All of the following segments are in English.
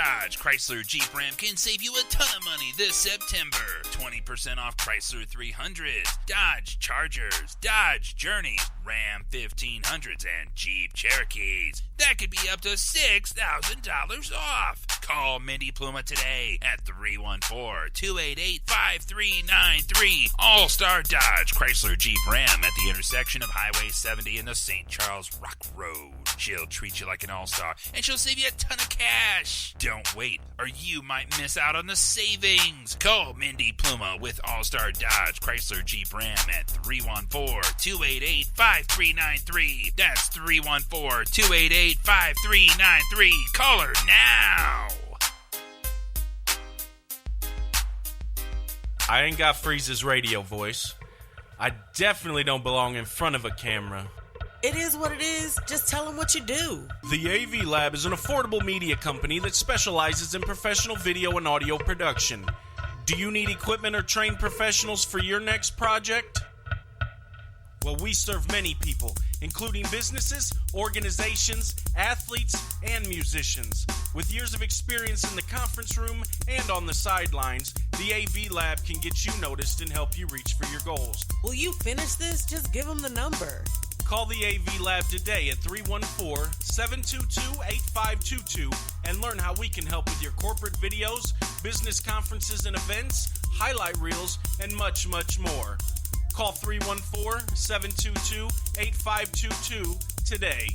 Dodge, Chrysler, Jeep, Ram can save you a ton of money this September. 20% off Chrysler 300s, Dodge Chargers, Dodge Journeys, Ram 1500s, and Jeep Cherokees. That could be up to $6,000 off. Call Mindy Pluma today at 314-288-5393. All-Star Dodge, Chrysler, Jeep, Ram at the intersection of Highway 70 and the St. Charles Rock Road. She'll treat you like an all-star, and she'll save you a ton of cash. Don't wait, or you might miss out on the savings. Call Mindy Pluma with All-Star Dodge, Chrysler, Jeep, Ram at 314-288-5393. That's 314-288-5393. Call her now. I ain't got Phreze's radio voice. I definitely don't belong in front of a camera. It is what it is. Just tell them what you do. The AV Lab is an affordable media company that specializes in professional video and audio production. Do you need equipment or trained professionals for your next project? Well, we serve many people, including businesses, organizations, athletes, and musicians. With years of experience in the conference room and on the sidelines, the AV Lab can get you noticed and help you reach for your goals. Will you finish this? Just give them the number. Call the AV Lab today at 314-722-8522 and learn how we can help with your corporate videos, business conferences and events, highlight reels, and much, much more. Call 314-722-8522 today.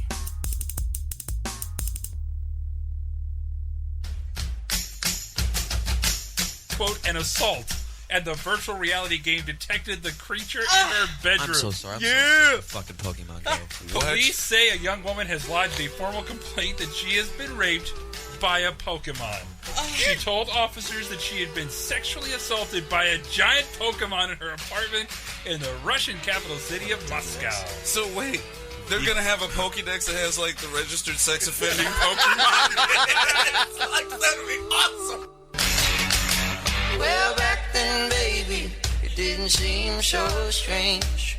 Quote, an assault, and the virtual reality game detected the creature in her bedroom. I'm so sorry. I'm so sorry. Fucking Pokemon game. Police say a young woman has lodged a formal complaint that she has been raped by a Pokemon. She told officers that she had been sexually assaulted by a giant Pokemon in her apartment in the Russian capital city of Moscow. So wait, they're gonna have a Pokédex that has like the registered sex offending Pokemon. Like, that'd be awesome. Well, back then, baby, it didn't seem so strange.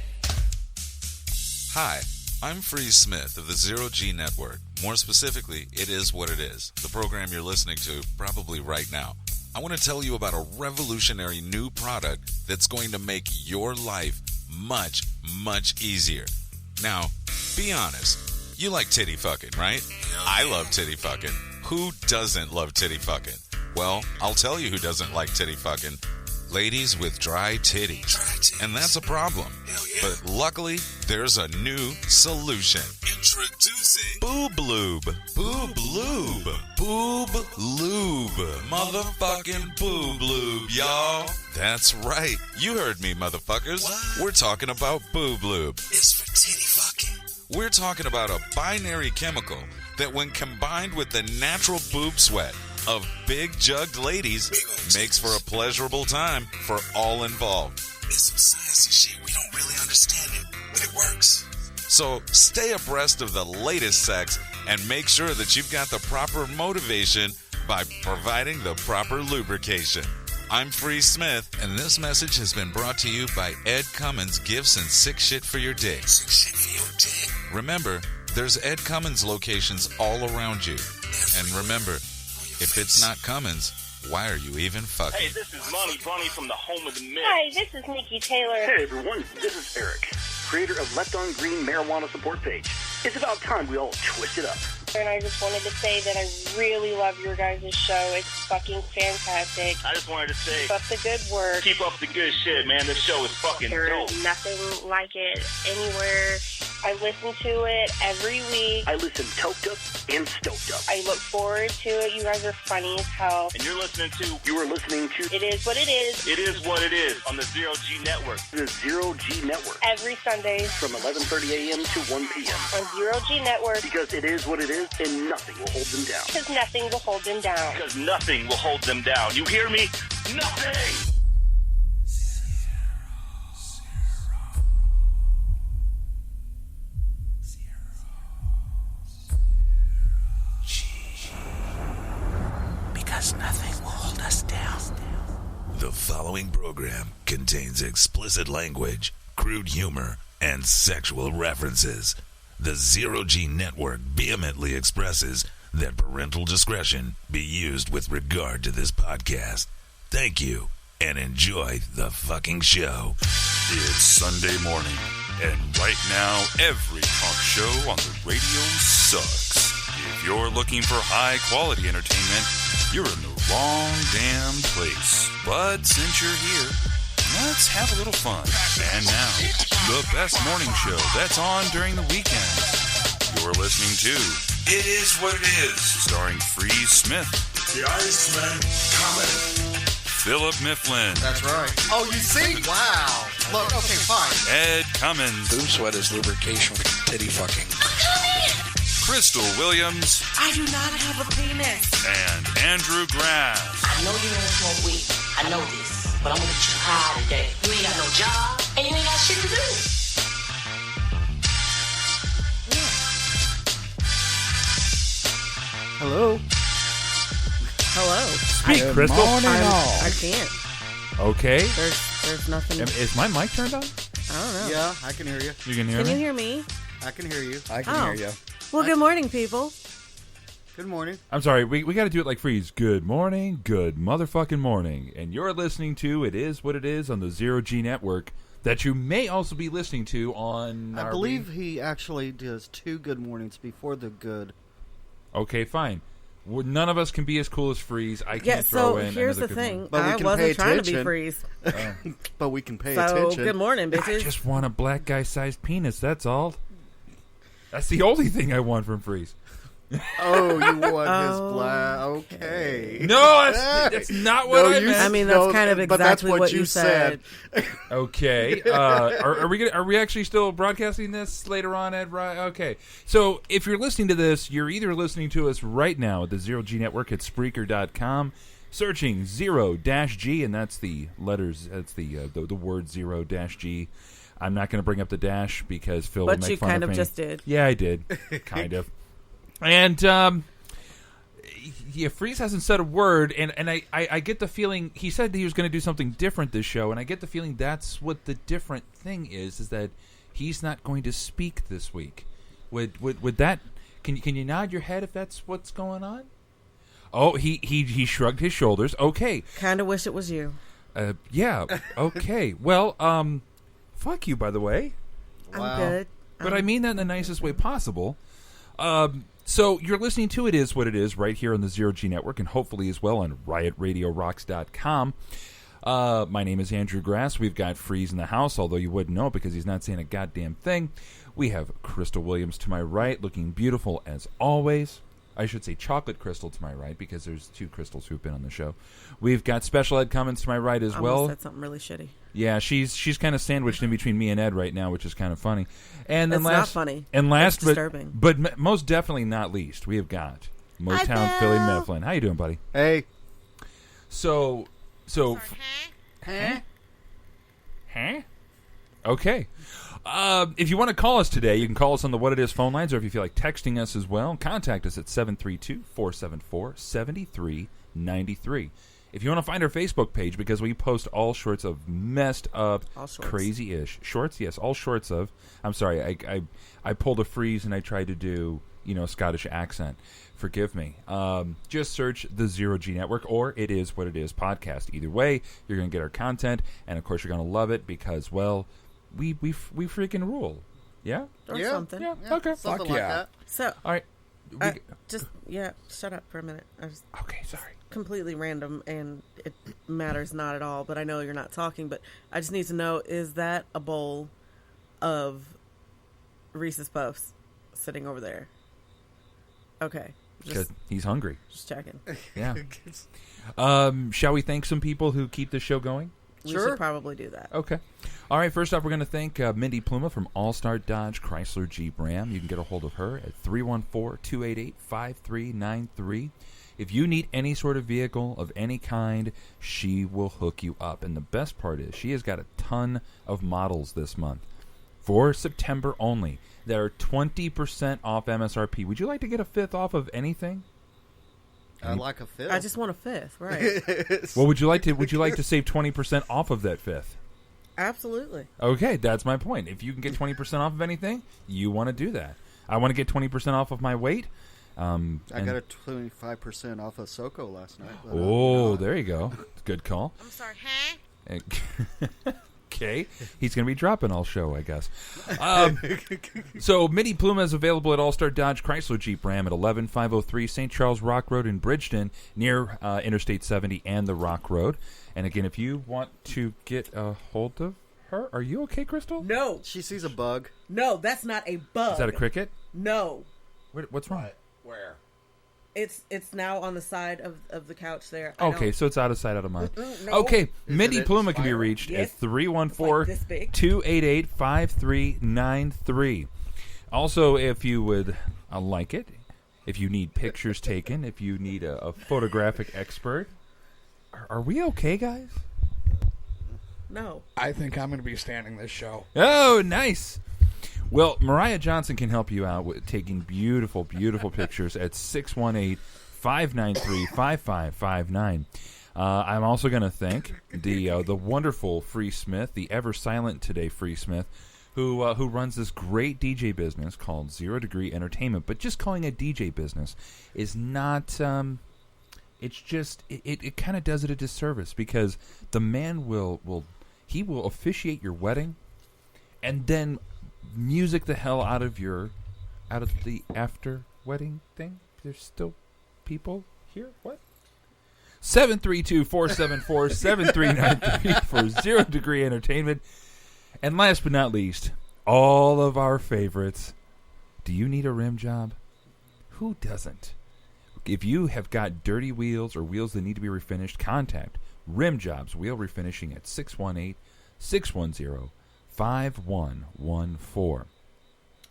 Hi, I'm Phreze Smith of the Zero G Network. More specifically, It Is What It Is, the program you're listening to probably right now. I want to tell you about a revolutionary new product that's going to make your life much, much easier. Now, be honest, you like titty fucking, right? I love titty fucking. Who doesn't love titty fucking? Well, I'll tell you who doesn't like titty fucking. Ladies with dry titties. And that's a problem. But luckily, there's a new solution. Introducing Boob Lube. Boob Lube. Boob Lube. Motherfucking Boob Lube, y'all. That's right. You heard me, motherfuckers. What? We're talking about Boob Lube. It's for titty fucking. We're talking about a binary chemical that when combined with the natural boob sweat of big-jugged ladies makes for a pleasurable time for all involved. It's some science and shit. We don't really understand it, but it works. So stay abreast of the latest sex and make sure that you've got the proper motivation by providing the proper lubrication. I'm Phreze Smith, and this message has been brought to you by Ed Cummins Gifts and Sick Shit for Your Dick. Sick shit for your dick. Remember, there's Ed Cummins locations all around you. And remember, if it's not Cummins, why are you even fucking? Hey, this is Monty Bunny from the home of the mix. Hi, this is Nikki Taylor. Hey, everyone, this is Eric, creator of Left on Green Marijuana Support Page. It's about time we all twist it up. And I just wanted to say that I really love your guys' show. It's fucking fantastic. I just wanted to say, Keep up the good work. keep up the good shit, man. This show is fucking There's dope. nothing like it anywhere. I listen to it every week. I listen toked up and stoked up. I look forward to it. You guys are funny as hell. And you are listening to It Is What It Is. It Is What It Is on the Zero G Network. The Zero G Network. Every Sunday From 11:30 a.m. to 1 p.m. on Zero G Network. Because it is what it is, and nothing will hold them down. Because nothing will hold them down. Because nothing will hold them down. You hear me? Nothing! Because nothing will hold us down. The following program contains explicit language, crude humor, and sexual references. The Zero G Network vehemently expresses that parental discretion be used with regard to this podcast. Thank you, and enjoy the fucking show. It's Sunday morning, and right now, every talk show on the radio sucks. If you're looking for high-quality entertainment, you're in the wrong damn place. But since you're here, let's have a little fun. And now, the best morning show that's on during the weekend. You're listening to It Is What It Is, starring Phreze Smith. The Iceman coming. Philip Mifflin. That's right. Oh, you see? Wow. Look, okay, fine. Ed Cummins. Boob sweat is lubrication for titty fucking. Crystal Williams. I do not have a penis. And Andrew Grass. I know you don't smoke weed. I know this. But I'm gonna get you high today. You ain't got no job, and you ain't got shit to do. Hello. Hello. Speak, Crystal. I can't. Okay. There's nothing. Is my mic turned on? I don't know. Yeah, I can hear you. You can hear me? Can you hear me? I can hear you. I can hear you. Well, good morning, people. Good morning. I'm sorry. We got to do it like Phreze. Good morning. Good motherfucking morning. And you're listening to It Is What It Is on the Zero G Network that you may also be listening to on... I believe he actually does 2 good mornings before the good. Okay, fine. None of us can be as cool as Phreze. I can't throw in here's the good thing. But I wasn't trying to be Phreze. But we can pay so, attention. Good morning, bitches. I just want a black guy-sized penis, that's all. That's the only thing I want from Phreze. Oh, you want his black... Okay. No, that's not what I meant. I mean, that's kind of but that's exactly what you said. Okay. Are we actually still broadcasting this later on, Ed? Right? Okay. So if you're listening to this, you're either listening to us right now at the Zero G Network at Spreaker.com, searching 0-G, and that's the letters. That's the word 0-G. I'm not going to bring up the dash because Phil will make fun of me. But you kind of just did. Yeah, I did. Kind of. And, Phreze hasn't said a word, and I get the feeling, he said that he was going to do something different this show, and I get the feeling that's what the different thing is that he's not going to speak this week. Would that, can you nod your head if that's what's going on? Oh, he shrugged his shoulders. Okay. Kind of wish it was you. Yeah, okay. Well, fuck you, by the way. I'm good. But I mean that in the nicest way possible. So you're listening to It Is What It Is right here on the Zero G Network and hopefully as well on RiotRadioRocks.com. My name is Andrew Grass. We've got Phreze in the house, although you wouldn't know because he's not saying a goddamn thing. We have Crystal Williams to my right, looking beautiful as always. I should say chocolate crystal to my right because there's 2 crystals who've been on the show. We've got Special Ed Cummins to my right as well. I almost said something really shitty. Yeah, she's kind of sandwiched in between me and Ed right now, which is kind of funny. And then it's not funny. And last, it's disturbing. but most definitely not least, we have got Motown Philly Mifflin. How you doing, buddy? Hey. So. Huh? Okay. If you want to call us today, you can call us on the What It Is phone lines, or if you feel like texting us as well, contact us at 732-474-7393. If you want to find our Facebook page, because we post all sorts of messed up, crazy-ish shorts. Yes, all sorts of. I'm sorry, I pulled a Phreze and I tried to do Scottish accent. Forgive me. Just search the Zero G Network or It Is What It Is podcast. Either way, you're going to get our content, and of course, you're going to love it because, well, we freaking rule. Yeah? Or something. Yeah. Okay. Something like that. So, all right. Shut up for a minute. Okay, sorry. Completely random, and it matters not at all, but I know you're not talking, but I just need to know, is that a bowl of Reese's Puffs sitting over there? Okay. Because he's hungry. Just checking. Yeah. Shall we thank some people who keep the show going? We should probably do that. Okay. All right, first off, we're going to thank Mindy Pluma from All-Star Dodge Chrysler Jeep Ram. You can get a hold of her at 314-288-5393. If you need any sort of vehicle of any kind, she will hook you up. And the best part is she has got a ton of models this month. For September only, that are 20% off MSRP. Would you like to get a fifth off of anything? I like a fifth. I just want a fifth, right? Well, would you like to save 20% off of that fifth? Absolutely. Okay, that's my point. If you can get 20% off of anything, you want to do that. I want to get 20% off of my weight. I got a 25% off of Soko last night. But, Oh, there you go. Good call. I'm sorry, huh? Okay. He's going to be dropping all show, I guess. So, Mini Pluma is available at All-Star Dodge Chrysler Jeep Ram at 11503 St. Charles Rock Road in Bridgeton, near Interstate 70 and the Rock Road. And again, if you want to get a hold of her, are you okay, Crystal? No. She sees a bug. No, that's not a bug. Is that a cricket? No. What's wrong? Where? It's now on the side of the couch there. Okay, so it's out of sight, out of mind. No. Okay, Mini Pluma can be reached at 314-288-5393. Also, if you would like it, if you need pictures taken, if you need a photographic expert, are we okay, guys? No. I think I'm going to be standing this show. Oh, nice. Well, Mariah Johnson can help you out with taking beautiful, beautiful pictures at 618-593-5559. I'm also going to thank the wonderful Phreze Smith, the ever silent today Phreze Smith, who runs this great DJ business called 0 Degree Entertainment. But just calling it DJ business is not. It's just it kind of does it a disservice, because the man will officiate your wedding, and then music the hell out of the after wedding thing. There's still people here. What? 732-474-7393 for 0 Degree Entertainment. And last but not least, all of our favorites. Do you need a rim job? Who doesn't? If you have got dirty wheels or wheels that need to be refinished, contact Rim Jobs Wheel Refinishing at 618-610-5114.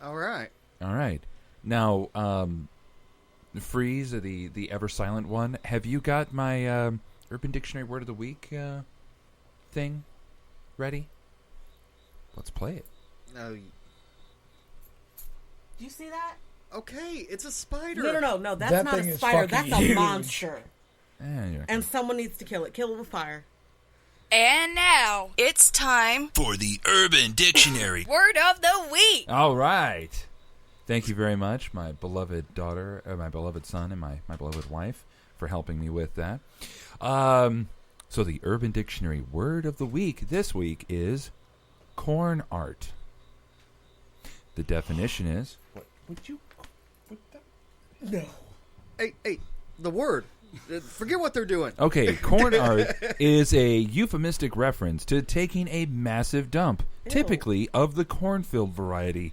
All right. Now, Phreze, the ever silent one, have you got my Urban Dictionary Word of the Week thing ready? Let's play it. No. Do you see that? Okay, it's a spider. No. That's not a spider. That's a monster. And someone needs to kill it. Kill it with fire. And now, it's time for the Urban Dictionary Word of the Week. All right. Thank you very much, my beloved daughter, my beloved son, and my beloved wife for helping me with that. So the Urban Dictionary Word of the Week this week is corn art. The definition is... No. Hey, the word. Forget what they're doing. Okay, corn art is a euphemistic reference to taking a massive dump, typically of the cornfield variety.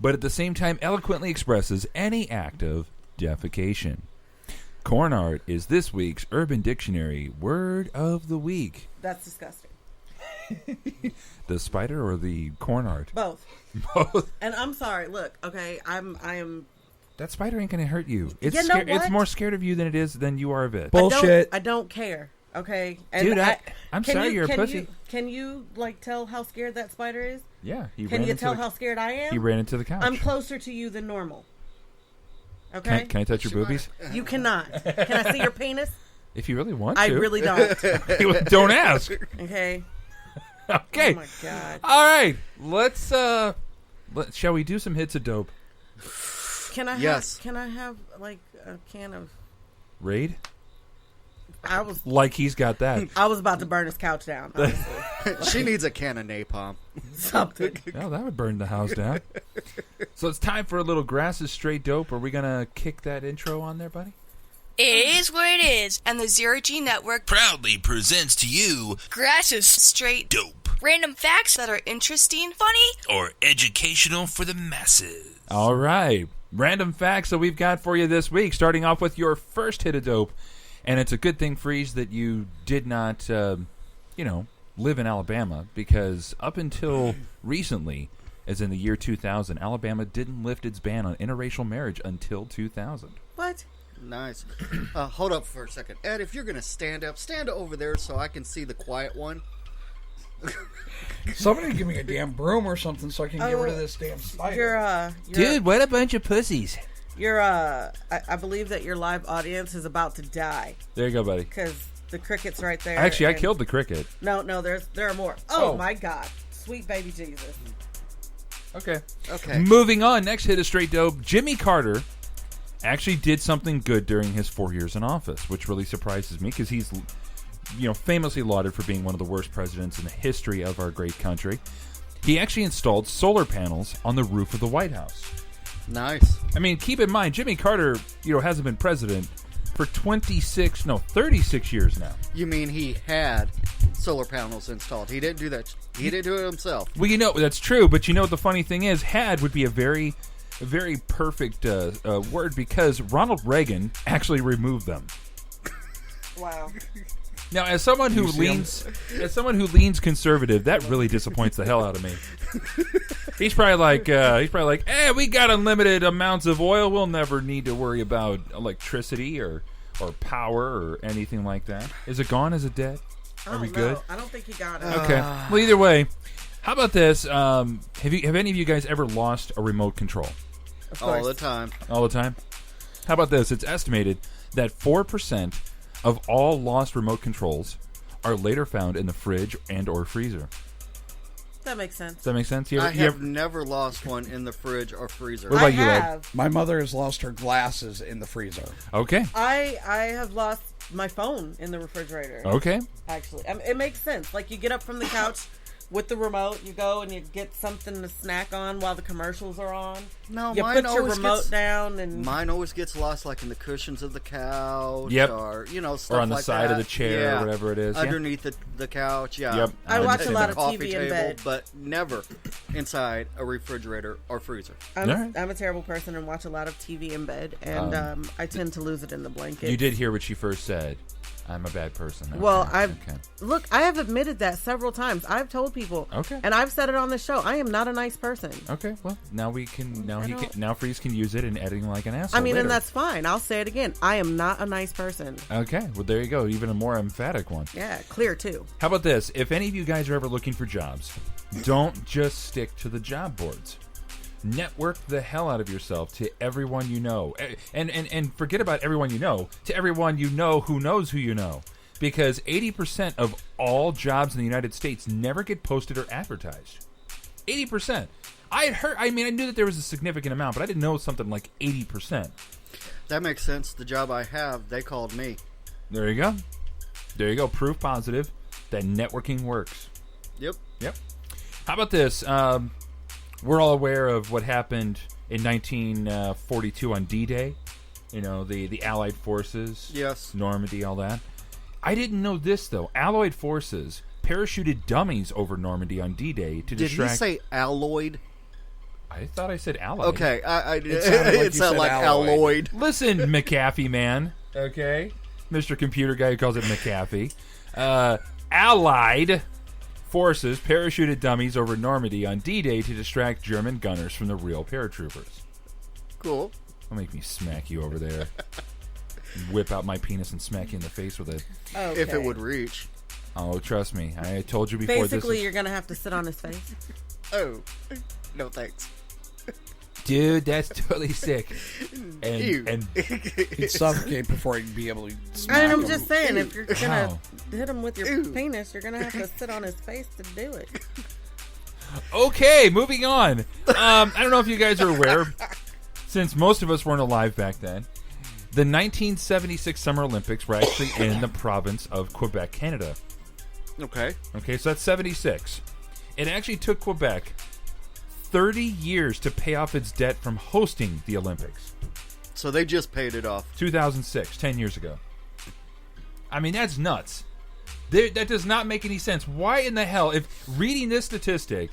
But at the same time eloquently expresses any act of defecation. Corn art is this week's Urban Dictionary Word of the Week. That's disgusting. The spider or the corn art? Both. And I'm sorry. Look, okay, I am. That spider ain't gonna hurt you. It's You know what? It's more scared of you than you are of it. Bullshit. I don't care. Okay, and dude. I'm sorry, you're a pussy. Can you tell how scared that spider is? Yeah. Can you tell how scared I am? He ran into the couch. I'm closer to you than normal. Okay. Can I touch your boobies? You cannot. Can I see your penis? If you really want to. I really don't. Don't ask. Okay. Okay. Oh my god. All right. Let's shall we do some hits of dope? Can I have like a can of Raid? I was like he's got that. I was about to burn his couch down. She needs a can of napalm. Something. Well, that would burn the house down. So it's time for a little Grass is Straight Dope. Are we gonna kick that intro on there, buddy? It is what it is, and the Zero G Network proudly presents to you Grass is Straight Dope. Random facts that are interesting, funny, or educational for the masses. All right. Random facts that we've got for you this week, starting off with your first hit of dope. And it's a good thing, Phreze, that you did not, live in Alabama, because up until recently, as in the year 2000, Alabama didn't lift its ban on interracial marriage until 2000. What? Nice. Hold up for a second. Ed, if you're going to stand up, stand over there so I can see the quiet one. Somebody give me a damn broom or something so I can get rid of this damn spider. Dude, what a bunch of pussies. I believe that your live audience is about to die. There you go, buddy. Because the cricket's right there. Actually, I killed the cricket. No, there are more. Oh my God. Sweet baby Jesus. Okay. Okay. Moving on. Next hit is straight dope. Jimmy Carter actually did something good during his 4 years in office, which really surprises me because he's, famously lauded for being one of the worst presidents in the history of our great country. He actually installed solar panels on the roof of the White House. Nice. I mean, keep in mind, Jimmy Carter, hasn't been president for 36 years now. You mean he had solar panels installed? He didn't do that. He didn't do it himself. Well, that's true, but what the funny thing is, had would be a very perfect word because Ronald Reagan actually removed them. Wow. Now, as someone who leans conservative, that really disappoints the hell out of me. He's probably like, "Hey, we got unlimited amounts of oil. We'll never need to worry about electricity or power or anything like that." Is it gone? Is it dead? Are we good? I don't think he got it. Okay. Well, either way, how about this? Have any of you guys ever lost a remote control? Of course. All the time. All the time? How about this? It's estimated that 4% of all lost remote controls are later found in the fridge and or freezer. That makes sense. Does that make sense? I have never lost one in the fridge or freezer. What about you, Ed? My mother has lost her glasses in the freezer. Okay. I have lost my phone in the refrigerator. Okay. Actually, it makes sense. Like, you get up from the couch with the remote, you go and you get something to snack on while the commercials are on. No, you mine put your always remote down, and mine always gets lost, like in the cushions of the couch, Yep. or stuff or on the like side that. of the chair, or whatever it is. Yeah. Underneath the couch. Yeah. Yep. I watch a lot of coffee TV in table, bed, but never inside a refrigerator or freezer. I'm a terrible person and watch a lot of TV in bed, and I tend to lose it in the blanket. You did hear what she first said. I'm a bad person. Okay. Well, I have admitted that several times. I've told people, and I've said it on the show. I am not a nice person. Okay, well, now Phreze can use it in editing like an asshole. I mean, later. and that's fine. I'll say it again. I am not a nice person. Okay, well, there you go. Even a more emphatic one. Yeah, clear too. How about this? If any of you guys are ever looking for jobs, don't just stick to the job boards. Network the hell out of yourself to everyone you know. And forget about everyone you know, to everyone you know who knows who you know. Because 80% of all jobs in the United States never get posted or advertised. 80%. I knew that there was a significant amount, but I didn't know something like 80%. That makes sense. The job I have, they called me. There you go. There you go. Proof positive that networking works. Yep. How about this? We're all aware of what happened in 1942 on D-Day. The Allied forces. Yes. Normandy, all that. I didn't know this, though. Allied forces parachuted dummies over Normandy on D-Day to distract... Did he say alloyed? I thought I said allied. Okay. It sounded like alloyed. Listen, McAfee man. Okay? Mr. Computer guy who calls it McAfee. Allied forces parachuted dummies over Normandy on D-Day to distract German gunners from the real paratroopers. Cool. Don't make me smack you over there. Whip out my penis and smack you in the face with it. Okay. If it would reach. Oh, trust me. I told you before. Basically, you're going to have to sit on his face. Oh. No thanks. Dude, that's totally sick. And he'd suffocate before he'd be able to smack I'm him. just saying, if you're going to hit him with your penis, you're going to have to sit on his face to do it. Okay, moving on. I don't know if you guys are aware, since most of us weren't alive back then, the 1976 Summer Olympics were actually in the province of Quebec, Canada. Okay, so that's 76. It actually took Quebec 30 years to pay off its debt from hosting the Olympics. So they just paid it off. 2006, 10 years ago. I mean, that's nuts. That does not make any sense. Why in the hell, if reading this statistic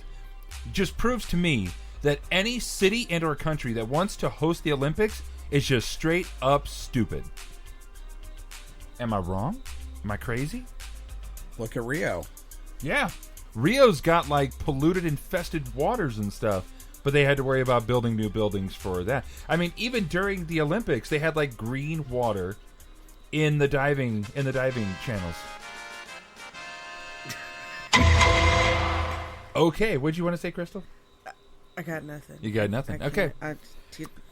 just proves to me that any city and or country that wants to host the Olympics is just straight up stupid. Am I wrong? Am I crazy? Look at Rio. Yeah. Rio's got like polluted, infested waters and stuff, but they had to worry about building new buildings for that. I mean, even during the Olympics, they had like green water in the diving channels. Okay, what'd you want to say, Crystal? I got nothing. You got nothing. Okay. All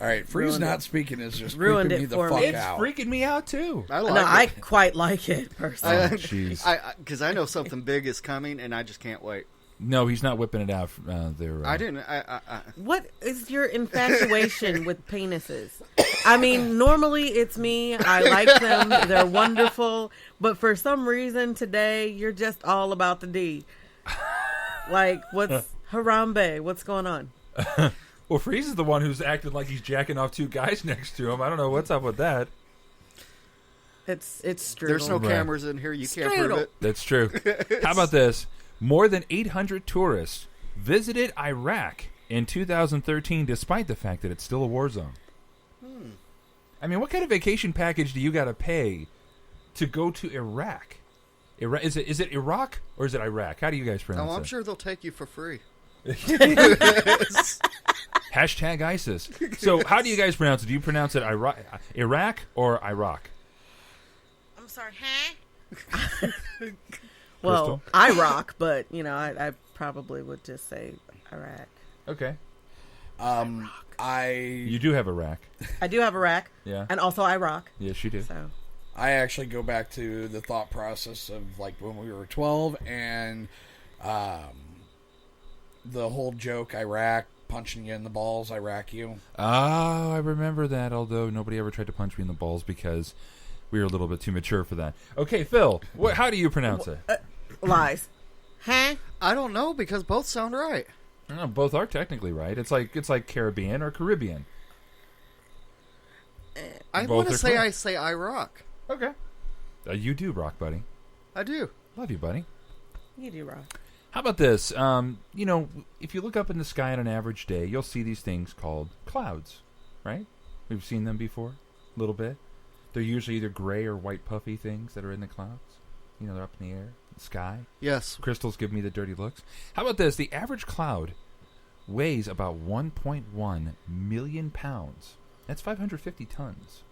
right, Phreze not speaking is just ruined creeping me it the for fuck me. out. It's freaking me out too. I like it. I quite like it personally. Jeez. Because I know something big is coming, and I just can't wait. No, he's not whipping it out. I didn't. What is your infatuation with penises? I mean, normally it's me. I like them. They're wonderful. But for some reason today, you're just all about the D. Like, what's Harambe? What's going on? Well, Phreze is the one who's acting like he's jacking off two guys next to him. I don't know what's up with that. It's strudel. There's no cameras in here. You can't prove it. That's true. How about this? More than 800 tourists visited Iraq in 2013, despite the fact that it's still a war zone. I mean, what kind of vacation package do you got to pay to go to Iraq? Is it Iraq or is it Iraq? How do you guys pronounce it? Oh, I'm sure they'll take you for free. Hashtag ISIS. So, how do you guys pronounce it? Do you pronounce it Iraq or Iraq? I'm sorry, Well, Iraq, but I probably would just say Iraq. Okay. You do have Iraq. I do have Iraq. Yeah. And also Iraq. Yes, you do. So I actually go back to the thought process of like when we were 12 and the whole joke, Iraq, punching you in the balls, Iraq you. Oh, I remember that, although nobody ever tried to punch me in the balls because we were a little bit too mature for that. Okay, Phil, how do you pronounce it? Lies. Huh? I don't know because both sound right. No, both are technically right. It's like Caribbean or Caribbean. I want to say I say Iraq. Okay. You do rock, buddy. I do. Love you, buddy. You do rock. How about this? If you look up in the sky on an average day, you'll see these things called clouds, right? We've seen them before, a little bit. They're usually either gray or white puffy things that are in the clouds. They're up in the air, the sky. Yes. Crystals give me the dirty looks. How about this? The average cloud weighs about 1.1 million pounds. That's 550 tons.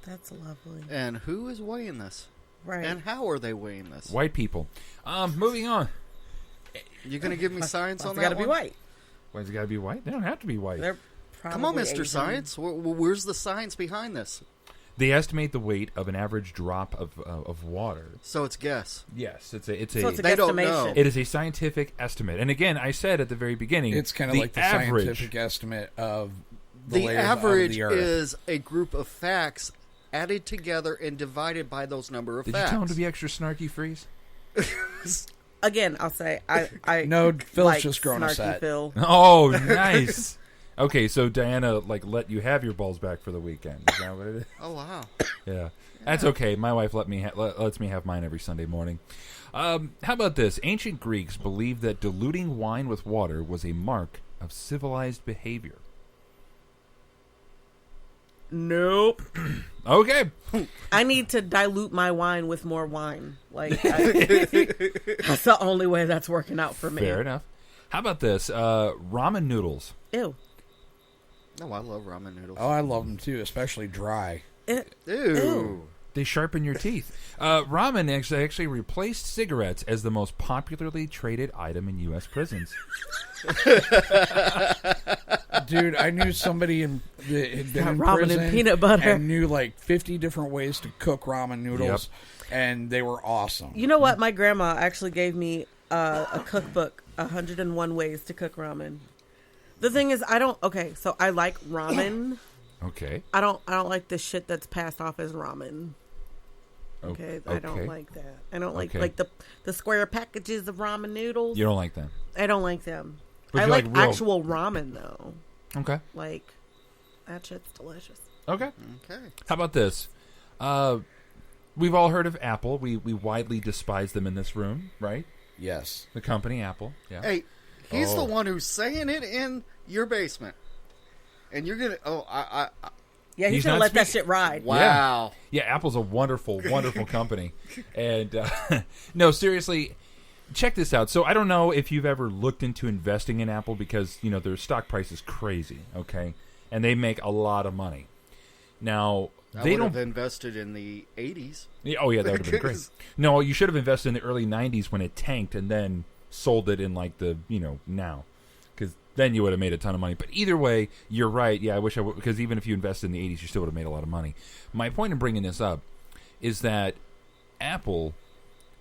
That's lovely. And who is weighing this? Right. And how are they weighing this? White people. Moving on. You going to give me science on that? It's got to be white. Why does it got to be white? They don't have to be white. Come on, Mr. Science. Where's the science behind this? They estimate the weight of an average drop of water. So it's guess. Yes, it's they guesstimation. Don't know. It is a scientific estimate. And again, I said at the very beginning, it's kind of like the scientific estimate of the average of the Earth. is a group of facts added together and divided by those number of Did facts. you tell him to be extra snarky, Phreze? Again, I'll say I no. Phil's like just growing a set. Phil. Oh, nice. Okay, so Diana let you have your balls back for the weekend. Is that what it is? Oh wow. Yeah, that's okay. My wife lets me have mine every Sunday morning. How about this? Ancient Greeks believed that diluting wine with water was a mark of civilized behavior. Nope. Okay. I need to dilute my wine with more wine. That's the only way that's working out for me. Fair enough. How about this? Ramen noodles. Ew. Oh, I love ramen noodles. Oh, I love them too, especially dry. Ew. They sharpen your teeth. Ramen actually replaced cigarettes as the most popularly traded item in U.S. prisons. Dude, I knew somebody that had been in ramen prison and peanut butter. and knew like 50 different ways to cook ramen noodles, and they were awesome. You know what? My grandma actually gave me a cookbook, 101 ways to cook ramen. The thing is, so I like ramen. Okay. I don't like the shit that's passed off as ramen. Okay, I don't like that. I don't like the square packages of ramen noodles. You don't like them? I don't like them. But I you like like real... actual ramen though. Okay. Like that shit's delicious. Okay. Okay. How about this? We've all heard of Apple. We widely despise them in this room, right? Yes. The company Apple. Yeah. Hey, he's the one who's saying it in your basement. And you're going to... Yeah, he's going to let that shit ride. Wow. Yeah, Apple's a wonderful, wonderful company. And, no, seriously, check this out. So I don't know if you've ever looked into investing in Apple because, their stock price is crazy, okay? And they make a lot of money. Now, they don't... have invested in the 80s. Oh, yeah, that would have been great. No, you should have invested in the early 90s when it tanked and then sold it in, now. Because then you would have made a ton of money. But either way, you're right. Yeah, I wish I would, because even if you invested in the 80s, you still would have made a lot of money. My point in bringing this up is that Apple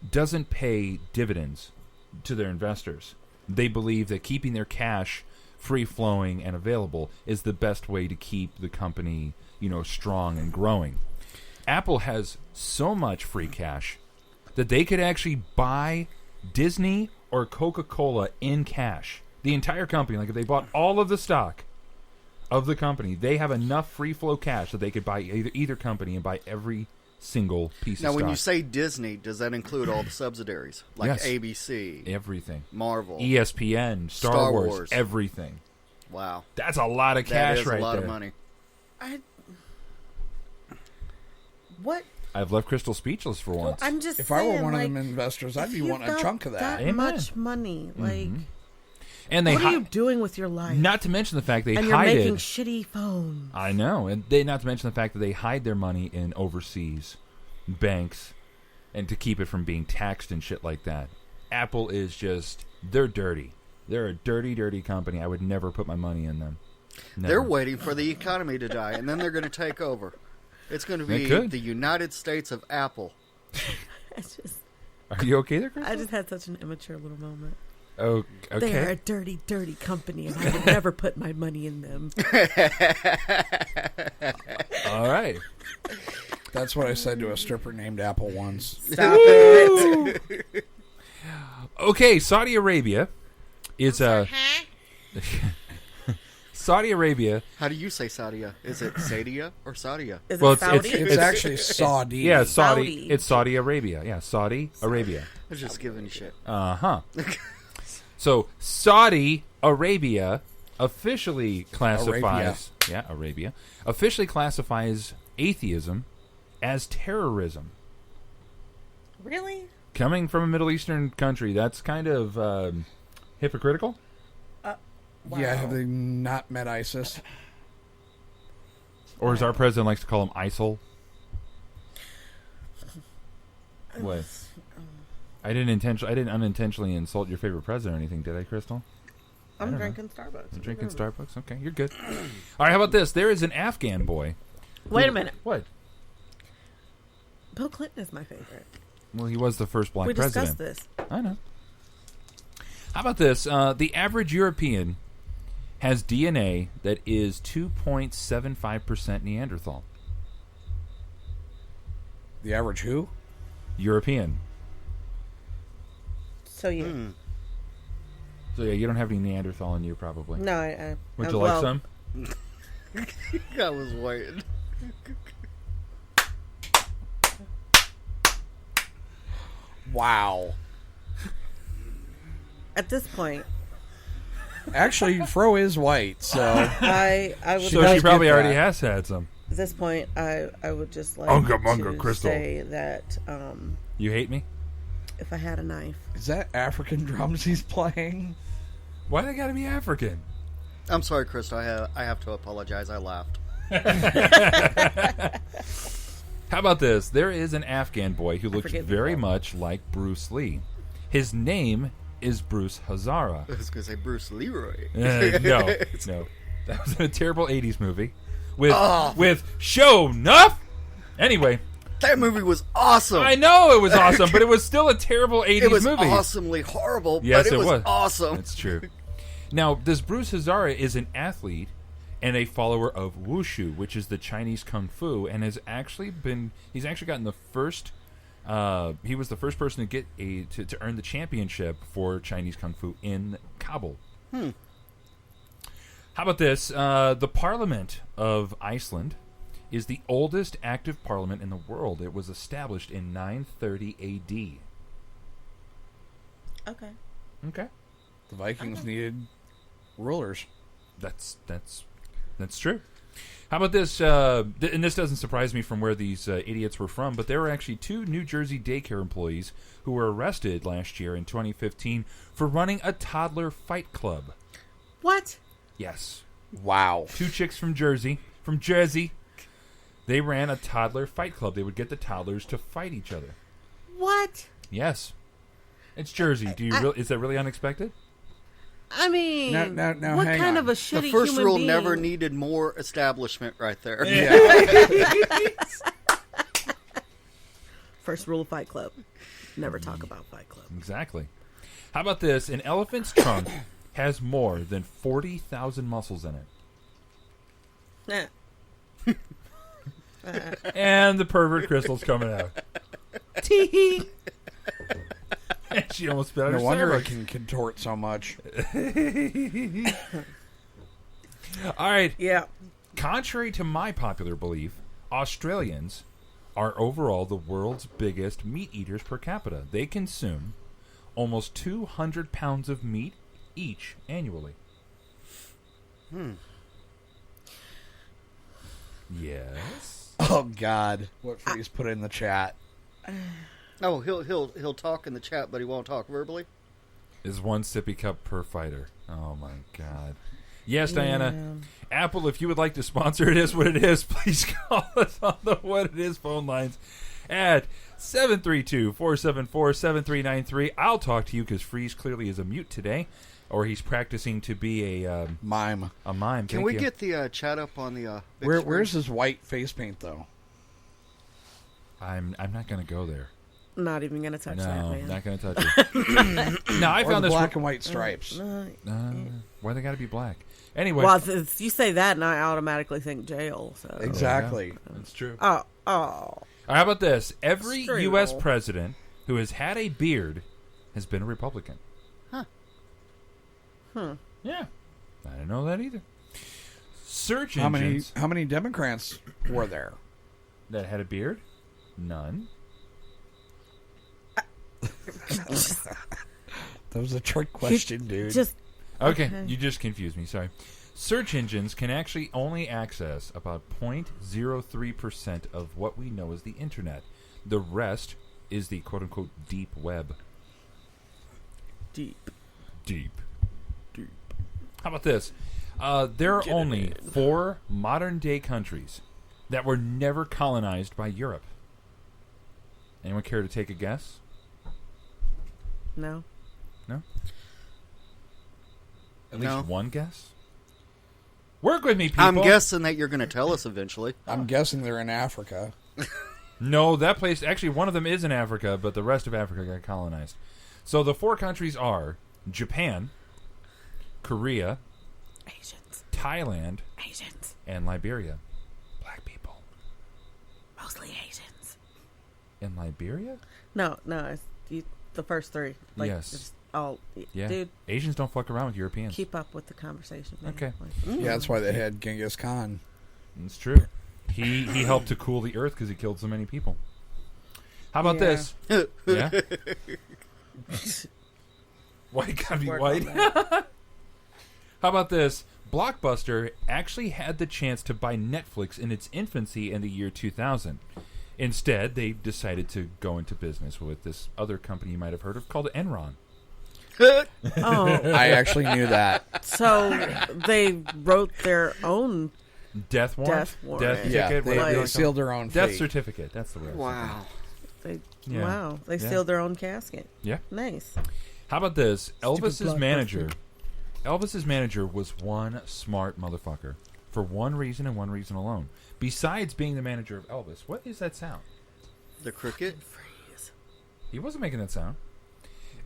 doesn't pay dividends to their investors. They believe that keeping their cash free-flowing and available is the best way to keep the company, strong and growing. Apple has so much free cash that they could actually buy Disney or Coca-Cola in cash. The entire company, like if they bought all of the stock of the company, they have enough free flow cash that they could buy either company and buy every single piece of stock. Now, when you say Disney, does that include all the subsidiaries? Like Yes. ABC? Everything. Marvel? ESPN, Star Wars, everything. Wow. That's a lot of cash that is right a lot there. of money. What? I've left Crystal speechless for once. I'm just If I saying, were one like, of them investors, I'd be if wanting a you've chunk of got that. That much money, like, And they what are you doing with your life? Not to mention the fact they and you're hide making it. shitty phones. I know, and they not to mention the fact that they hide their money in overseas banks, and to keep it from being taxed and shit like that. Apple is they're dirty. They're a dirty, dirty company. I would never put my money in them. Never. They're waiting for the economy to die, and then they're going to take over. It's going to They be could. the United States of Are you okay there, Crystal? I just had such an immature little moment. Oh, okay. They're a dirty, dirty company, and I would never put my money in them. All right. That's what I said to a stripper named Apple once. Stop it. Okay, Saudi Arabia is Saudi Arabia. How do you say Saudia? Is it Sadia or Saudia? Is Well, it Saudi? It's actually Saudi. Yeah, Saudi. Saudi. It's Saudi Arabia. Yeah, Saudi Arabia. I was just giving you shit. So Saudi Arabia officially classifies Arabia officially classifies atheism as terrorism. Really? Coming from a Middle Eastern country, that's kind of hypocritical. Wow. Yeah, have they not met ISIS? Or as our president likes to call them, ISIL. What? I didn't unintentionally insult your favorite president or anything, did I, Crystal? I'm drinking Starbucks. I'm drinking Starbucks? Okay, you're good. All right, how about this? There is an Afghan boy. Wait a minute. What? Bill Clinton is my favorite. Well, he was the first black We president. discussed this. I know. How about this? The average European has DNA that is 2.75% Neanderthal. The average who? European. So you... So yeah, you don't have any Neanderthal in you, probably. No, I Would you like some? I was waiting. Wow. At this point, Actually, Fro is white, so I would So like she probably get already that. has had some. at this point, I would just like Unga bunga, to Crystal. say that You hate me? if I had a knife, is that African drums he's playing? Why they gotta be African? I'm sorry, Krista. I have to apologize. I laughed. How about this? There is an Afghan boy who looks forget very people. much like Bruce Lee. His name is Bruce Hazara. I was going to say Bruce Leroy. No. That was a terrible 80s movie with Show Nuff. Anyway, That movie was awesome. I know it was awesome, but it was still a terrible 80s It was movie. awesomely horrible, Yes, but it was was awesome. That's true. Now, this Bruce Hazara is an athlete and a follower of Wushu, which is the Chinese Kung Fu, and he's actually gotten the first. He was the first person to get to earn the championship for Chinese Kung Fu in Kabul. How about this? The Parliament of Iceland is the oldest active parliament in the world. It was established in 930 A.D. okay. Okay. The Vikings needed rulers. That's true. How about this? And this doesn't surprise me from where these idiots were from, but there were actually 2 New Jersey daycare employees who were arrested last year in 2015 for running a toddler fight club. What? Yes. Wow. 2 chicks from Jersey. They ran a toddler fight club. They would get the toddlers to fight each other. What? Yes. It's Jersey. Is that really unexpected? I mean, Now, what hang kind on. of a shitty The first human rule being? never needed more establishment right there. First rule of Fight Club: never talk about Fight Club. Exactly. How about this? An elephant's trunk has more than 40,000 muscles in it. And the pervert crystal's coming out. Tee. And she almost spit out her No wonder it cervix. can contort so much. All right. Yeah. Contrary to my popular belief, Australians are overall the world's biggest meat eaters per capita. They consume almost 200 pounds of meat each annually. Yes. Oh God! What Phreze put in the chat? Oh, he'll talk in the chat, but he won't talk verbally. Is one sippy cup per fighter. Oh my God. Yes, Diana. Apple, if you would like to sponsor It Is What It Is, please call us on the What It Is phone lines at 732-474-7393. I'll talk to you because Phreze clearly is a mute today, or he's practicing to be a mime. A mime. Can we get the chat up on the? Where's his white face paint though? I'm not going to go there. Not even going to touch that, man. Not going to touch it. No, I Or found the this black and white stripes. Why they got to be black? Anyway. Well, you say that, and I automatically think jail. So Exactly. Yeah, that's true. Oh. How about this? Every Straight U.S. roll. president who has had a beard has been a Republican. Huh. Yeah. I didn't know that either. Search How engines many Democrats were there? that had a beard? None. That was a trick question, dude. Okay, you just confused me. Sorry. Search engines can actually only access about 0.03% of what we know as the internet. The rest is the quote-unquote deep web. Deep. How about this? There are only 4 modern-day countries that were never colonized by Europe. Anyone care to take a guess? No. No? At No. least one guess? Work with me, people. I'm guessing that you're going to tell us eventually. I'm guessing they're in Africa. No, that place... Actually, one of them is in Africa, but the rest of Africa got colonized. So the 4 countries are Japan, Korea, Asians, Thailand, Asians, and Liberia. Black people. Mostly Asians. In Liberia? No, it's the first 3. Like, Yes. It's all, Yeah. dude. Asians don't fuck around with Europeans. Keep up with the conversation. Man. Okay. Yeah, that's why they had Genghis Khan. It's true. He helped to cool the earth because he killed so many people. How about this? Yeah. White gotta be Work white. on that. How about this? Blockbuster actually had the chance to buy Netflix in its infancy in the year 2000. Instead, they decided to go into business with this other company you might have heard of called Enron. Oh, I actually knew that. So they wrote their own Death warrant. Death Yeah, ticket. they whatever you wanna sealed call it. their own death fate. certificate. That's the word. Wow. They Yeah. They Yeah. sealed their own casket. Yeah. Nice. How about this? Elvis's Blockbuster. manager. Elvis's manager was one smart motherfucker for one reason and one reason alone. Besides being the manager of Elvis, what is that sound? The cricket. He wasn't making that sound.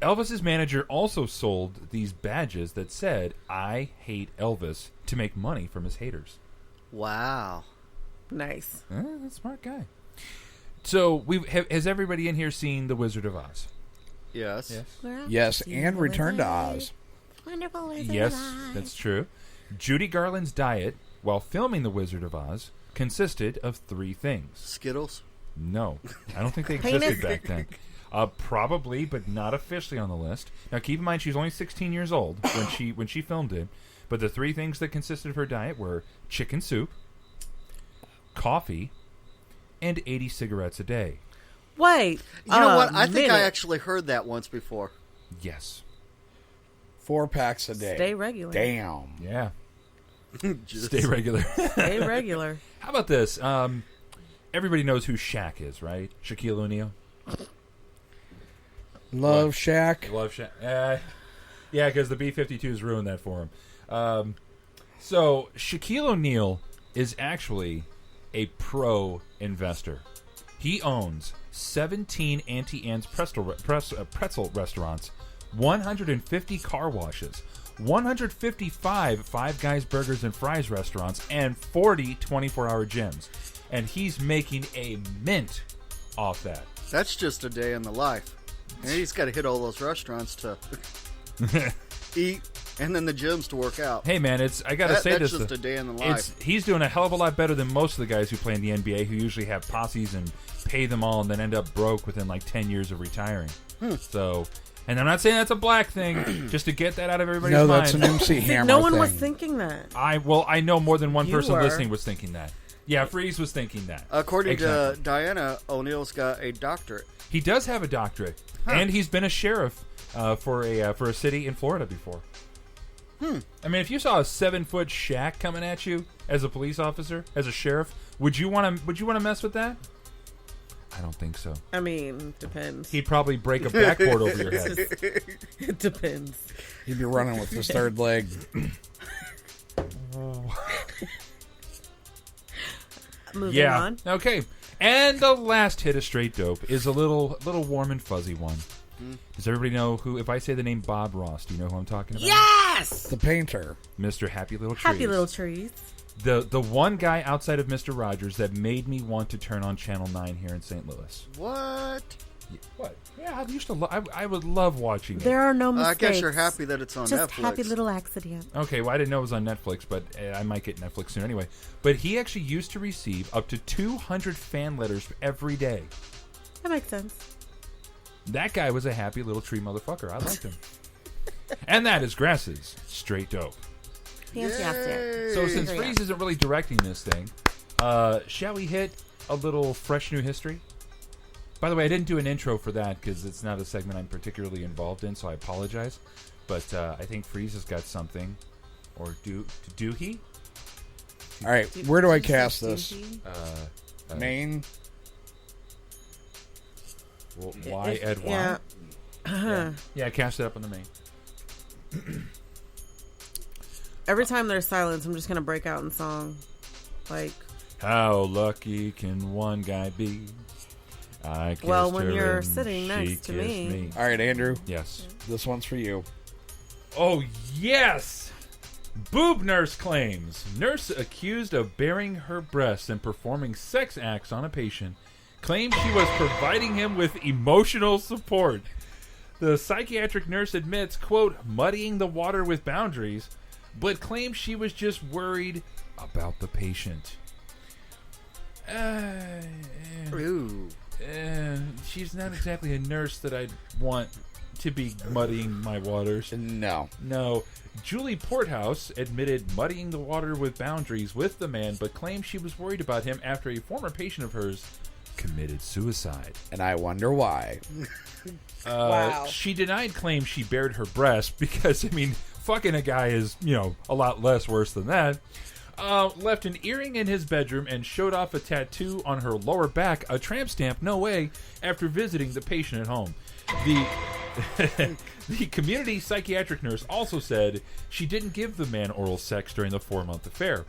Elvis's manager also sold these badges that said, "I hate Elvis," to make money from his haters. Wow. Nice. That's a smart guy. So, has everybody in here seen The Wizard of Oz? Yes. Yes, and Return to Oz. Wonderful Wizard Yes, of Oz. that's true. Judy Garland's diet while filming The Wizard of Oz consisted of 3 things. Skittles? No, I don't think they existed back then. Probably, but not officially on the list. Now, keep in mind, she was only 16 years old when she filmed it. But the 3 things that consisted of her diet were chicken soup, coffee, and 80 cigarettes a day. Wait. You know what? I think I minute. actually heard that once before. Yes. 4 packs a day. Stay regular. Damn. Yeah. Just- Stay regular. Stay regular. How about this? Everybody knows who Shaq is, right? Shaquille O'Neal. Love Shack. Love Shaq. Yeah, because the B-52s ruined that for him. So Shaquille O'Neal is actually a pro investor. He owns 17 Auntie Anne's pretzel restaurants 150 car washes, 155 Five Guys Burgers and Fries restaurants, and 40 24-hour gyms. And he's making a mint off that. That's just a day in the life. And he's got to hit all those restaurants to eat, and then the gyms to work out. Hey, man, I got to say this. That's just a day in the life. He's doing a hell of a lot better than most of the guys who play in the NBA, who usually have posses and pay them all and then end up broke within like 10 years of retiring. So, and I'm not saying that's a black thing, just to get that out of everybody's mind. No, that's an MC Hammer No one thing. was thinking that. I know more than one You person were. listening was thinking that. Yeah, Phreze was thinking that. According Exactly. to Diana, O'Neill's got a doctorate. He does have a doctorate, and he's been a sheriff for a city in Florida before. I mean, if you saw a 7-foot shack coming at you as a police officer, as a sheriff, would you want to mess with that? I don't think so. I mean, depends. He'd probably break a backboard over your head. It depends. He'd be running with his third leg. Moving on. Okay. And the last hit of Straight Dope is a little warm and fuzzy one. Does everybody know who? If I say the name Bob Ross, do you know who I'm talking about? Yes! The painter. Mr. Happy Little Trees. Happy Little Trees. The one guy outside of Mr. Rogers that made me want to turn on Channel 9 here in St. Louis. What? What? Yeah, I used to. I would love watching it. There are no mistakes. I guess you're happy that it's on Just Netflix. happy little accident. Okay, well, I didn't know it was on Netflix, but I might get Netflix soon anyway. But he actually used to receive up to 200 fan letters every day. That makes sense. That guy was a happy little tree motherfucker. I liked him. And that is Grass's Straight Dope. Fantastic. So since Phreze isn't really directing this thing, shall we hit a little fresh new history? By the way, I didn't do an intro for that because it's not a segment I'm particularly involved in, so I apologize. But I think Phreze has got something. Or do he? All right, where do I cast this? Maine? Well, why Edouard? Yeah, cast it up on the main. Every time there's silence, I'm just going to break out in song. Like, how lucky can one guy be? I kissed well, when her you're and sitting she next to kissed me. All right, Andrew. Yes. This one's for you. Oh, yes! Boob nurse claims. Nurse accused of baring her breasts and performing sex acts on a patient claimed she was providing him with emotional support. The psychiatric nurse admits, quote, muddying the water with boundaries, but claims she was just worried about the patient. She's not exactly a nurse that I'd want to be muddying my waters. No. Julie Porthouse admitted muddying the water with boundaries with the man, but claimed she was worried about him after a former patient of hers committed suicide. And I wonder why. Wow. She denied claims she bared her breast because, I mean, fucking a guy is, a lot less worse than that. Left an earring in his bedroom and showed off a tattoo on her lower back, a tramp stamp, no way, after visiting the patient at home. The community psychiatric nurse also said she didn't give the man oral sex during the 4-month affair.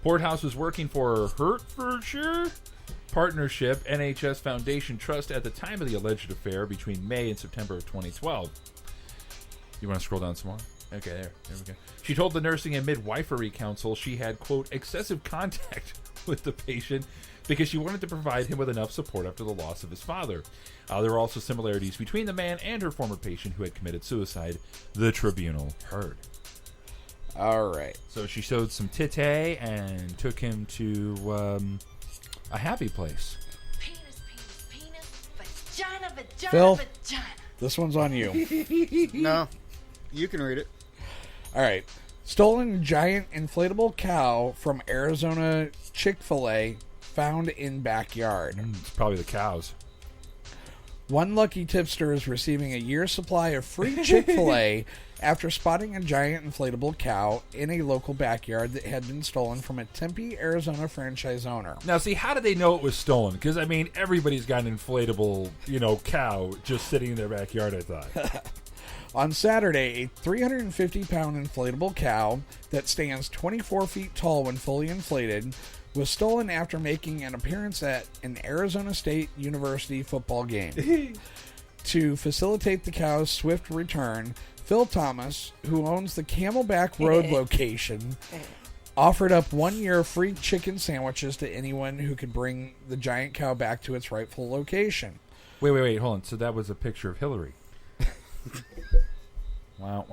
Porthouse was working for Hertfordshire Partnership NHS Foundation Trust at the time of the alleged affair between May and September of 2012. You want to scroll down some more? Okay, there we go. She told the Nursing and Midwifery Council she had, quote, excessive contact with the patient because she wanted to provide him with enough support after the loss of his father. There were also similarities between the man and her former patient who had committed suicide, the tribunal heard. All right. So she showed some titty and took him to a happy place. Phil, this one's on you. No, you can read it. All right. Stolen giant inflatable cow from Arizona Chick-fil-A found in backyard. It's probably the cows. One lucky tipster is receiving a year's supply of free Chick-fil-A after spotting a giant inflatable cow in a local backyard that had been stolen from a Tempe, Arizona franchise owner. Now, see, how did they know it was stolen? Because, I mean, everybody's got an inflatable, cow just sitting in their backyard, I thought. On Saturday, a 350-pound inflatable cow that stands 24 feet tall when fully inflated was stolen after making an appearance at an Arizona State University football game. To facilitate the cow's swift return, Phil Thomas, who owns the Camelback Road location, offered up 1 year free chicken sandwiches to anyone who could bring the giant cow back to its rightful location. Wait, hold on. So that was a picture of Hillary. Wow.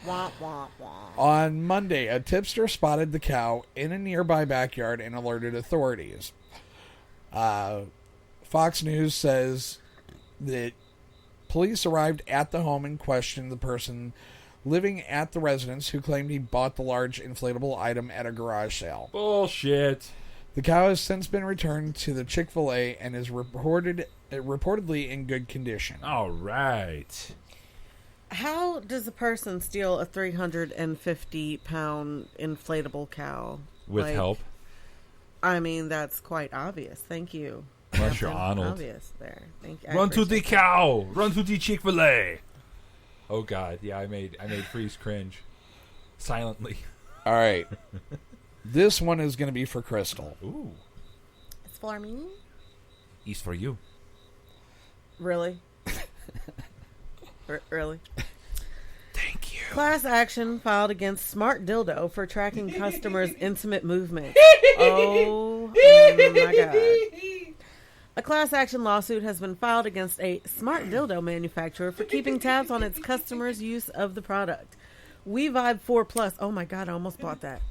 Wah, wah, wah. On Monday, a tipster spotted the cow in a nearby backyard and alerted authorities. Fox News says that police arrived at the home and questioned the person living at the residence who claimed he bought the large inflatable item at a garage sale. Bullshit. The cow has since been returned to the Chick-fil-A and is reportedly in good condition. All right. How does a person steal a 350-pound inflatable cow? With help? I mean, that's quite obvious. Thank you. Unless you're Arnold. Obvious there. Thank you. Run to the cow. Run to the Chick-fil-A. Oh, God. Yeah, I made Phreze cringe. Silently. All right. This one is going to be for Crystal. Ooh. It's for me? It's for you. Really? Really? Thank you. Class action filed against Smart Dildo for tracking customers' intimate movement. Oh my God. A class action lawsuit has been filed against a Smart Dildo manufacturer for keeping tabs on its customers' use of the product. WeVibe 4+. Oh my God, I almost bought that.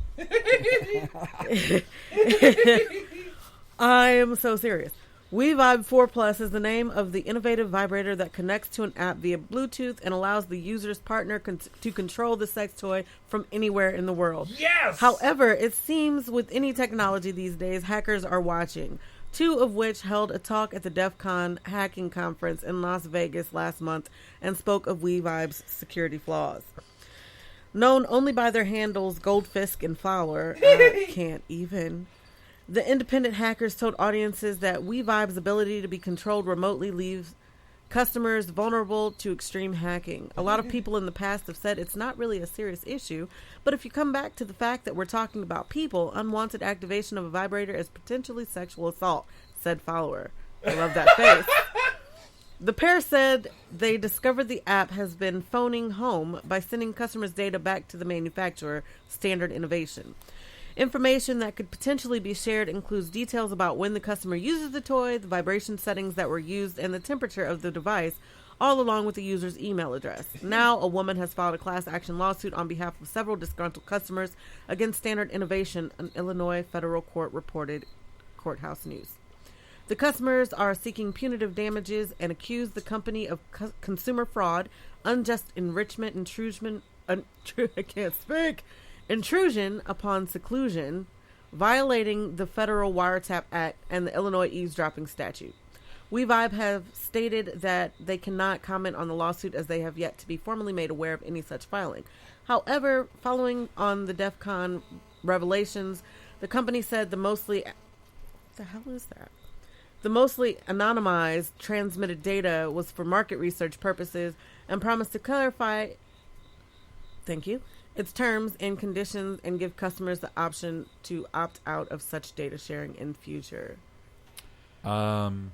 I am so serious. WeVibe 4+ is the name of the innovative vibrator that connects to an app via Bluetooth and allows the user's partner to control the sex toy from anywhere in the world. Yes! However, it seems with any technology these days, hackers are watching. 2 of which held a talk at the DEF CON hacking conference in Las Vegas last month and spoke of WeVibe's security flaws. Known only by their handles Goldfisk and Fowler, can't even. The independent hackers told audiences that WeVibe's ability to be controlled remotely leaves customers vulnerable to extreme hacking. A lot of people in the past have said it's not really a serious issue, but if you come back to the fact that we're talking about people, unwanted activation of a vibrator is potentially sexual assault, said Fowler. I love that face. The pair said they discovered the app has been phoning home by sending customers' data back to the manufacturer, Standard Innovation. Information that could potentially be shared includes details about when the customer uses the toy, the vibration settings that were used, and the temperature of the device, all along with the user's email address. Now, a woman has filed a class action lawsuit on behalf of several disgruntled customers against Standard Innovation, an Illinois federal court reported Courthouse News. The customers are seeking punitive damages and accuse the company of consumer fraud, unjust enrichment, intrusion upon seclusion, violating the Federal Wiretap Act and the Illinois eavesdropping statute. WeVibe have stated that they cannot comment on the lawsuit as they have yet to be formally made aware of any such filing. However, following on the DEF CON revelations, the company said the mostly anonymized transmitted data was for market research purposes and promised to clarify its terms and conditions and give customers the option to opt out of such data sharing in future. Can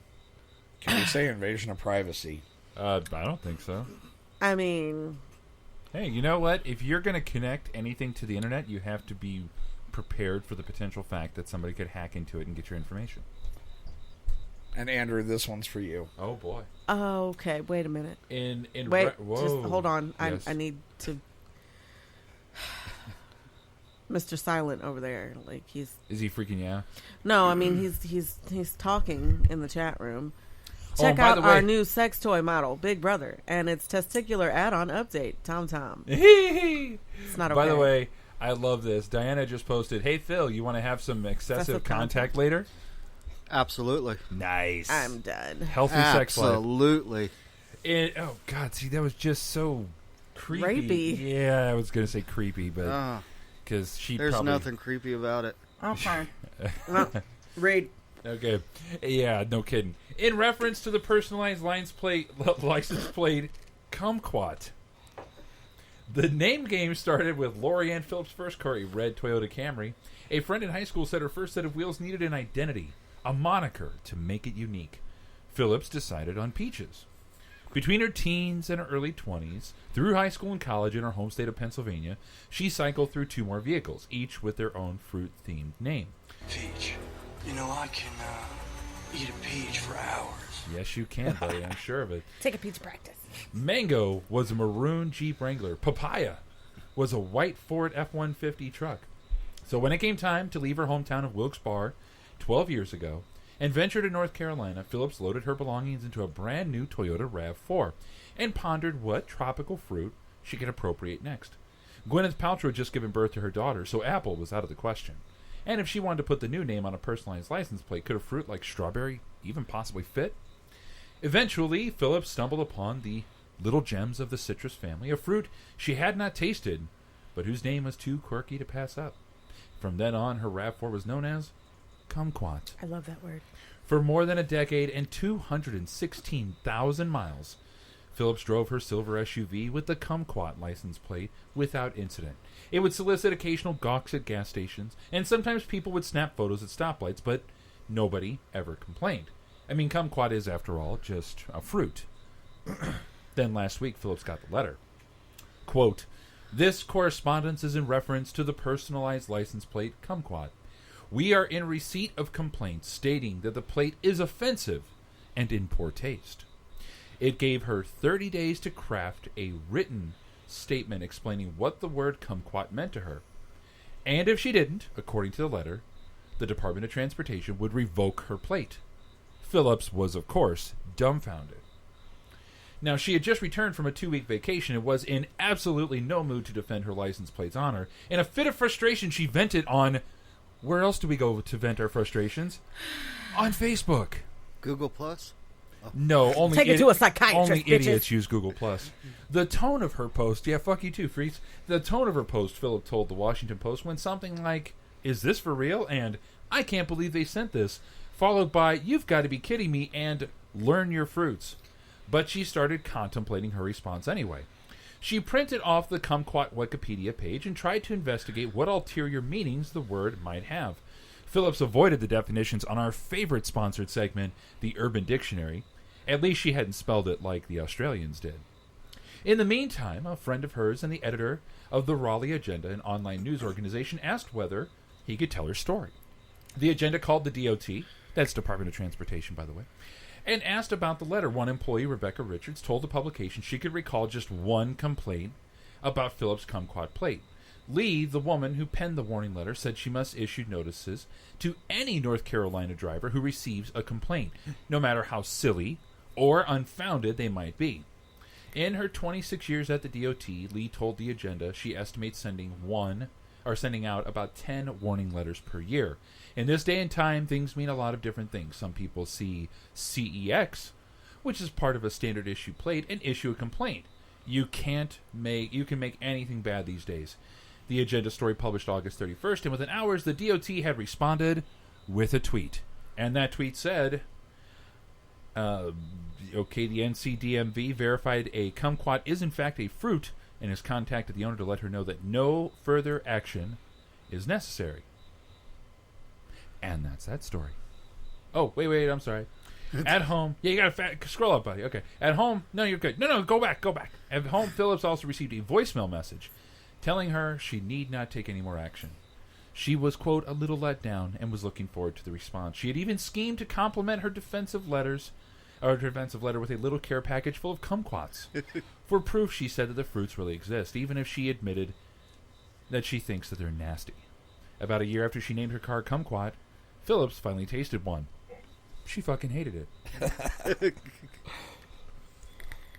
we say invasion of privacy? I don't think so. I mean... Hey, you know what? If you're going to connect anything to the internet, you have to be prepared for the potential fact that somebody could hack into it and get your information. And Andrew, this one's for you. Oh, boy. Oh, okay. Wait a minute. Whoa. Just hold on. Yes. I need to... Mr. Silent over there, like he's... Is he freaking you out? No, I mean he's talking in the chat room. Check by out the our way- new sex toy model, Big Brother, and its testicular add-on update, Tom Tom. It's not okay. By the way, I love this. Diana just posted, "Hey Phil, you want to have some excessive contact later?" Absolutely. Nice. I'm done. Healthy sex life. Absolutely. Oh God, see that was just so creepy. Rapey. Yeah, I was gonna say creepy, but because there's nothing creepy about it. Oh, fine. No, read. Okay. Yeah, no kidding. In reference to the personalized license plate Kumquat. The name game started with Lori Ann Phillips' first car, a red Toyota Camry. A friend in high school said her first set of wheels needed an identity, a moniker to make it unique. Phillips decided on Peaches. Between her teens and her early 20s, through high school and college in her home state of Pennsylvania, she cycled through 2 more vehicles, each with their own fruit-themed name. Peach. You know, I can eat a peach for hours. Yes, you can, buddy. I'm sure of it. Take a peach practice. Mango was a maroon Jeep Wrangler. Papaya was a white Ford F-150 truck. So when it came time to leave her hometown of Wilkes-Barre 12 years ago and venture to North Carolina, Phillips loaded her belongings into a brand new Toyota RAV4 and pondered what tropical fruit she could appropriate next. Gwyneth Paltrow had just given birth to her daughter, so apple was out of the question. And if she wanted to put the new name on a personalized license plate, could a fruit like strawberry even possibly fit? Eventually, Phillips stumbled upon the little gems of the citrus family, a fruit she had not tasted, but whose name was too quirky to pass up. From then on, her RAV4 was known as Kumquat. I love that word. For more than a decade and 216,000 miles, Phillips drove her silver SUV with the Kumquat license plate without incident. It would solicit occasional gawks at gas stations, and sometimes people would snap photos at stoplights, but nobody ever complained. I mean, Kumquat is, after all, just a fruit. Then last week, Phillips got the letter. Quote, "This correspondence is in reference to the personalized license plate Kumquat. We are in receipt of complaints stating that the plate is offensive and in poor taste." It gave her 30 days to craft a written statement explaining what the word kumquat meant to her. And if she didn't, according to the letter, the Department of Transportation would revoke her plate. Phillips was, of course, dumbfounded. Now, she had just returned from a 2-week vacation and was in absolutely no mood to defend her license plate's honor. In a fit of frustration, she vented on... Where else do we go to vent our frustrations? On Facebook. Google Plus? No, only Take it to a psychiatrist, only bitches. idiots use Google Plus. The tone of her post, yeah, fuck you too, Phreze. The tone of her post, Philip told the Washington Post, went something like, "Is this for real?" and "I can't believe they sent this," followed by, "You've got to be kidding me," and "Learn your fruits." But she started contemplating her response anyway. She printed off the Kumquat Wikipedia page and tried to investigate what ulterior meanings the word might have. Phillips avoided the definitions on our favorite sponsored segment, the Urban Dictionary. At least she hadn't spelled it like the Australians did. In the meantime, a friend of hers and the editor of the Raleigh Agenda, an online news organization, asked whether he could tell her story. The Agenda called the DOT, that's Department of Transportation, by the way, and asked about the letter. One employee, Rebecca Richards, told the publication she could recall just one complaint about Phillips' kumquat plate. Lee, the woman who penned the warning letter, said she must issue notices to any North Carolina driver who receives a complaint, no matter how silly or unfounded they might be. In her 26 years at the DOT, Lee told the Agenda she estimates sending out about 10 warning letters per year. In this day and time, things mean a lot of different things. Some people see CEX, which is part of a standard issue plate, and issue a complaint. You can make anything bad these days. The Agenda story published August 31st, and within hours, the DOT had responded with a tweet. And that tweet said, okay, the NCDMV verified a kumquat is in fact a fruit and has contacted the owner to let her know that no further action is necessary. And that's that story. Oh, wait, I'm sorry. At home, yeah, you gotta scroll up, buddy. Okay. At home, no, you're good. No, go back. At home, Phillips also received a voicemail message telling her she need not take any more action. She was, quote, a little let down and was looking forward to the response. She had even schemed to compliment her defensive letter with a little care package full of kumquats. For proof, she said that the fruits really exist, even if she admitted that she thinks that they're nasty. About a year after she named her car Kumquat, Phillips finally tasted one. She fucking hated it.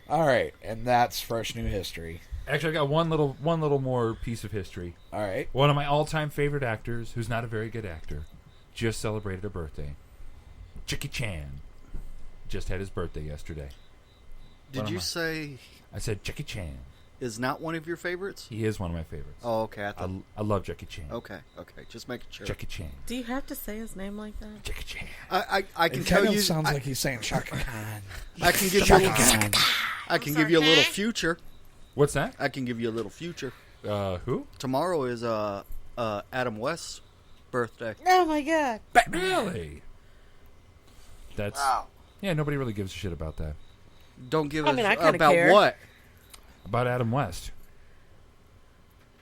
All right, and that's fresh new history. Actually, I got one little more piece of history. All right. One of my all-time favorite actors, who's not a very good actor, just celebrated a birthday. Jackie Chan just had his birthday yesterday. Did you say... I said Jackie Chan. Is not one of your favorites? He is one of my favorites. Oh, okay. I love Jackie Chan. Okay. Just making sure. Jackie Chan. Do you have to say his name like that? Jackie Chan. I can tell you... It sounds like he's saying Shaka Khan. I can give you a little... I can give you a little future. What's that? I can give you a little future. Who? Tomorrow is Adam West's birthday. Oh my god! Really? That's... Wow. Yeah, nobody really gives a shit about that. Don't give I us mean, I kinda about care. what? About Adam West.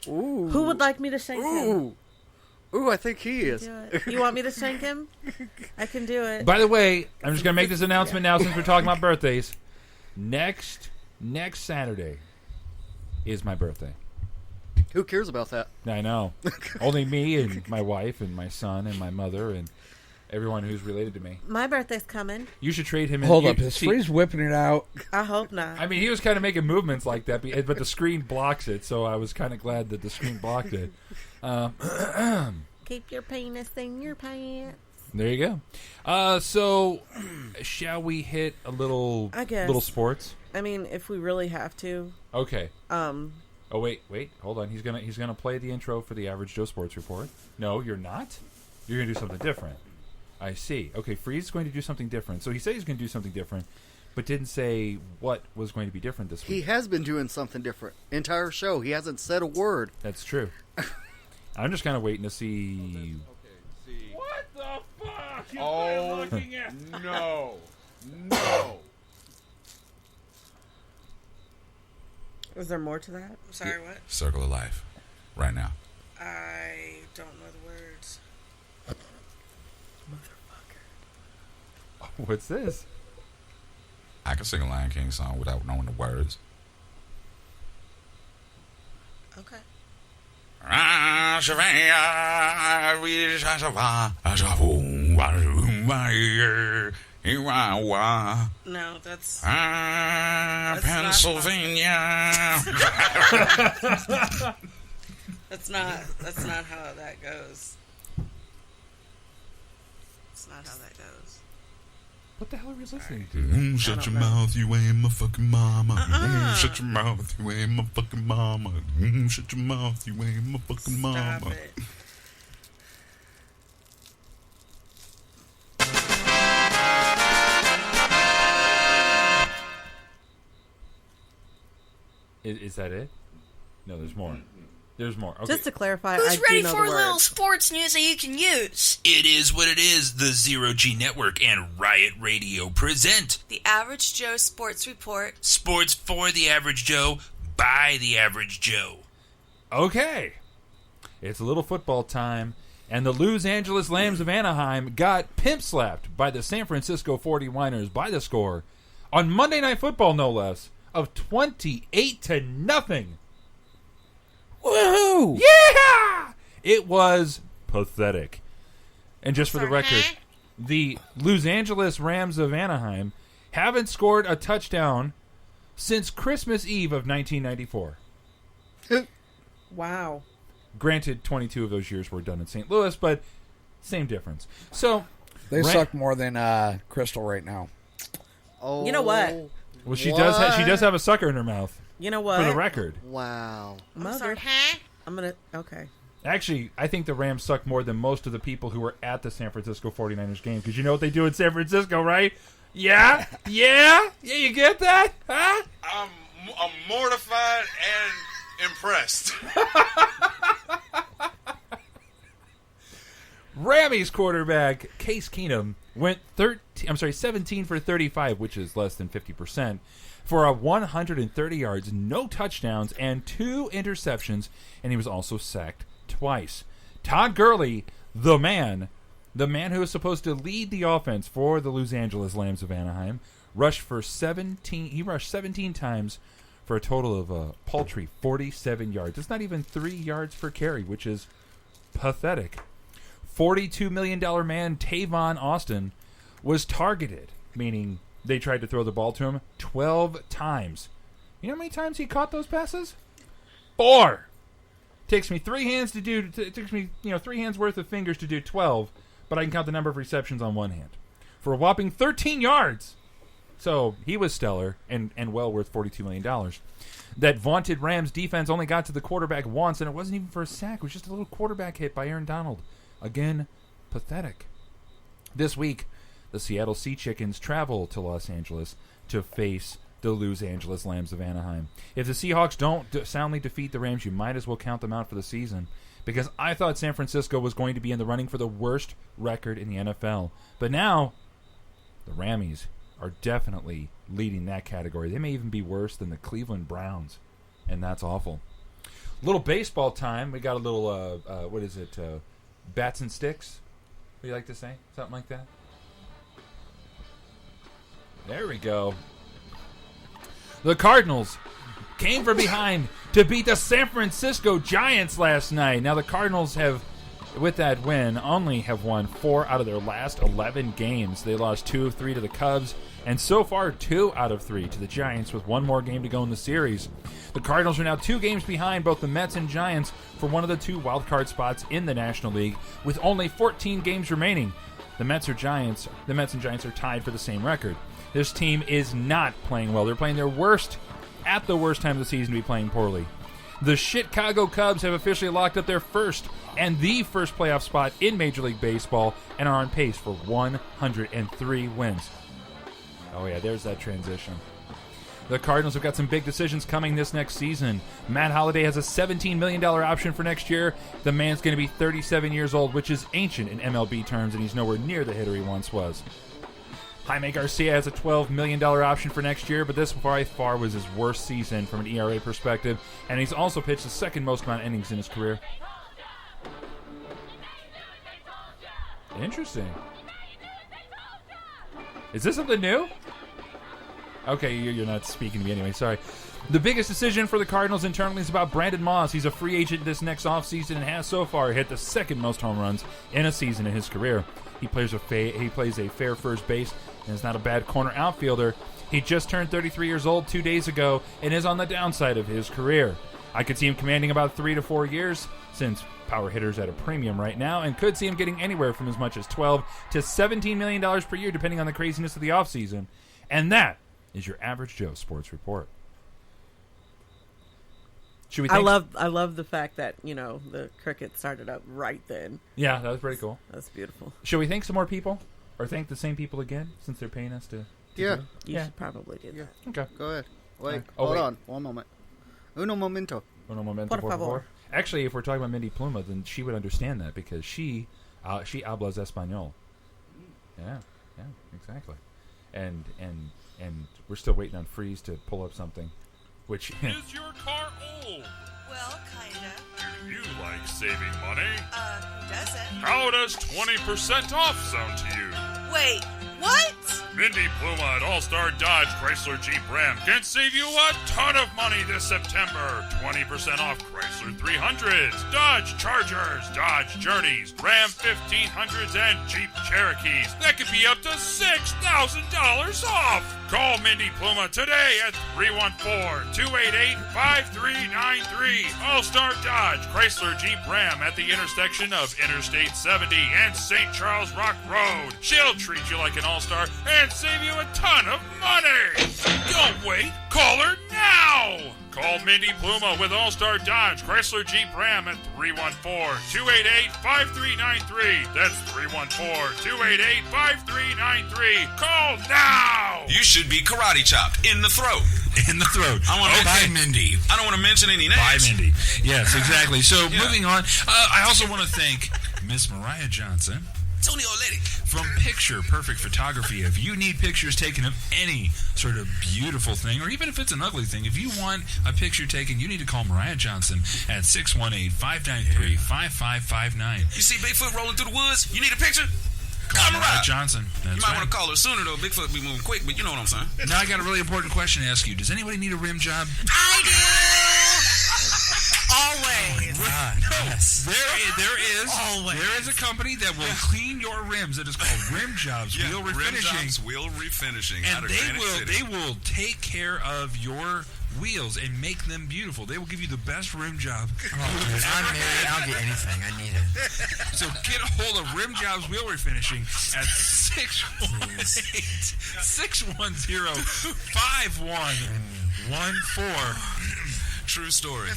Ooh. Who would like me to shank him? Ooh, I think he is. Do it. You want me to shank him? I can do it. By the way, I'm just going to make this announcement now since we're talking about birthdays. Next Saturday is my birthday. Who cares about that? I know. Only me and my wife and my son and my mother and everyone who's related to me. My birthday's coming. You should trade him in. Hold up, is Phreze whipping it out? I hope not. I mean, he was kind of making movements like that, but the screen blocks it, so I was kind of glad that the screen blocked it. Keep your penis in your pants. There you go. So, shall we hit a little, I guess. little sports? I mean, if we really have to. Okay. Oh wait, hold on. He's gonna play the intro for the Average Joe Sports Report. No, you're not. You're gonna do something different. I see. Okay, Phreze is going to do something different. So he said he's going to do something different, but didn't say what was going to be different this week. He has been doing something different. Entire show. He hasn't said a word. That's true. I'm just kind of waiting to see. What the fuck? Oh, looking at? No. Is there more to that? I'm sorry, what? Circle of Life. Right now. I don't know the words. What's this? I can sing a Lion King song without knowing the words. Okay. No, that's Pennsylvania. That's not how that goes. That's not how that goes. What the hell are we listening to? Shut your mouth, you ain't my fucking mama. Shut your mouth, you ain't my fucking mama. Shut your mouth, you ain't my fucking mama. Stop it. Is that it? No, there's more. There's more. Okay. Just to clarify, Who's I do ready know for the a little words. sports news that you can use? It is what it is. The Zero G Network and Riot Radio present The Average Joe Sports Report. Sports for the Average Joe by the Average Joe. Okay. It's a little football time, and the Los Angeles Lambs of Anaheim got pimp slapped by the San Francisco 49ers by the score on Monday Night Football, no less, of 28-0. Woohoo! Yeah! It was pathetic. And just for the record, the Los Angeles Rams of Anaheim haven't scored a touchdown since Christmas Eve of 1994. Wow. Granted, 22 of those years were done in St. Louis, but same difference. So They suck more than Crystal right now. Oh, You know what? Well, she does have a sucker in her mouth. You know what? For the record. Wow. Mother. I'm gonna. Okay. Actually, I think the Rams suck more than most of the people who were at the San Francisco 49ers game, because you know what they do in San Francisco, right? Yeah? Yeah? Yeah, you get that? Huh? I'm mortified and impressed. Rammies quarterback Case Keenum went 17 for 35, which is less than 50%, for a 130 yards, no touchdowns, and 2 interceptions, and he was also sacked twice. Todd Gurley, the man who is supposed to lead the offense for the Los Angeles Lambs of Anaheim, rushed 17 times for a total of a paltry 47 yards. It's not even 3 yards per carry, which is pathetic. $42 million man Tavon Austin was targeted, meaning they tried to throw the ball to him 12 times. You know how many times he caught those passes? 4. Takes me 3 hands to do. It takes me 3 hands worth of fingers to do 12, but I can count the number of receptions on one hand for a whopping 13 yards. So he was stellar and well worth $42 million. That vaunted Rams defense only got to the quarterback once, and it wasn't even for a sack. It was just a little quarterback hit by Aaron Donald. Again, pathetic. This week, the Seattle Sea Chickens travel to Los Angeles to face the Los Angeles Lambs of Anaheim. If the Seahawks don't soundly defeat the Rams, you might as well count them out for the season, because I thought San Francisco was going to be in the running for the worst record in the NFL. But now, the Rammies are definitely leading that category. They may even be worse than the Cleveland Browns, and that's awful. Little baseball time. We got a little, what is it, bats and sticks? What do you like to say? Something like that? There we go. The Cardinals came from behind to beat the San Francisco Giants last night. Now the Cardinals have, with that win, only have won 4 out of their last 11 games. They lost 2 of 3 to the Cubs, and so far 2 out of 3 to the Giants with 1 more game to go in the series. The Cardinals are now 2 games behind both the Mets and Giants for one of the 2 wild card spots in the National League with only 14 games remaining. The Mets and Giants are tied for the same record. This team is not playing well. They're playing their worst at the worst time of the season to be playing poorly. The Chicago Cubs have officially locked up their first playoff spot in Major League Baseball and are on pace for 103 wins. Oh yeah, there's that transition. The Cardinals have got some big decisions coming this next season. Matt Holliday has a $17 million option for next year. The man's going to be 37 years old, which is ancient in MLB terms, and he's nowhere near the hitter he once was. Jaime Garcia has a $12 million option for next year, but this by far was his worst season from an ERA perspective, and he's also pitched the second most amount of innings in his career. Interesting. Is this something new? Okay, you're not speaking to me anyway, sorry. The biggest decision for the Cardinals internally is about Brandon Moss. He's a free agent this next offseason and has so far hit the second most home runs in a season in his career. He plays a fair first base and is not a bad corner outfielder. He just turned 33 years old 2 days ago and is on the downside of his career. I could see him commanding about 3 to 4 years, since power hitter's at a premium right now, and could see him getting anywhere from as much as $12 to $17 million per year, depending on the craziness of the offseason. And that is your Average Joe Sports Report. Should we I love the fact that, the cricket started up right then. Yeah, that was pretty cool. That's beautiful. Should we thank some more people? Or thank the same people again, since they're paying us to Yeah. You should probably do that. Okay. Go ahead. Wait, Oh, hold wait. on. One moment. Uno momento. Uno momento, por favor. Actually, if we're talking about Mindy Pluma, then she would understand that because she hablas español. Yeah, exactly. And we're still waiting on Phreze to pull up something, which Is your car old? Well, kinda. Do you like saving money? Who doesn't? How does 20% off sound to you? Wait, what? Mindy Pluma at All-Star Dodge Chrysler Jeep Ram can save you a ton of money this September. 20% off Chrysler 300s, Dodge Chargers, Dodge Journeys, Ram 1500s, and Jeep Cherokees. That could be up to $6,000 off. Call Mindy Pluma today at 314-288-5393. All-Star Dodge Chrysler Jeep Ram at the intersection of Interstate 70 and St. Charles Rock Road. She'll treat you like an all-star and save you a ton of money. Don't wait. Call her now. Call Mindy Pluma with All-Star Dodge Chrysler Jeep Ram at 314-288-5393. That's 314-288-5393. Call now. You should be karate chopped in the throat. In the throat. I want to By Mindy. I don't want to mention any names. By Mindy. Yes, exactly. So moving on, I also want to thank Miss Mariah Johnson. Tony O'Leary. From Picture Perfect Photography. If you need pictures taken of any sort of beautiful thing, or even if it's an ugly thing, if you want a picture taken, you need to call Mariah Johnson at 618-593-5559. You see Bigfoot rolling through the woods? You need a picture? Call Mariah Johnson. That's You might right. want to call her sooner, though. Bigfoot be moving quick, but you know what I'm saying. Now I got a really important question to ask you. Does anybody need a rim job? I do. Always. Yes. There is a company that will clean your rims. It is called Rim Jobs Wheel Refinishing. Rim Jobs Wheel Refinishing. And they will take care of your wheels and make them beautiful. They will give you the best rim job. I'm married. I'll get anything. I need it. So get a hold of Rim Jobs Wheel Refinishing at 610-5114. true story.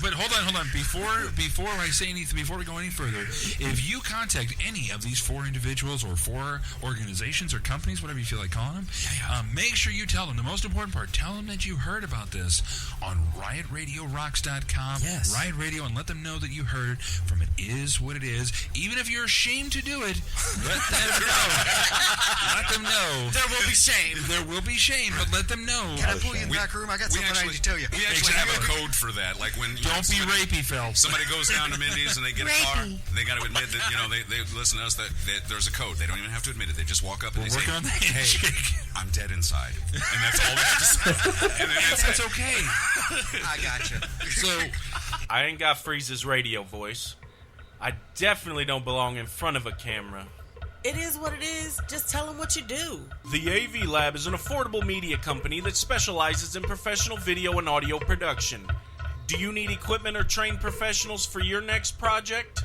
But hold on. Before I say anything, before we go any further, if you contact any of these 4 individuals or 4 organizations or companies, whatever you feel like calling them, make sure you tell them the most important part. Tell them that you heard about this on RiotRadioRocks.com. Yes. Riot Radio, and let them know that you heard from It Is What It Is. Even if you're ashamed to do it, let them know. Let them know. There will be shame. There will be shame, but let them know. Can I pull you in the back room? I got something I need to tell you. We actually have a code for that. Like when Don't be rapey, Phil. Somebody goes down to Mindy's and they get a car, and they got to admit that they listen to us. That there's a code. They don't even have to admit it. They just walk up and they say, "Hey, I'm dead inside," and that's all they have to say. And then that's okay. I got you. So I ain't got Phreze's radio voice. I definitely don't belong in front of a camera. It is what it is. Just tell them what you do. The AV Lab is an affordable media company that specializes in professional video and audio production. Do you need equipment or trained professionals for your next project?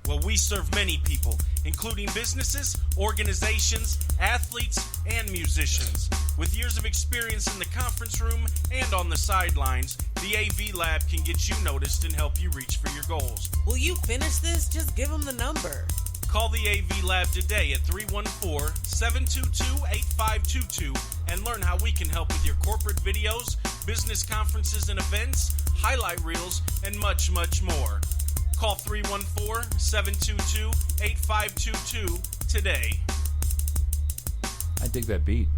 Well, we serve many people, including businesses, organizations, athletes, and musicians. With years of experience in the conference room and on the sidelines, the AV Lab can get you noticed and help you reach for your goals. Will you finish this? Just give them the number. Call the AV Lab today at 314-722-8522 and learn how we can help with your corporate videos, business conferences and events, highlight reels, and much, much more. Call 314-722-8522 today. I dig that beat.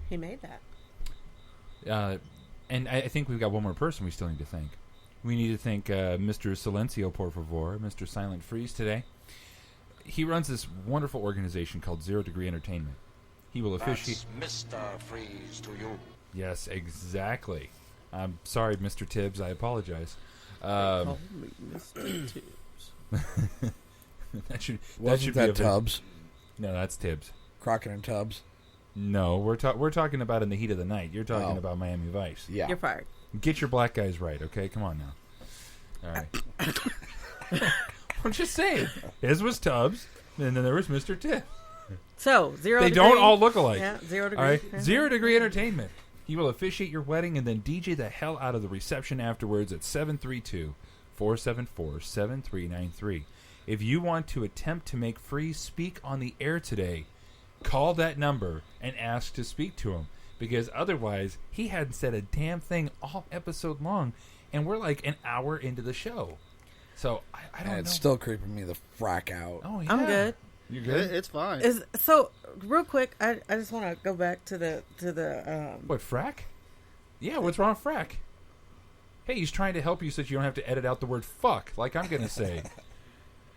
He made that. And I think we've got one more person we still need to thank. We need to thank Mr. Silencio, por favor, Mr. Silent Freeze today. He runs this wonderful organization called 0 Degree Entertainment. He will officiate... That's Mr. Freeze to you. Yes, exactly. I'm sorry, Mr. Tibbs. I apologize. Call me Mr. Tibbs. that should Wasn't be that Tubbs? No, that's Tibbs. Crockett and Tubbs? No, we're talking about In the Heat of the Night. You're talking about Miami Vice. Yeah. You're fired. Get your black guys right, okay? Come on now. All right. I'm just saying. His was Tubbs, and then there was Mr. Tibbs. So, 0 They degree. don't all look alike. Yeah, 0 degree. All right, 0 Degree Entertainment. He will officiate your wedding and then DJ the hell out of the reception afterwards at 732-474-7393. If you want to attempt to make Phreze speak on the air today, call that number and ask to speak to him. Because otherwise, he hadn't said a damn thing all episode long, and we're like an hour into the show. So, I don't know. It's still creeping me the frack out. Oh, yeah. I'm good. You good? It's fine. So, real quick, I just want to go back to the What, frack? Yeah, what's wrong with frack? Hey, he's trying to help you so that you don't have to edit out the word fuck, like I'm going to say.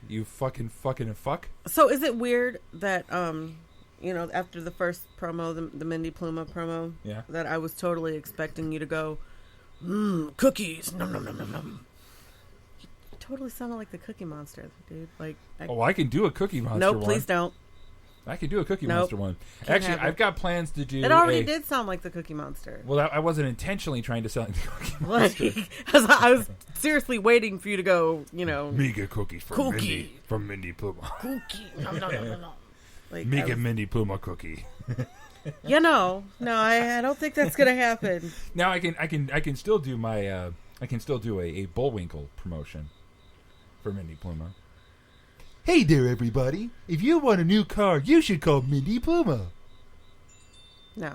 You fucking fuck. So, is it weird that, after the first promo, the Mindy Pluma promo, that I was totally expecting you to go, cookies, nom, nom, nom, nom, nom. You totally sounded like the Cookie Monster, dude. Like, I can do a Cookie Monster one. No, please don't. I can do a Cookie Monster one. Actually, I've got plans to do. It already did sound like the Cookie Monster. Well, I wasn't intentionally trying to sound like the Cookie Monster. I was seriously waiting for you to go, Mega cookies from Mindy Pluma. Cookie. No. Like, Mega Mindy Pluma cookie. No, I don't think that's gonna happen. Now I can still do my I can still do a Bullwinkle promotion for Mindy Pluma. Hey there, everybody! If you want a new car, you should call Mindy Pluma. No.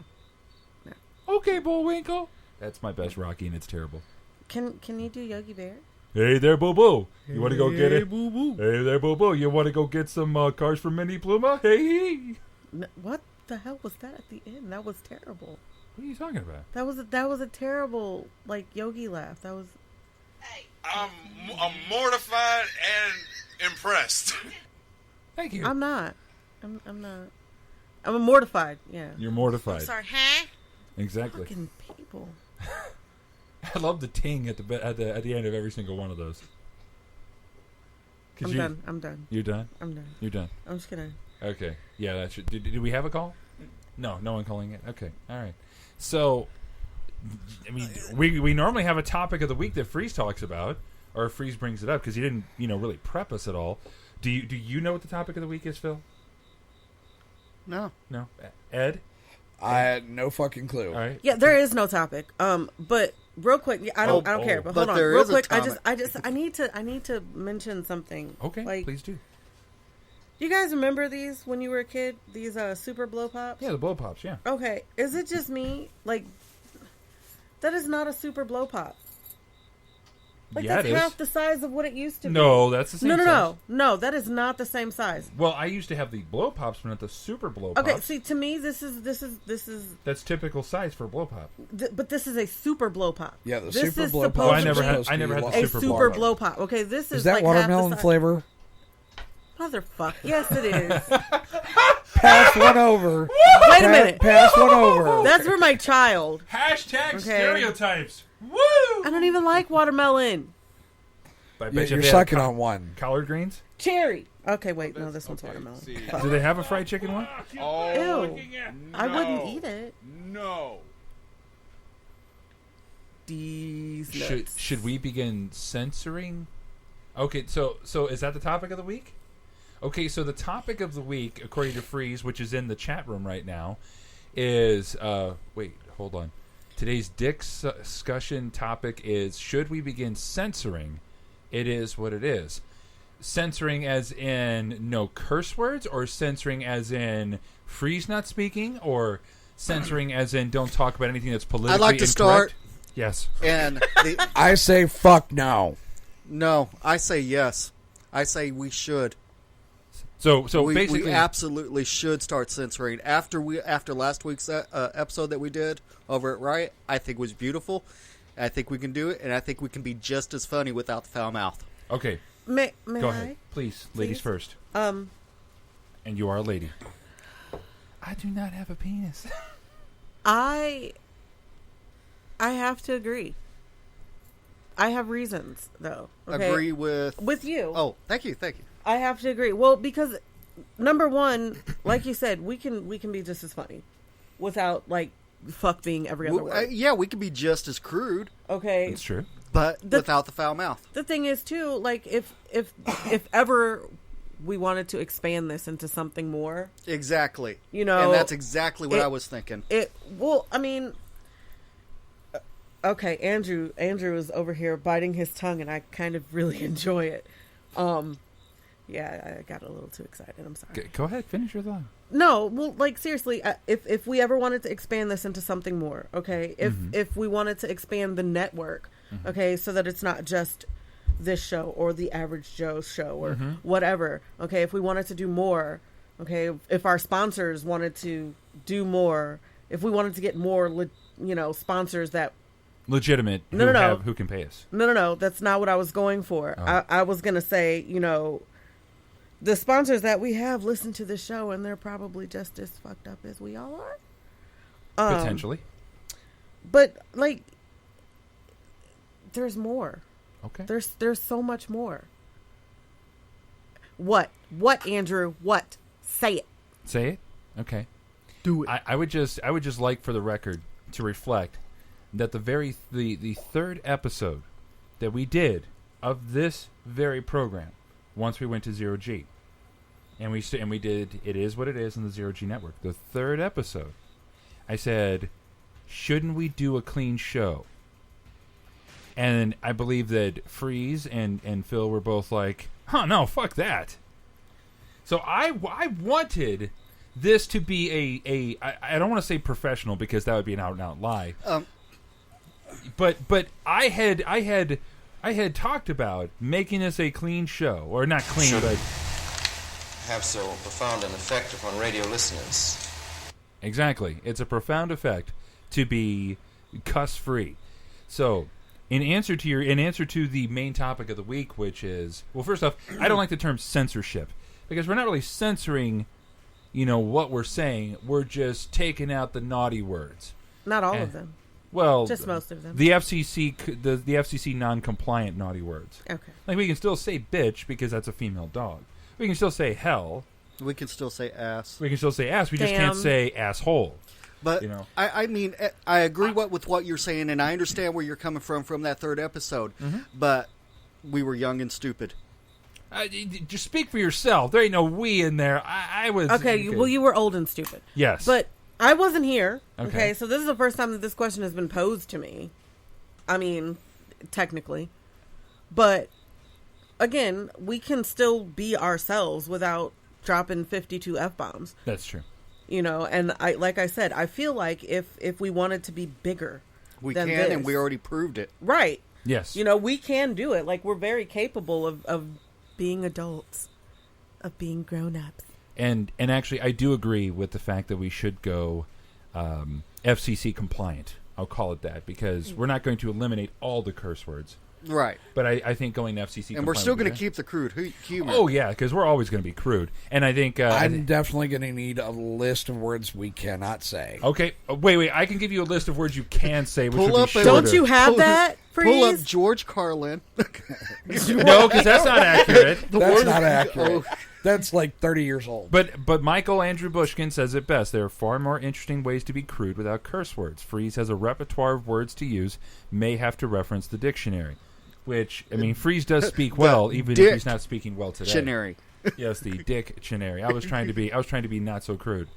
Okay, Bullwinkle. That's my best Rocky, and it's terrible. Can you do Yogi Bear? Hey there, Boo Boo. You want to go get it? Boo Boo. Hey there, Boo Boo. You want to go get some cars from Mindy Pluma? Hey. No, what the hell was that at the end? That was terrible. What are you talking about? That was a terrible Yogi laugh. That was. I'm mortified and impressed. Thank you. I'm not. I'm not. I'm mortified. Yeah. You're mortified. I'm sorry, huh? Exactly. Fucking people. I love the ting at the end of every single one of those. I'm done. You're done? I'm done. You're done. I'm just gonna. Okay. Yeah, that should. Did we have a call? No one calling it. Okay. All right. So, I mean, we normally have a topic of the week that Phreze talks about, or Phreze brings it up because he didn't, really prep us at all. Do you know what the topic of the week is, Phil? No. Ed? I had no fucking clue. All right. Yeah, there is no topic. But real quick, I don't care. But hold on, real quick. I need to mention something. Okay, like, please do. You guys remember these when you were a kid? These super blow pops? Yeah, the blow pops, yeah. Okay. Is it just me? Like, that is not a super blow pop. Like, yeah, that's half the size of what it used to be. No, that's the same size. No, that is not the same size. Well, I used to have the blow pops, but not the super blow pops. Okay, see, to me, this is that's typical size for a blow pop. But this is a super blow pop. Yeah, the this super is blow pop. Oh, I never had the super blow pop. Okay, this is that like watermelon half the flavor? Motherfucker. Yes, it is. Pass one over. Wait a minute. Pass one over. That's for my child. Hashtag stereotypes. Woo! I don't even like watermelon. You're sucking on one. Collard greens? Cherry. Okay, wait. No, this one's watermelon. Do they have a fried chicken one? Oh, ew. I wouldn't eat it. No. These Should we begin censoring? Okay, so is that the topic of the week? Okay, so the topic of the week, according to Phreze, which is in the chat room right now, is wait, hold on. Today's discussion topic is: should we begin censoring? It is what it is. Censoring as in no curse words, or censoring as in Phreze not speaking, or censoring as in don't talk about anything that's politically I'd like to start. Yes. And I say fuck no. No, I say yes. I say we should. So we absolutely should start censoring. After last week's episode that we did over at Riot, I think was beautiful. I think we can do it, and I think we can be just as funny without the foul mouth. Okay. May Go I? ahead. Please. Ladies first. And you are a lady. I do not have a penis. I have to agree. I have reasons, though. Okay? Agree with you. Oh, thank you. I have to agree. Well, because number one, like you said, we can be just as funny without like fuck being every other word. Yeah, we can be just as crude. Okay, that's true. But without the foul mouth. The thing is, too, like if ever we wanted to expand this into something more, exactly. You know, and that's exactly what I was thinking. Well, I mean. Okay, Andrew is over here biting his tongue, and I kind of really enjoy it. Yeah, I got a little too excited. I'm sorry. Go ahead, finish your thought. No, well, like seriously, if we ever wanted to expand this into something more, okay, if we wanted to expand the network, okay, so that it's not just this show or the Average Joe show or whatever, okay, if we wanted to do more, okay, if our sponsors wanted to do more, if we wanted to get more, sponsors that legitimate who can pay us. No, that's not what I was going for. Oh. I was going to say, the sponsors that we have listen to the show, and they're probably just as fucked up as we all are. Potentially. But, like, there's more. Okay. There's so much more. What, Andrew? What? Say it. Say it? Okay. Do it. I would just like for the record to reflect that the third episode that we did of this very program, once we went to 0G, and we did It Is What It Is on the 0G network. The third episode, I said, shouldn't we do a clean show? And I believe that Phreze and Phil were both like, "Huh, no, fuck that." So I wanted this to be I don't want to say professional because that would be an out and out lie. But I had talked about making this a clean show, or not clean, but have so profound an effect upon radio listeners. Exactly, it's a profound effect to be cuss free. So, in answer to the main topic of the week, which is, well, first off, I don't like the term censorship because we're not really censoring, what we're saying. We're just taking out the naughty words. Not all of them. Well, just most of them. The FCC non-compliant naughty words. Okay. Like we can still say bitch because that's a female dog. We can still say hell. We can still say ass. We can still say ass. We just can't say asshole. But I mean, I agree with what you're saying, and I understand where you're coming from that third episode. But we were young and stupid. Just speak for yourself. There ain't no we in there. I was okay. Well, you were old and stupid. Yes, but I wasn't here. Okay. Okay, so this is the first time that this question has been posed to me. I mean, technically. But, again, we can still be ourselves without dropping 52 F-bombs. That's true. You know, and like I said, I feel like if we wanted to be bigger, we than can, this, and we already proved it. Right. Yes. You know, we can do it. Like, we're very capable of being adults, of being grown-ups. And actually, I do agree with the fact that we should go FCC compliant. I'll call it that, because we're not going to eliminate all the curse words. Right. But I think going FCC and we're still going to keep the crude humor. Oh, yeah, because we're always going to be crude. And I think... I'm definitely going to need a list of words we cannot say. Okay. Wait. I can give you a list of words you can say, which would be shorter. Don't you have that, Phreze? Pull up George Carlin. No, because that's not accurate. That's not accurate. That's like 30 years old. But Michael Andrew Bushkin says it best. There are far more interesting ways to be crude without curse words. Phreze has a repertoire of words to use, may have to reference the dictionary. Which, I mean, Phreze does speak well, even if he's not speaking well today. Dictionary. Yes, the dictionary. I was trying to be not so crude.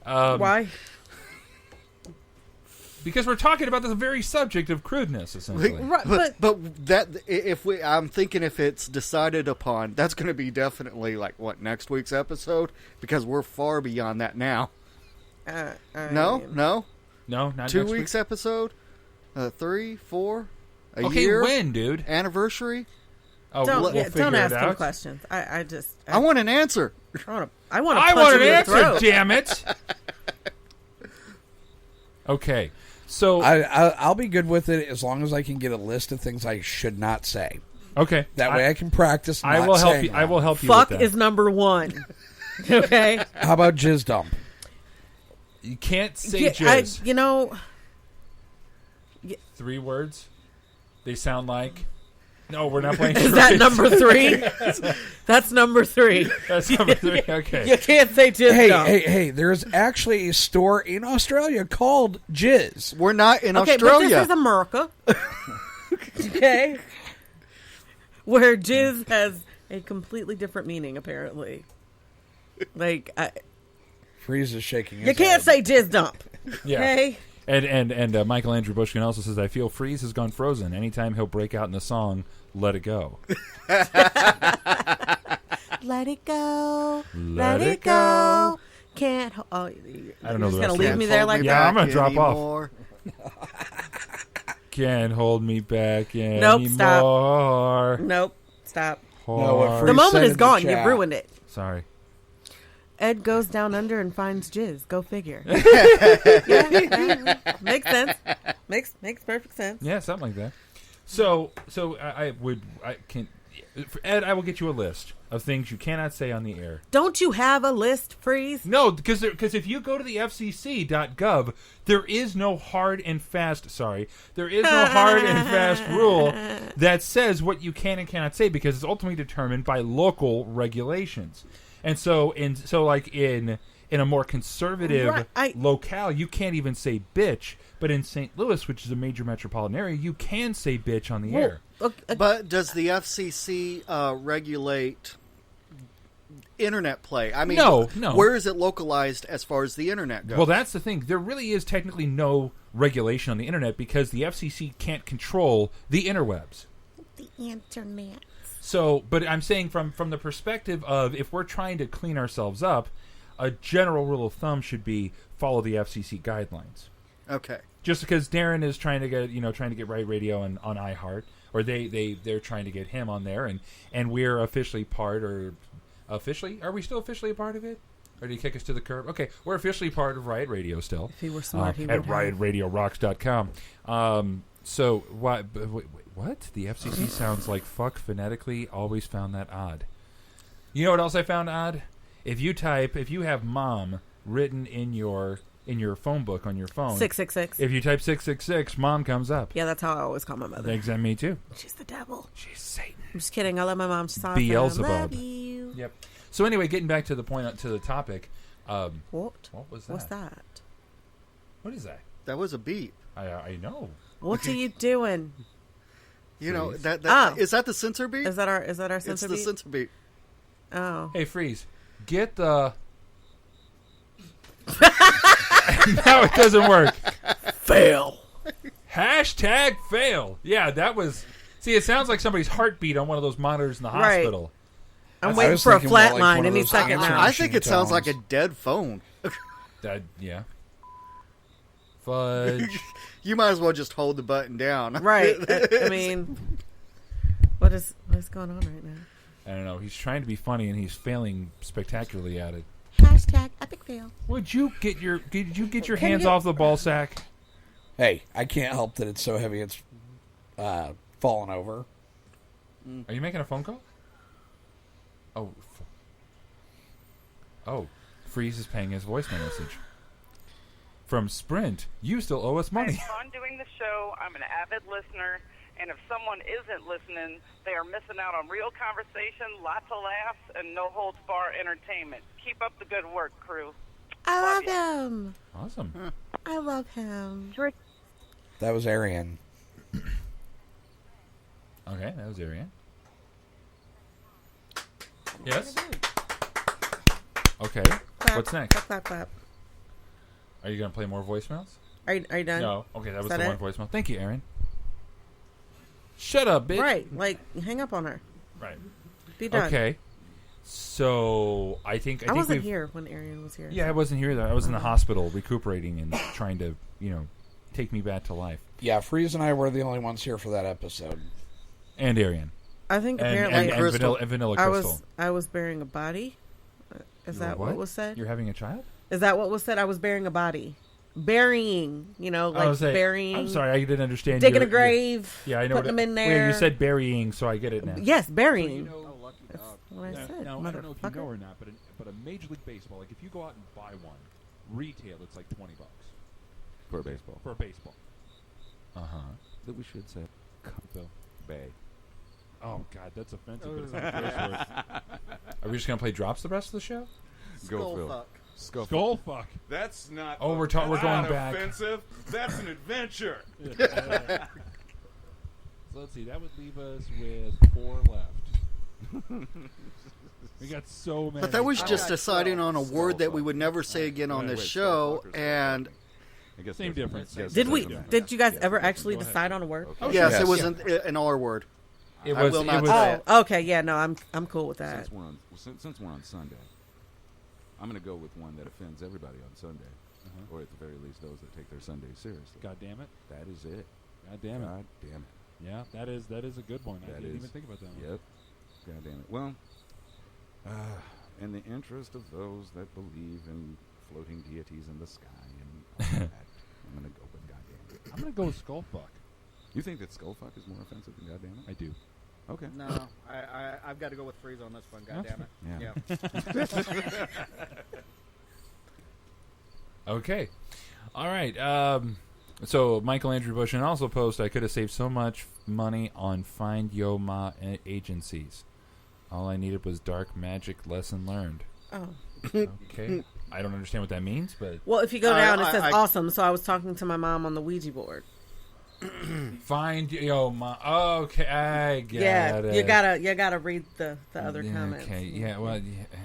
Why? Because we're talking about the very subject of crudeness, essentially. But that I'm thinking if it's decided upon, that's going to be definitely like next week's episode, because we're far beyond that now. No, not 2 next weeks week? Episode, 3, 4, a Okay, year. when, dude? Anniversary. Oh, don't ask it him out. questions. I want an answer. I want an answer. Damn it! Okay, so I'll be good with it as long as I can get a list of things I should not say. Okay, that way I can practice. I will help you. I will help you. Fuck with that. is number 1. Okay. How about jizz dump? You can't say jizz. you know. 3 words. They sound like. No, we're not playing. Is that number 3? That's number 3. That's number 3. Okay. You can't say jizz dump. Hey! There's actually a store in Australia called Jizz. We're not in Okay, Australia. but this is America. Okay. Where jizz has a completely different meaning, apparently. Like, Phreze is shaking his you can't say jizz dump. Yeah. Okay? And Michael Andrew Bushkin also says, I feel Phreze has gone frozen. Anytime he'll break out in the song, Let It Go. Let it go. Let it go. Can't. I don't know the just rest gonna of leave it. me there like Yeah, that? I'm going to drop off. Can't hold me back anymore. Nope, stop. Nope, stop. No, the moment is gone. You've ruined it. Sorry. Ed goes down under and finds jizz. Go figure. Yeah. Makes sense. Makes perfect sense. Yeah, something like that. So Ed, I will get you a list of things you cannot say on the air. Don't you have a list, Phreze? No, because if you go to the FCC.gov, there is no hard and fast rule that says what you can and cannot say, because it's ultimately determined by local regulations. And so like in a more conservative locale, you can't even say bitch. But in St. Louis, which is a major metropolitan area, you can say bitch on the air. But does the FCC regulate internet play? I mean, no. Where is it localized as far as the internet goes? Well, that's the thing. There really is technically no regulation on the internet, because the FCC can't control the interwebs. The internet. So, but I'm saying from the perspective of, if we're trying to clean ourselves up, a general rule of thumb should be follow the FCC guidelines. Okay. Just because Darren is trying to get Riot Radio on iHeart, or they're trying to get him on there, and we're officially part, or officially, are we still officially a part of it? Or did he kick us to the curb? Okay, we're officially part of Riot Radio still. If he were smart, he would at have. RiotRadioRocks.com. So what? The FCC sounds like fuck phonetically. Always found that odd. You know what else I found odd? If you have mom written in your phone book on your phone, 666. If you type 666, mom comes up. Yeah, that's how I always call my mother. Exactly, me too. She's the devil. She's Satan. I'm just kidding. I love my mom. She's awesome. Beelzebub. I love you. Yep. So anyway, getting back to the point, to the topic. What was that? What's that? What is that? That was a beep. I know. What are you doing? You know that Oh. Is that the censor beep? Is that our censor beep? It's the censor beep. Oh. Hey, Phreze, get the. Now it doesn't work. Fail. Hashtag fail. Yeah, that was... See, it sounds like somebody's heartbeat on one of those monitors in the hospital. I'm waiting for a flatline any second now. I think it sounds like a dead phone. Yeah. Fudge. You might as well just hold the button down. Right. I mean, what is going on right now? I don't know. He's trying to be funny and he's failing spectacularly at it. Hashtag epic fail. Did you get your Can hands you- off the ball sack? Hey, I can't help that it's so heavy it's falling over. Are you making a phone call? Oh, Phreze is paying his voicemail message. From Sprint, you still owe us money. I have fun doing the show. I'm an avid listener, and if someone isn't listening, they are missing out on real conversation, lots of laughs, and no holds bar entertainment. Keep up the good work, crew. I love him. Awesome. I love him. That was Arian. Okay, that was Arian. Yes? Okay. Clap, What's next? Clap, clap, clap. Are you going to play more voicemails? Are you done? No. Okay, that was Is the that one it? voicemail. Thank you, Aaron. Shut up, bitch. Right. Like, hang up on her. Right. Be done. Okay. So, I think I wasn't we've... here when Arian was here. Yeah, I wasn't here. I was in the hospital recuperating and trying to, take me back to life. Yeah, Phreze and I were the only ones here for that episode. And Arian. I think And- apparently and Vanilla Crystal. I was bearing a body. Is that what was said? You're having a child? Is that what was said? I was bearing a body. Burying, burying. I'm sorry, I didn't understand. Digging a grave. Yeah, I know. Putting them in Well, there. you said burying, so I get it now. Yes, burying. That's what I said. Now, I don't know if you motherfucker. know or not, but a Major League Baseball, like if you go out and buy one, retail it's like $20 For a baseball. For a baseball. That we should say. Bill. Bay. Oh God, that's offensive. But it's not a curse word. Are we just gonna play drops the rest of the show? Go, Phil. Skull fuck. That's not. Oh, we're going not back. Offensive. That's an adventure. So let's see. That would leave us with 4 left. We got so many. But that was just deciding on a word that we would never say again on this show, and Same difference. Did you guys ever actually decide on a word? yes, it was an R word. It I was- will it not was- say it. Okay, yeah, no, I'm cool with that. Since we're on Sunday, I'm going to go with one that offends everybody on Sunday, or at the very least those that take their Sundays seriously. God damn it. That is it. God damn it. God damn it. Yeah, that is a good one. I didn't even think about that one. Yep. God damn it. Well, in the interest of those that believe in floating deities in the sky and all that, I'm going to go with God damn it. I'm going to go with skull fuck. You think that skullfuck is more offensive than God damn it? I do. Okay. No, I've got to go with Phreze on this one. God damn it. Yeah. Okay. All right. So Michael Andrew Bush and also post, I could have saved so much money on Find Yo Ma agencies. All I needed was dark magic lesson learned. Oh. Okay. I don't understand what that means, but Well, if you go down, it says awesome. So I was talking to my mom on the Ouija board. Find Yo Ma. Okay, I get it. You gotta read the other comments. Okay. Yeah. Well. Yeah,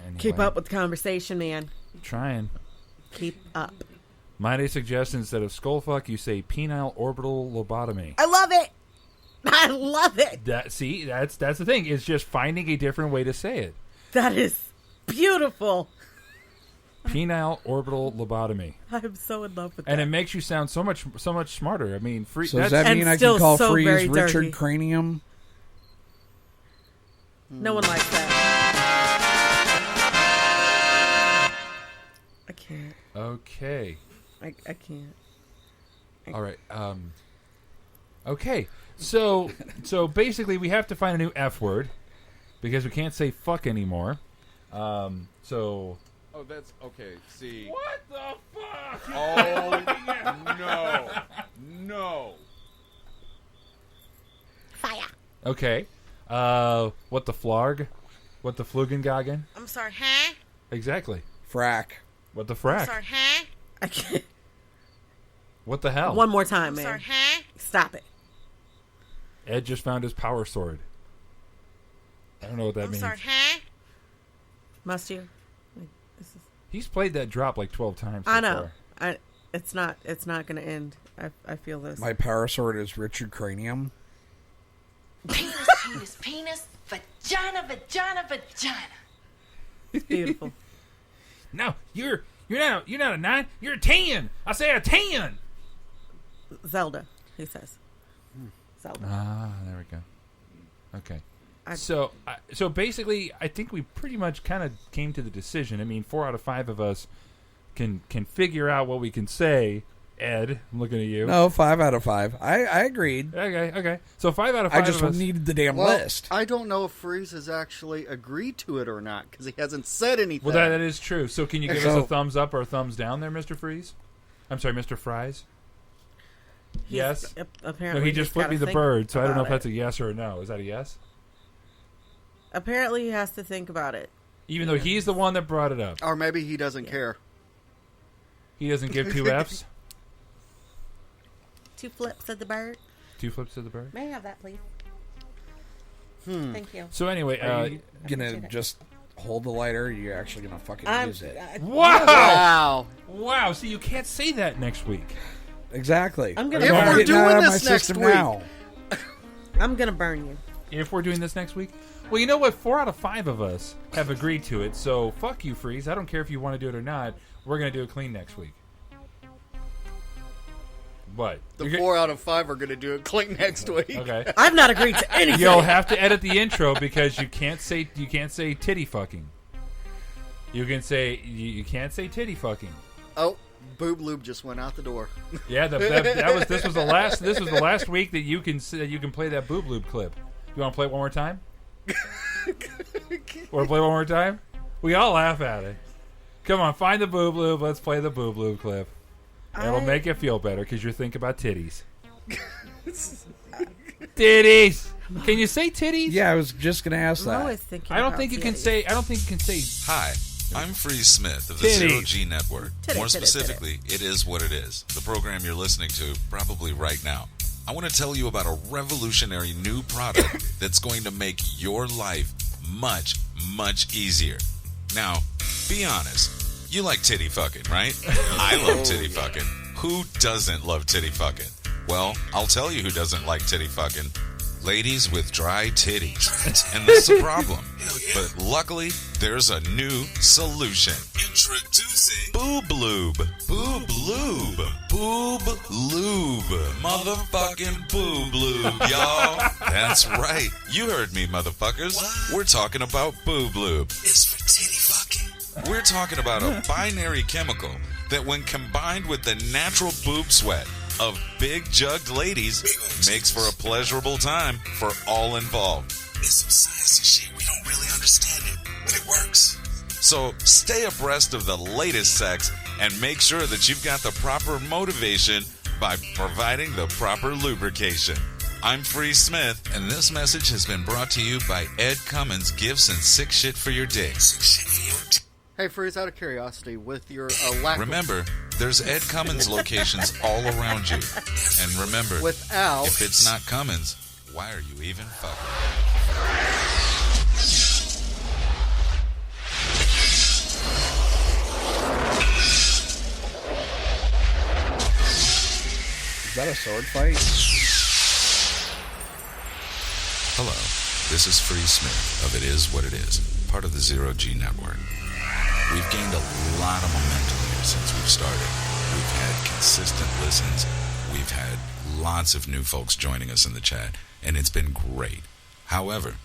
anyway. Keep up with the conversation, man. Trying. Keep up. My suggestion, instead of skullfuck, you say penile orbital lobotomy. I love it. I love it. That's the thing. It's just finding a different way to say it. That is beautiful. Penile orbital lobotomy. I'm so in love with that. And it makes you sound so much smarter. I mean, So does that mean I can call Phreze Richard dirty. Cranium? No one likes that. I can't. Okay. I can't. All right. Okay. So basically, we have to find a new F word because we can't say fuck anymore. So. Oh, that's okay. See. What the fuck? Oh no! Fire. Okay. What the flarg? What the flugengagen? I'm sorry, huh? Exactly. Frack. What the frack? I'm sorry, huh? I can't. What the hell? One more time, man. Sorry, huh? Stop it. Ed just found his power sword. I don't know what that I'm means. sorry, huh? Must you? Like, this is... He's played that drop like 12 times. I so know. far. It's not going to end. I feel this. My power sword is Richard Cranium. Penis, penis, vagina, vagina, vagina. It's beautiful. No, you're not a 9. You're a 10. I say a 10. Zelda, he says. Zelda. Ah, there we go. Okay. So basically, I think we pretty much kind of came to the decision. I mean, 4 out of 5 of us can figure out what we can say. Ed, I'm looking at you. No, 5 out of 5. I agreed. Okay. So 5 out of 5 I just of us needed the damn Well, list. I don't know if Phreze has actually agreed to it or not because he hasn't said anything. Well, that is true. So can you give us a thumbs up or a thumbs down there, Mr. Phreze? I'm sorry, Mr. Fries? Yes? Apparently no, he just flipped me the bird, so I don't know if about that's a yes or a no. Is that a yes? Apparently he has to think about it. Even though he's the one that brought it up. Or maybe he doesn't care. He doesn't give 2 Fs? 2 flips of the bird. 2 flips of the bird? May I have that, please? Thank you. So anyway, are you gonna just hold the lighter? Or you're actually gonna fucking use it? Wow! See, you can't say that next week. Exactly. I'm gonna. If we're doing this next week, I'm gonna burn you. If we're doing this next week, well, you know what? 4 out of 5 of us have agreed to it. So fuck you, Phreze. I don't care if you want to do it or not. We're gonna do it clean next week. What? The 4 out of 5 are going to do it clean next week. Okay. I've not agreed to anything. You'll have to edit the intro because you can't say titty fucking. You can say you can't say titty fucking. Oh, boob lube just went out the door. Yeah, this was the last week that you can play that boob lube clip. You want to play it one more time? Want to play it one more time? We all laugh at it. Come on, find the boob lube. Let's play the boob lube clip. It'll make you feel better because you're thinking about titties. Titties. Can you say titties? Yeah, I was just going to ask that. I'm always thinking. I don't about think you can titties. say. I don't think you can say. Hi, I'm Phreze Smith of the Titties. Zero G Network. Titty, More titty, specifically, it is what it is. The program you're listening to probably right now. I want to tell you about a revolutionary new product that's going to make your life much, much easier. Now, be honest. You like titty fucking, right? I love titty fucking. Who doesn't love titty fucking? Well, I'll tell you who doesn't like titty fucking. Ladies with dry titties. And that's the problem. But luckily, there's a new solution. Introducing Boob Lube. Boob Lube. Boob Lube. Motherfucking Boob Lube, y'all. That's right. You heard me, motherfuckers. What? We're talking about Boob Lube. It's for titty fucking. We're talking about a binary chemical that when combined with the natural boob sweat of big jugged ladies makes for a pleasurable time for all involved. It's some sciencey shit. We don't really understand it, but it works. So stay abreast of the latest sex and make sure that you've got the proper motivation by providing the proper lubrication. I'm Phreze Smith, and this message has been brought to you by Ed Cummins Gifts and Sick Shit for Your Dick. Sick shit for your dick. Hey, Phreze, out of curiosity, with your lack Remember, there's Ed Cummins locations all around you. And remember, Without- if it's not Cummins, why are you even fucking? Is that a sword fight? Hello, this is Phreze Smith of It Is What It Is, part of the Zero G Network. We've gained a lot of momentum here since we've started. We've had consistent listens. We've had lots of new folks joining us in the chat, and it's been great. However,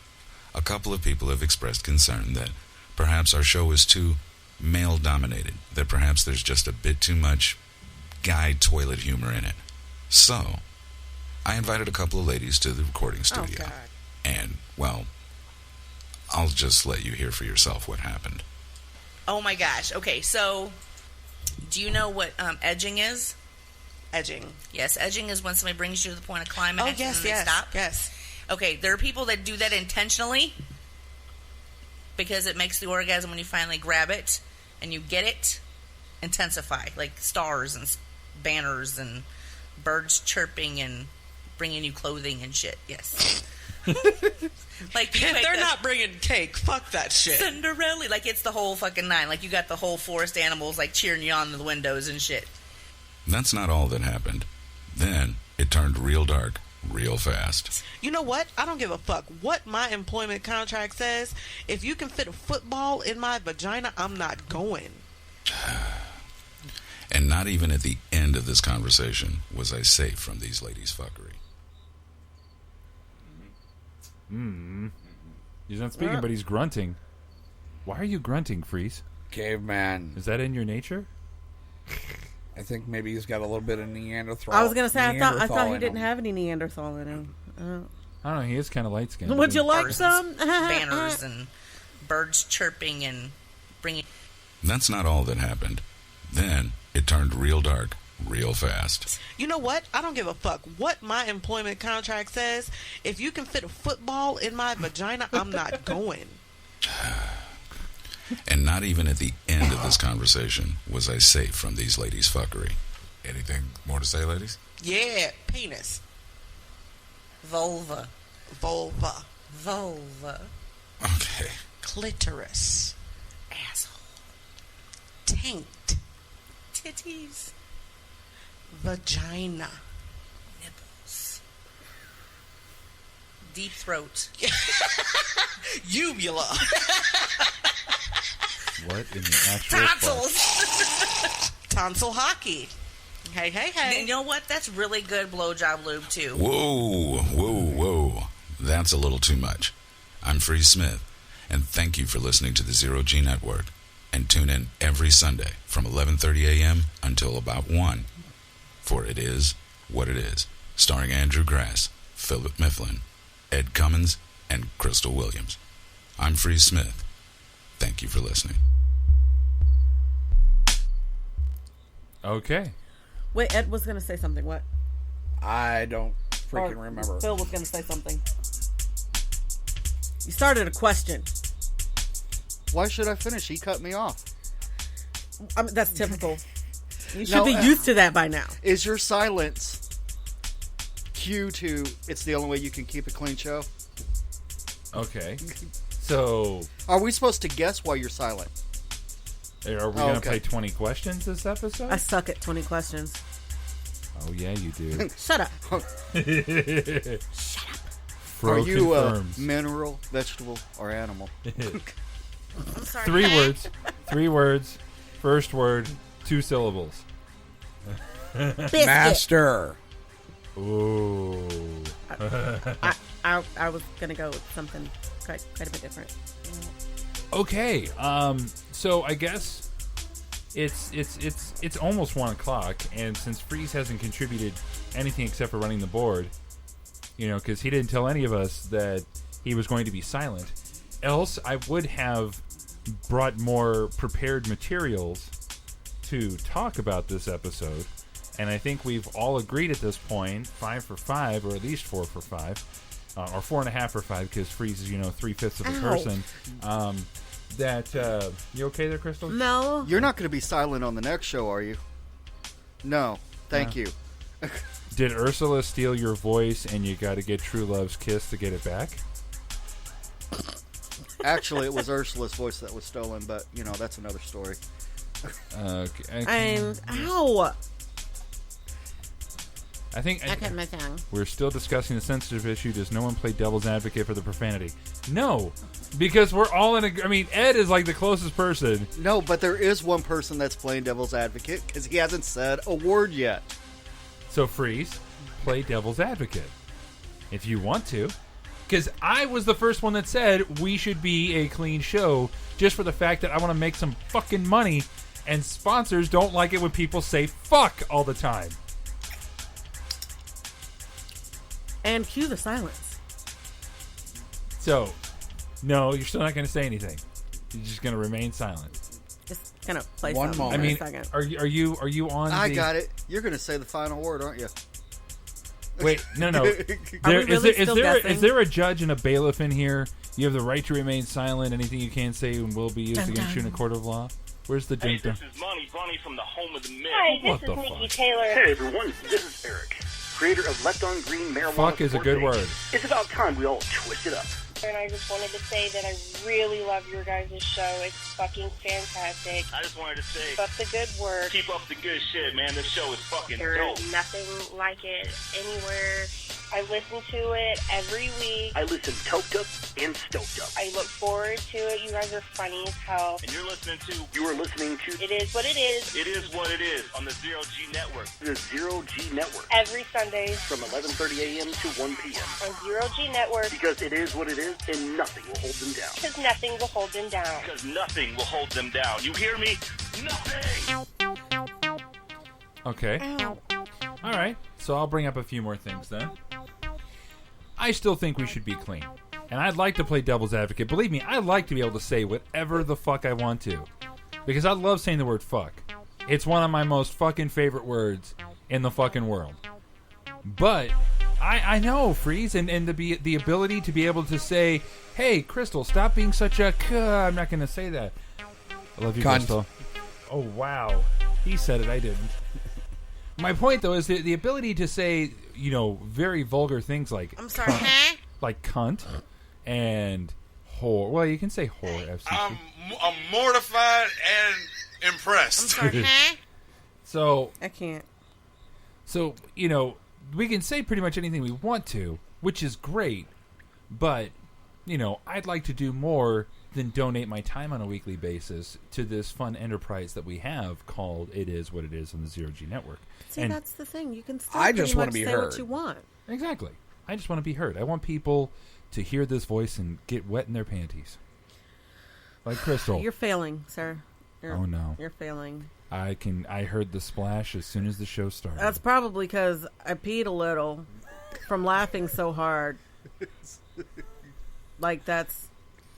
a couple of people have expressed concern that perhaps our show is too male-dominated, that perhaps there's just a bit too much guy toilet humor in it. So, I invited a couple of ladies to the recording studio. God. And, well, I'll just let you hear for yourself what happened. Oh my gosh. Okay, so do you know what edging is? Edging. Yes, edging is when somebody brings you to the point of climax and yes, then they stop. yes. Okay, there are people that do that intentionally because it makes the orgasm when you finally grab it and you get it intensify, like stars and banners and birds chirping and bringing you clothing and shit. Yes. Like if they're not bringing cake, fuck that shit. Cinderella, like it's the whole fucking nine. Like you got the whole forest animals like cheering you on the windows and shit. That's not all that happened. Then it turned real dark real fast. You know what? I don't give a fuck what my employment contract says. If you can fit a football in my vagina, I'm not going. And not even at the end of this conversation was I safe from these ladies' fuckery. He's not speaking, but he's grunting. Why are you grunting, Phreze? Caveman. Is that in your nature? I think maybe he's got a little bit of Neanderthal. I was gonna say I thought he in didn't him. have any Neanderthal in him. I don't know. He is kind of light skinned. Would you like some banners and birds chirping and bringing? That's not all that happened. Then it turned real dark real fast. You know what? I don't give a fuck what my employment contract says. If you can fit a football in my vagina, I'm not going. And not even at the end of this conversation was I safe from these ladies' fuckery. Anything more to say, ladies? Yeah, penis. Vulva. Vulva. Vulva. Okay. Clitoris. Asshole. Taint. Titties. Vagina. Nipples. Deep throat. Uvula. What in the actual Tonsils. Tonsil hockey. Hey, hey, hey. You know what? That's really good blowjob lube, too. Whoa, whoa, whoa. That's a little too much. I'm Phreze Smith, and thank you for listening to the Zero G Network. And tune in every Sunday from 11:30 a.m. until about 1. For It Is What It Is, starring Andrew Grass, Philip Mifflin, Ed Cummins, and Crystal Williams. I'm Phreze Smith. Thank you for listening. Okay. Wait, Ed was going to say something. What? I don't freaking Or remember. Phil was going to say something. You started a question. Why should I finish? He cut me off. I mean, that's typical. You should be used to that by now. Is your silence cue to it's the only way you can keep a clean show? Okay. So... Are we supposed to guess why you're silent? Are we going to play 20 questions this episode? I suck at 20 questions. Oh, yeah, you do. Shut up. Shut up. Fro Are you confirms. mineral, vegetable, or animal? I'm sorry. 3 words. 3 words. First word, 2 syllables. Master. Ooh. I was going to go with something quite a bit different. Okay. So I guess it's almost 1 o'clock, and since Phreze hasn't contributed anything except for running the board, you know, because he didn't tell any of us that he was going to be silent. Else, I would have brought more prepared materials to talk about this episode, and I think we've all agreed at this point, 5 for 5, or at least 4 for 5, or 4.5 for 5, because Phreze is, 3/5 of a person. That you okay there, Crystal? No. You're not going to be silent on the next show, are you? No. Thank you. Did Ursula steal your voice and you got to get True Love's kiss to get it back? Actually, it was Ursula's voice that was stolen, but, that's another story. Okay. Ow! I think I cut my tongue. We're still discussing the sensitive issue. Does no one play devil's advocate for the profanity? No, because we're all in a... I mean, Ed is like the closest person. No, but there is one person that's playing devil's advocate because he hasn't said a word yet. So, Phreze, play devil's advocate if you want to. Because I was the first one that said we should be a clean show just for the fact that I want to make some fucking money, and sponsors don't like it when people say fuck all the time. And cue the silence. So, no, you're still not going to say anything. You're just going to remain silent. Just kind of play One something moment. for I a mean, second. are you on? I got it. You're going to say the final word, aren't you? Wait, no. Are we really still guessing? Is there a judge and a bailiff in here? You have the right to remain silent. Anything you can't say will be used against you in a court of law. Where's the Hey, drink? this is Bonnie from the home of the myth. Hi, What this the is Nikki fuck? Taylor. Hey everyone, this is Eric, creator of Left on Green Marijuana. Fuck is a Support good Page. word. It's about time we all twist it up. And I just wanted to say that I really love your guys' show. It's fucking fantastic. I just wanted to say, Keep up the good work. keep up the good shit, man. This show is fucking There's dope. nothing like it anywhere. I listen to it every week. I listen toked up and stoked up. I look forward to it. You guys are funny as hell. And you're listening to... You are listening to... It is what it is. It is what it is on the Zero G Network. The Zero G Network. Every Sunday From 11:30 a.m. to 1 p.m. on Zero G Network. Because it is what it is, and nothing will hold them down. Because nothing will hold them down. Because nothing will hold them down. You hear me? Nothing! Okay. All right. So I'll bring up a few more things then. I still think we should be clean. And I'd like to play devil's advocate. Believe me, I like to be able to say whatever the fuck I want to. Because I love saying the word fuck. It's one of my most fucking favorite words in the fucking world. But I know, Phreze, and the ability to be able to say, hey, Crystal, stop being such a I'm not going to say that. I love you, Cunt. Crystal. Oh, wow. He said it, I didn't. My point, though, is the ability to say, very vulgar things like I'm sorry, cunt, like cunt and whore. Well, you can say whore, FCC. I'm mortified and impressed. I'm sorry, So I can't. So, we can say pretty much anything we want to, which is great, but, I'd like to do more than donate my time on a weekly basis to this fun enterprise that we have called It Is What It Is on the Zero G Network. See, And that's the thing. You can still I just want wanna to be say heard. what you want. Exactly. I just want to be heard. I want people to hear this voice and get wet in their panties. Like Crystal. You're failing, sir. Oh, no. You're failing. I heard the splash as soon as the show started. That's probably because I peed a little from laughing so hard. Like that's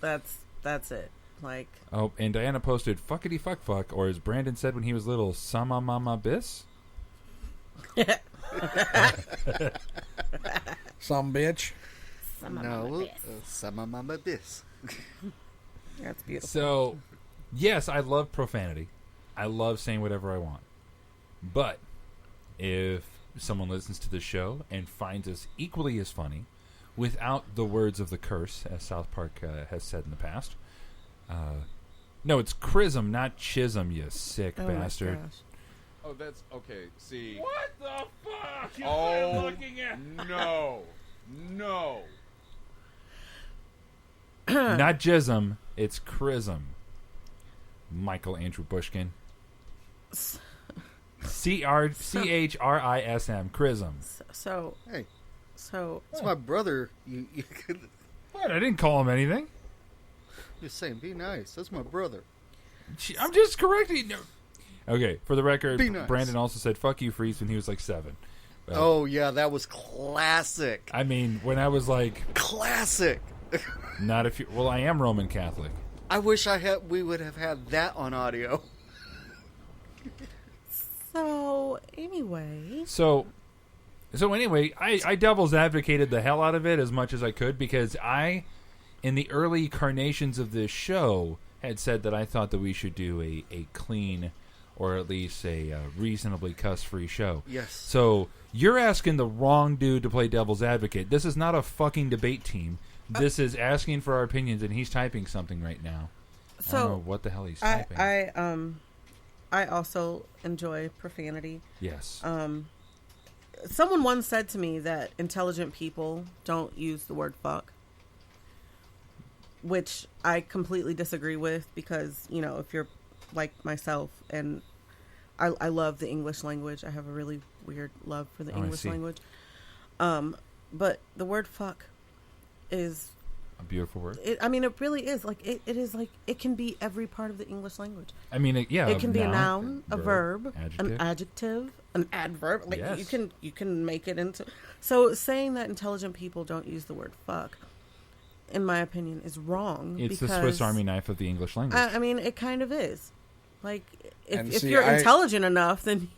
it. Like Oh, and Diana posted fuckity fuck fuck, or as Brandon said when he was little, sama mama bis. Some bitch. Sama mama bis. That's beautiful. So, yes, I love profanity. I love saying whatever I want. But if someone listens to the show and finds us equally as funny, without the words of the curse, as South Park has said in the past. No, it's chrism, not chism, you sick bastard. Oh, that's okay. See. What the fuck? You're Oh, looking at. no. Not jism, it's chrism. Michael Andrew Bushkin. CHRISM, chrism. So Hey, so that's my brother. You could What? I didn't call him anything. just saying, be nice. That's my brother. I'm just correcting. No. Okay, for the record, Be nice. Brandon also said "fuck you, Phreze" when he was like 7. Oh yeah, that was classic. I mean, when I was like Classic. not if you. Well, I am Roman Catholic. I wish we would have had that on audio. So anyway, So anyway, I devil's advocated the hell out of it as much as I could because I, in the early carnations of this show, had said that I thought that we should do a clean, or at least a reasonably cuss-free show. Yes. So you're asking the wrong dude to play devil's advocate. This is not a fucking debate team. This is asking for our opinions, and he's typing something right now. I don't know what the hell he's typing. I also enjoy profanity. Yes. Someone once said to me that intelligent people don't use the word fuck, which I completely disagree with because, if you're like myself and I love the English language. I have a really weird love for the English language. But the word fuck is a beautiful word. It really is. Like it is like it can be every part of the English language. I mean, it can be a noun, a verb, an adjective, an adverb. Like Yes. you can make it into. So saying that intelligent people don't use the word fuck, in my opinion, is wrong. It's because, the Swiss Army knife of the English language. I mean, it kind of is. Like if see, you're intelligent enough, then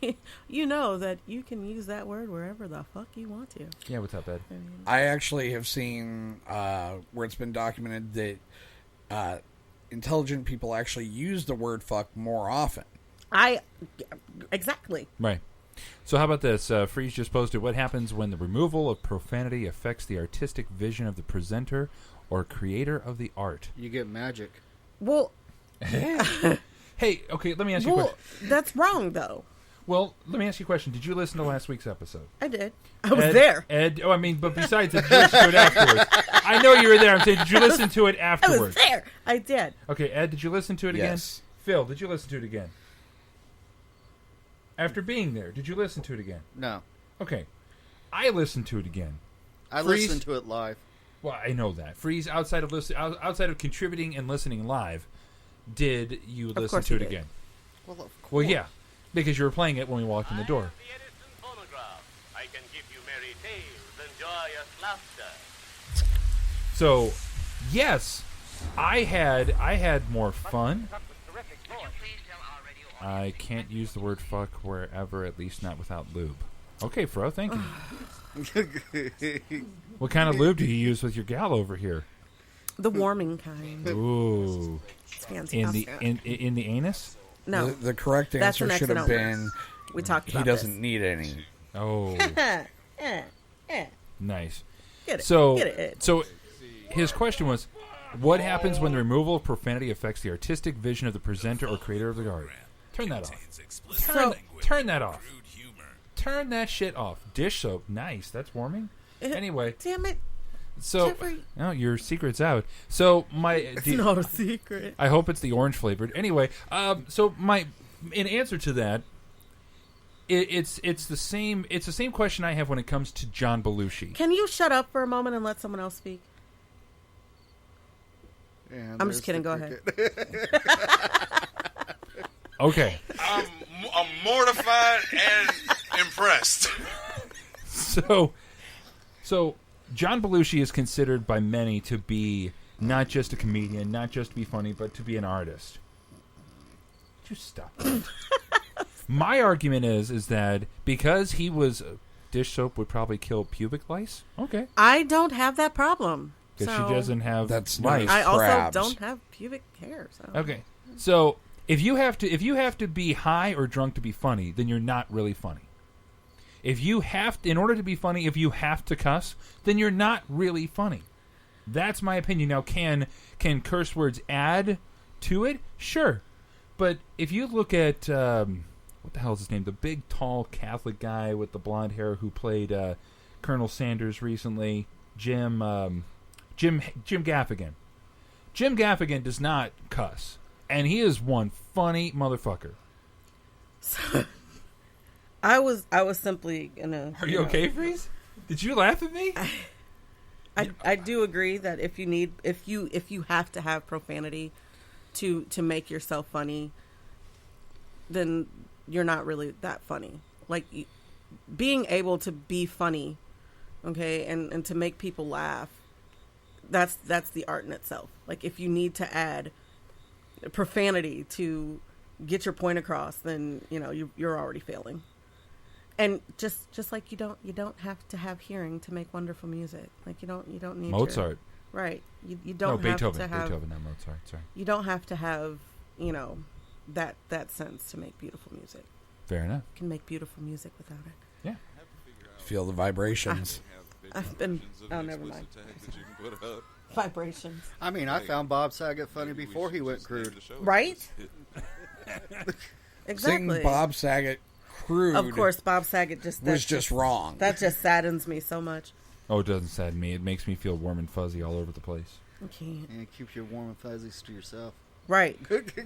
you know that you can use that word wherever the fuck you want to. Yeah, what's up, Ed? I actually have seen where it's been documented that intelligent people actually use the word fuck more often. Exactly. Right. So how about this? Phreze just posted, what happens when the removal of profanity affects the artistic vision of the presenter or creator of the art? You get magic. Well... Hey, okay, let me ask you a question. That's wrong, though. Well, let me ask you a question. Did you listen to last week's episode? I did. I was there. Ed, but besides, did you listen to it afterwards? I know you were there. I'm saying, did you listen to it afterwards? I was there. I did. Okay, Ed, did you listen to it again? Yes. Phil, did you listen to it again? After being there, did you listen to it again? No. Okay. I listened to it again. I listened to it live. Well, I know that. Phreze, outside of contributing and listening live, did you listen to it again? Well, of course. Well, yeah, because you were playing it when we walked in the door. I can give you merry tales and joyous laughter. So, yes, I had more fun. I can't use the word fuck wherever, at least not without lube. Okay, Fro, thank you. What kind of lube do you use with your gal over here? The warming kind. Ooh. It's fancy. In the anus? No. The correct answer should have been, we talked about he doesn't need any. Oh. Nice. Get it. So, Get it. So his question was, what happens when the removal of profanity affects the artistic vision of the presenter or creator of the art? Turn that off. Turn that off. Turn that shit off. Dish soap, nice. That's warming. Anyway. Damn it. So, Jeffrey. no, your secret's out. So It's not a secret. I hope it's the orange flavored. Anyway, so in answer to that, it's the same question I have when it comes to John Belushi. Can you shut up for a moment and let someone else speak? And I'm just kidding. Go ahead. Okay. I'm mortified and impressed. So John Belushi is considered by many to be not just a comedian, not just to be funny, but to be an artist. Would you stop that? My argument is that because he was dish soap would probably kill pubic lice. Okay. I don't have that problem. Because she doesn't have lice. I also don't have pubic hair. So. Okay. So if you have to be high or drunk to be funny, then you're not really funny. In order to be funny, if you have to cuss, then you're not really funny. That's my opinion. Now, can curse words add to it? Sure. But if you look at, what the hell is his name? The big, tall Catholic guy with the blonde hair who played Colonel Sanders recently, Jim Gaffigan. Jim Gaffigan does not cuss. And he is one funny motherfucker. I was simply gonna. Are you okay, Phreze? Did you laugh at me? I do agree that if you have to have profanity to make yourself funny, then you're not really that funny. Like being able to be funny, okay, and to make people laugh, that's the art in itself. Like if you need to add profanity to get your point across, then you're already failing. And just like you don't have to have hearing to make wonderful music. Like you don't need Mozart. Right. You don't have to have Beethoven, not Mozart. Sorry. You don't have to have that sense to make beautiful music. Fair enough. You can make beautiful music without it. Yeah. Feel the vibrations. I've been. Oh, never mind. Vibrations. I mean, I found Bob Saget funny before he went crude. Right? Exactly. Sing Bob Saget crude. Of course, Bob Saget was just wrong. That just saddens me so much. Oh, it doesn't sadden me. It makes me feel warm and fuzzy all over the place. I can't. And it keeps your warm and fuzzies to yourself. Right.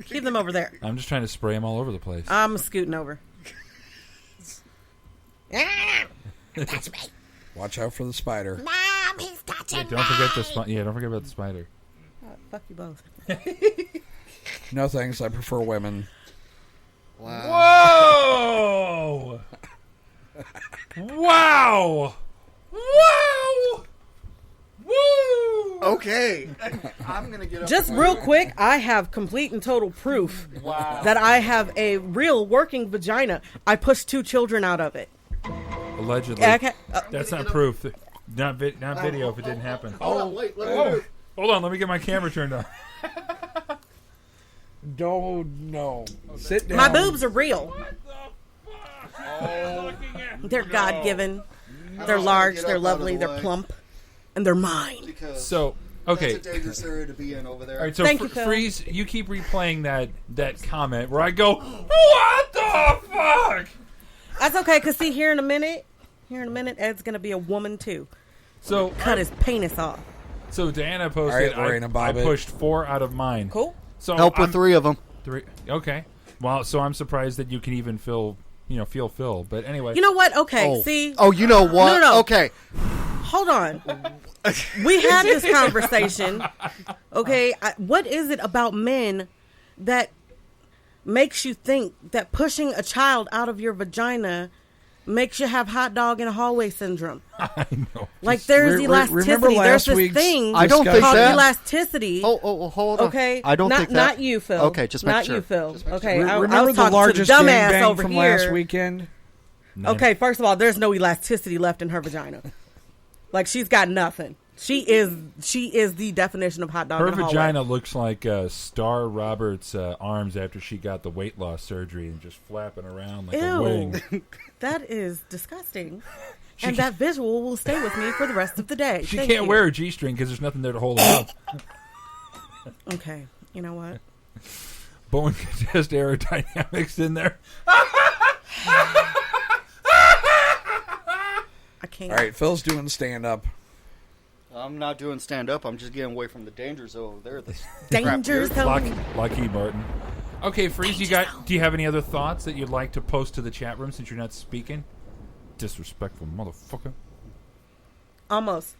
Keep them over there. I'm just trying to spray them all over the place. I'm scooting over. That's me. Watch out for the spider. Mom, he's touching me. Don't forget don't forget about the spider. Fuck you both. No thanks. I prefer women. Wow. Wow! Wow! Woo! Okay. I'm going to get up. Just real quick, I have complete and total proof that I have a real working vagina. I pushed 2 children out of it. Allegedly. Okay. That's not proof. Not video if it didn't happen. Hold on, wait. Let me Hold on, let me get my camera turned on. Don't no. Sit down. My boobs are real. They're God-given. They're large. They're lovely. They're plump. And they're mine. So, okay. That's a dangerous area to be in over there. All right, so Thank you, Phil. Freeze, you keep replaying that comment where I go, what the fuck? That's okay, because see, here in a minute, Ed's going to be a woman, too. So cut his penis off. So Diana posted, All right, Lorena, I Bob it. pushed 4 out of mine. Cool. So Help with 3 of them. 3. Okay. Well, so I'm surprised that you can even feel Phil. But anyway. You know what? Okay, see. Oh, you know what? No. Okay. Hold on. We had this conversation. Okay, what is it about men that makes you think that pushing a child out of your vagina makes you have hot dog in a hallway syndrome? I know. Like there's elasticity. There's this thing I don't think called that. elasticity. Oh, hold on. Okay, I don't think that. Not you, Phil. Okay, just make not sure. you, Phil. Just make Okay, sure. I Remember was the talking largest to the gangbang dumbass over from here. last weekend? Okay, first of all, there's no elasticity left in her vagina. Like she's got nothing. She is the definition of hot dog. Her in a hallway. vagina looks like Star Roberts' arms after she got the weight loss surgery and just flapping around like a wing. That is disgusting. And that visual will stay with me for the rest of the day. She Thank can't you. wear a G-string because there's nothing there to hold her up. Okay, you know what? Boeing could test aerodynamics in there. I can't. All right, Phil's doing stand-up. I'm not doing stand-up. I'm just getting away from the dangers over there. Dangers. Lockheed Martin. Okay, Freeze, do you have any other thoughts that you'd like to post to the chat room since you're not speaking? Disrespectful motherfucker. Almost.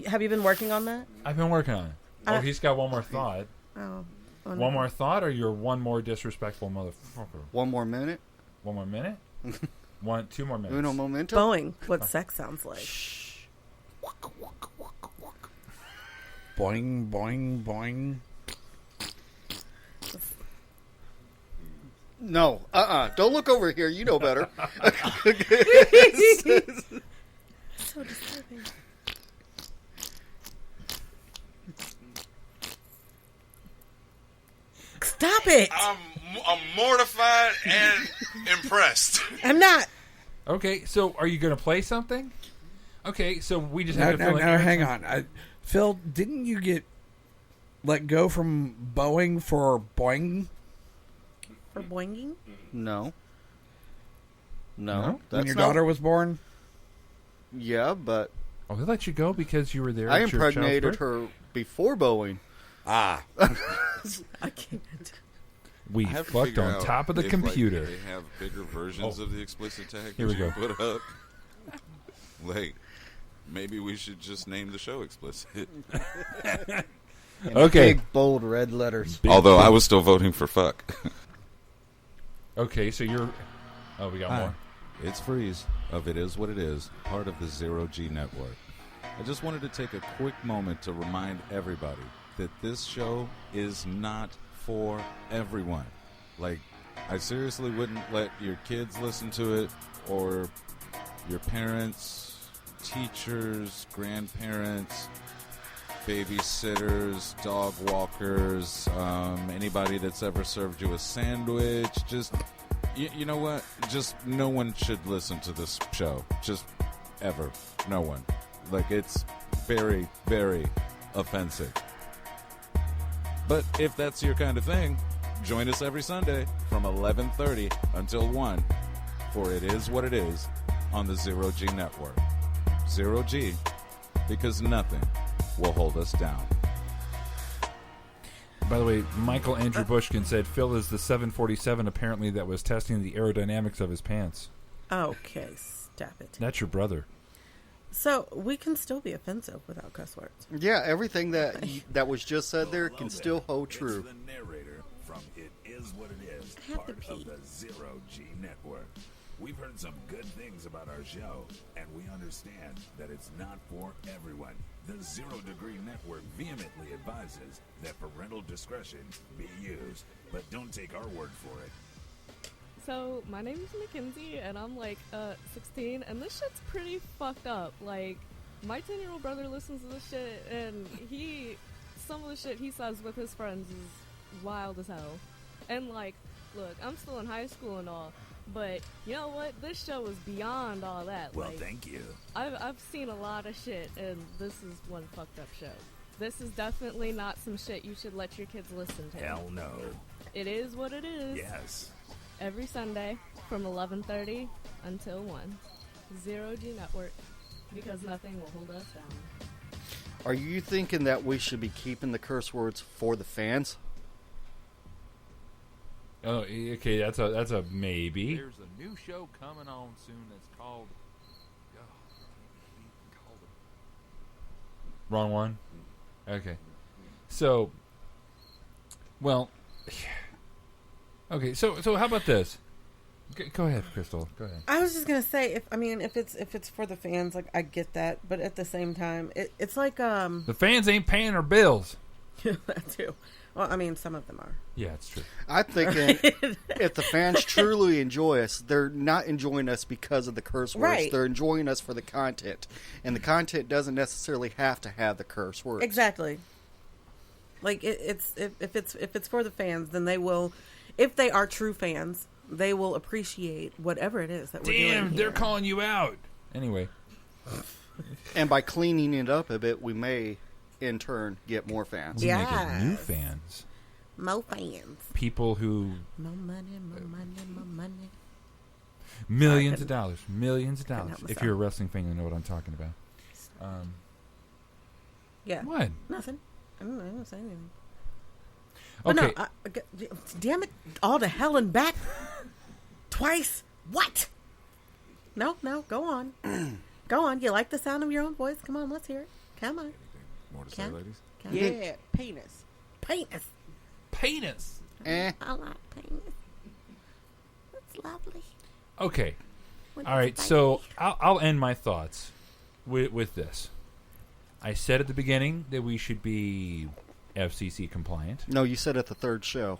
Have you been working on that? I've been working on it. Oh, he's got one more thought. Oh. One more thought, or you're one more disrespectful motherfucker? 1 more minute? 1 more minute? 2 more minutes. Uno momento? Boeing, what sex sounds like. Boing, boing, boing. No, don't look over here. You know better. So disturbing. Stop it! I'm mortified and impressed. I'm not. Okay, so are you going to play something? Okay, so we just have to fill in No, airtime. hang on. Phil, didn't you get let go from Boeing for Boing? For boinging? No. When That's your not- daughter was born? Yeah, but Oh, they let you go because you were there. I at your child's impregnated birth? her before Boeing. Ah. I can't. We I have to fucked figure on out top of the if, computer. Like, they have bigger versions of the explicit tag. Here we that you go. Put up. Like, maybe we should just name the show explicit. In Okay. Big, bold red letters. Although I was still voting for fuck. Okay, so you're... Oh, we got Hi. more. It's Freeze of It Is What It Is, part of the Zero G Network. I just wanted to take a quick moment to remind everybody that this show is not for everyone. Like, I seriously wouldn't let your kids listen to it, or your parents, teachers, grandparents, babysitters, dog walkers, anybody that's ever served you a sandwich. Just, you know what? Just no one should listen to this show. Just ever. No one. Like, it's very, very offensive. But if that's your kind of thing, join us every Sunday from 11:30 until 1 for It Is What It Is on the Zero G Network. Zero G, because nothing will hold us down. By the way, Michael Andrew Bushkin said Phil is the 747 apparently that was testing the aerodynamics of his pants. Okay, stop it. That's your brother. So we can still be offensive without cuss words. Yeah, everything that was just said there can still hold true. The narrator from It Is What It Is, part of the Zero G Network. We've heard some good things about our show, and we understand that it's not for everyone. The Zero Degree Network vehemently advises that parental discretion be used, but don't take our word for it. So, my name's Mackenzie, and I'm, 16, and this shit's pretty fucked up. Like, my 10-year-old brother listens to this shit, and some of the shit he says with his friends is wild as hell. And, look, I'm still in high school and all, But you know what? This show is beyond all that. Well, like, thank you. I've seen a lot of shit, and this is one fucked up show. This is definitely not some shit you should let your kids listen to. Hell no. It is what it is. Yes. Every Sunday from 11:30 until 1. Zero G Network, because nothing will hold us down. Are you thinking that we should be keeping the curse words for the fans? Oh, okay. That's a maybe. There's a new show coming on soon that's called. Wrong one? Okay. So, well, okay. So how about this? Go ahead, Crystal. Go ahead. I was just gonna say, if it's for the fans, like I get that, but at the same time, it's like the fans ain't paying their bills. That too. Well, I mean, some of them are. Yeah, it's true. I'm thinking if the fans truly enjoy us, they're not enjoying us because of the curse words. Right. They're enjoying us for the content. And the content doesn't necessarily have to have the curse words. Exactly. Like, if it's for the fans, then they will, if they are true fans, they will appreciate whatever it is that we're doing. Damn, they're calling you out. Anyway. And by cleaning it up a bit, we may, in turn, get more fans. We may get new fans. More fans. People who... More money, more money, more money. Millions of dollars. Millions of couldn't dollars. help If myself. you're a wrestling fan, you know what I'm talking about. Yeah. What? Nothing. I didn't say anything. Okay. But no, damn it. All to hell and back. Twice. What? No, go on. Go on. You like the sound of your own voice? Come on, let's hear it. Come on. More to say, ladies? Yeah, penis. Penis. Penis. I like penis. That's lovely. Okay. What All is right, it, so I'll end my thoughts with this. I said at the beginning that we should be FCC compliant. No, you said at the third show.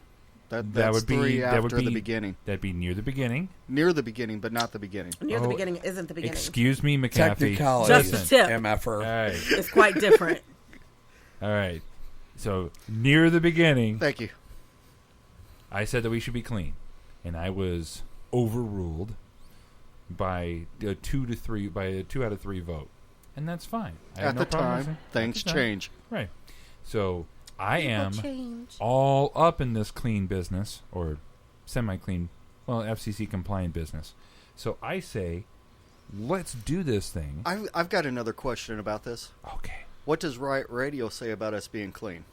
That's would be three after that would be the beginning. That'd be near the beginning. Near the beginning, but not the beginning. Near the beginning isn't the beginning. Excuse me, McAfee. Technicality. Just a tip. MFer. All right. It's quite different. All right. So near the beginning. Thank you. I said that we should be clean, and I was overruled by a 2 out of 3 vote, and that's fine. I have At no the problem with time, it. things At the time. change. Right. So I People am change. all up in this clean business, or semi-clean, well, FCC compliant business. So I say, let's do this thing. I've got another question about this. Okay. What does Riot Radio say about us being clean?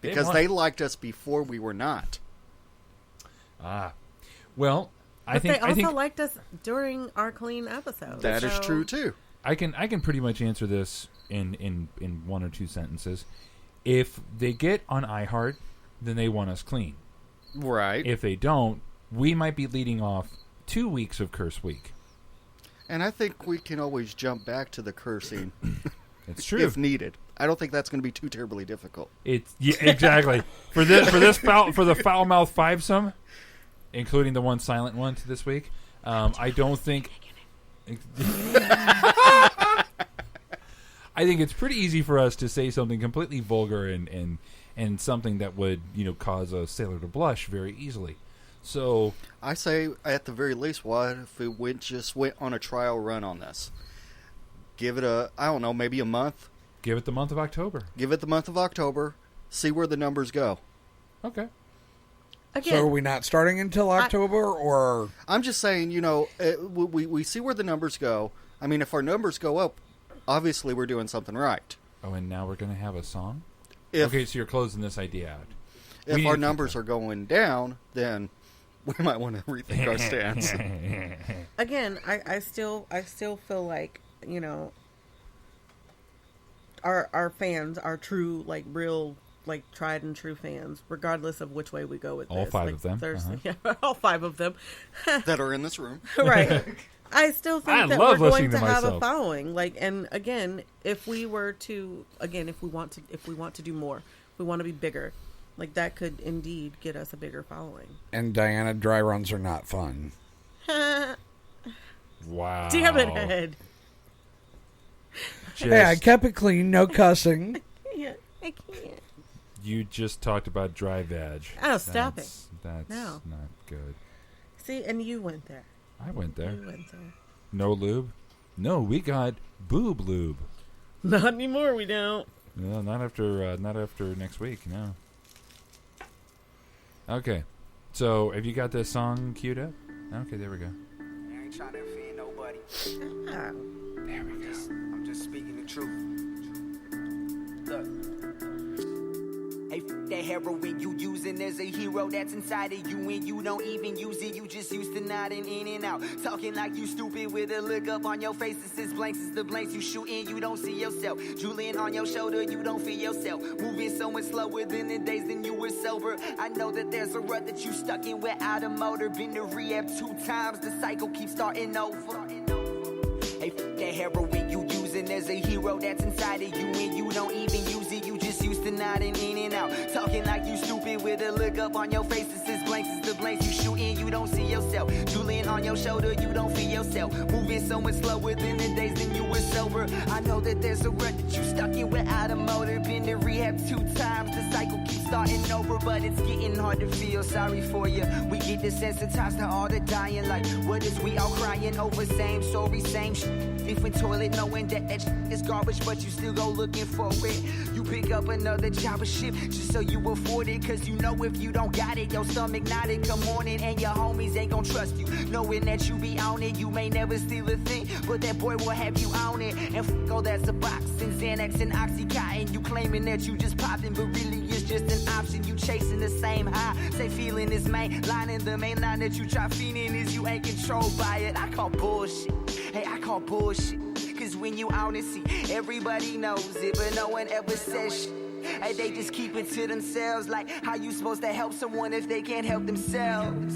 They Because want- they liked us before we were not. Well, I But think they also I think liked us during our clean episode. That is so- true too. I can pretty much answer this in 1 or 2 sentences. If they get on iHeart, then they want us clean. Right. If they don't, we might be leading off 2 weeks of Curse Week. And I think we can always jump back to the cursing. It's true. If needed. I don't think that's going to be too terribly difficult. It's exactly for the foul mouth fivesome, including the one silent one to this week. I don't think. I think it's pretty easy for us to say something completely vulgar and something that would cause a sailor to blush very easily. So I say, at the very least, what if we just went on a trial run on this? Give it maybe a month. Give it the month of October. Give it the month of October. See where the numbers go. Okay. Again, So are we not starting until October, or I'm just saying, we see where the numbers go. I mean, if our numbers go up, obviously we're doing something right. Oh, and now we're going to have a song? If- Okay, so you're closing this idea out. We If need our to keep numbers are going down, then we might want to rethink our stance. again, I still feel like our fans are true, like real, like tried and true fans, regardless of which way we go with All this. 5 Like, of them. there's- Uh-huh. yeah, all 5 of them. That are in this room. Right. I still think I that love we're going listening to to have a myself. following. Like, and again, if we want to do more, if we want to be bigger, like that could indeed get us a bigger following. and Diana, dry runs are not fun. Wow. Damn it, Ed. Hey, I kept it clean, no cussing. Yeah, I can't. You just talked about dry veg. Oh, stop That's No. not good. See, and you went there. I went there. You went there. No lube? No, we got boob lube. Not anymore, we don't. No, not after next week, no. Okay. So, have you got this song queued up? Okay, there we go. I ain't trying to offend nobody. There we go. I'm just speaking the truth. Look. Hey, that heroin you using, there's a hero that's inside of you and you don't even use it. You just used to nodding in and out, talking like you stupid with a look up on your face. It's as blanks as the blanks you shooting. You don't see yourself. Julian on your shoulder, you don't feel yourself. Moving so much slower than the days than you were sober. I know that there's a rut that you stuck in without a motor. Been to rehab 2 times, the cycle keeps starting over. Hey, that heroin you using, there's a hero that's inside of you and you don't even use it. You just used to nodding in and out, talking like you stupid with a look up on your face. It's as blanks as the blanks you shooting. You don't see yourself. Julian on your shoulder, you don't feel yourself. Moving so much slower than the days than you were sober. I know that there's a rut that you stuck in without a motor. Been to rehab 2 times, the cycle keeps starting over, but it's getting hard to feel sorry for you. We get desensitized to all the dying, like what is we all crying over? Same story, same shit. Different toilet, knowing that shit is garbage, but you still go looking for it. You pick up another job or ship just so you afford it, cause you know if you don't got it, your stomach knotted come morning and your homies ain't gon' trust you. Knowing that you be on it, you may never steal a thing, but that boy will have you on it. And all that's a box and Xanax and Oxycontin. You claiming that you just popping, but really it's just an option. You chasing the same high, say feeling is main line, and the main line that you try feeding is you ain't controlled by it. I call bullshit. Hey, I call bullshit. Cause when you honest, see, everybody knows it, but no one ever says shit. Hey, they just keep it to themselves. Like, how you supposed to help someone if they can't help themselves?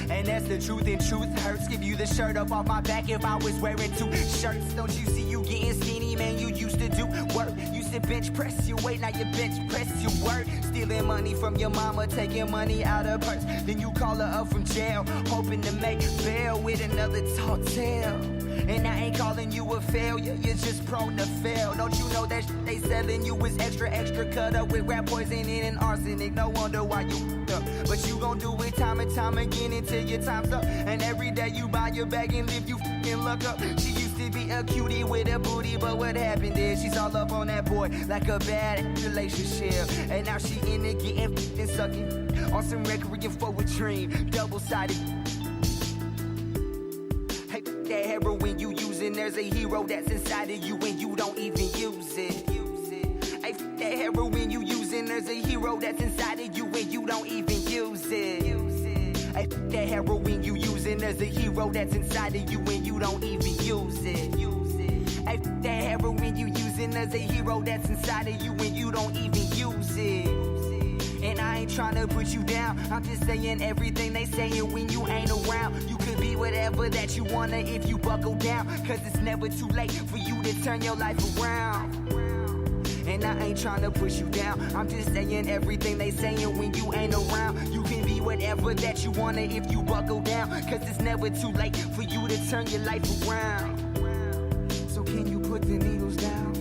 And that's the truth, and truth hurts. Give you the shirt up off my back if I was wearing 2 shirts. Don't you see you getting skinny, man? You used to do work. Used to bench press your weight, now you bench press your work. Stealing money from your mama, taking money out of purse. Then you call her up from jail, hoping to make bail with another tall tale. And I ain't calling you a failure, you're just prone to fail. Don't you know that shit they selling you is extra cut up with rat poison and arsenic? No wonder why you up. But you gon' do it time and time again until your time's up. And every day you buy your bag and live, you f***ing luck up. She used to be a cutie with a booty, but what happened is she's all up on that boy like a bad relationship. And now she in it getting f***ing sucking on some requiem for a dream, double-sided. Hey, that heroin you using, there's a hero that's inside of you and you don't even use it. Hey, that heroin you using, there's a hero that's inside of you and you don't even use it. Hey, that heroin you using, there's a hero that's inside of you and you don't even use it. Hey, that heroin you using, there's a hero that's inside of you and you don't even use it. And I ain't trying to put you down, I'm just saying everything they saying when you ain't around. You could be whatever that you wanna if you buckle down, cause it's never too late for you to turn your life around. And I ain't trying to push you down, I'm just saying everything they saying when you ain't around. You can be whatever that you wanna if you buckle down, cause it's never too late for you to turn your life around. So can you put the needles down?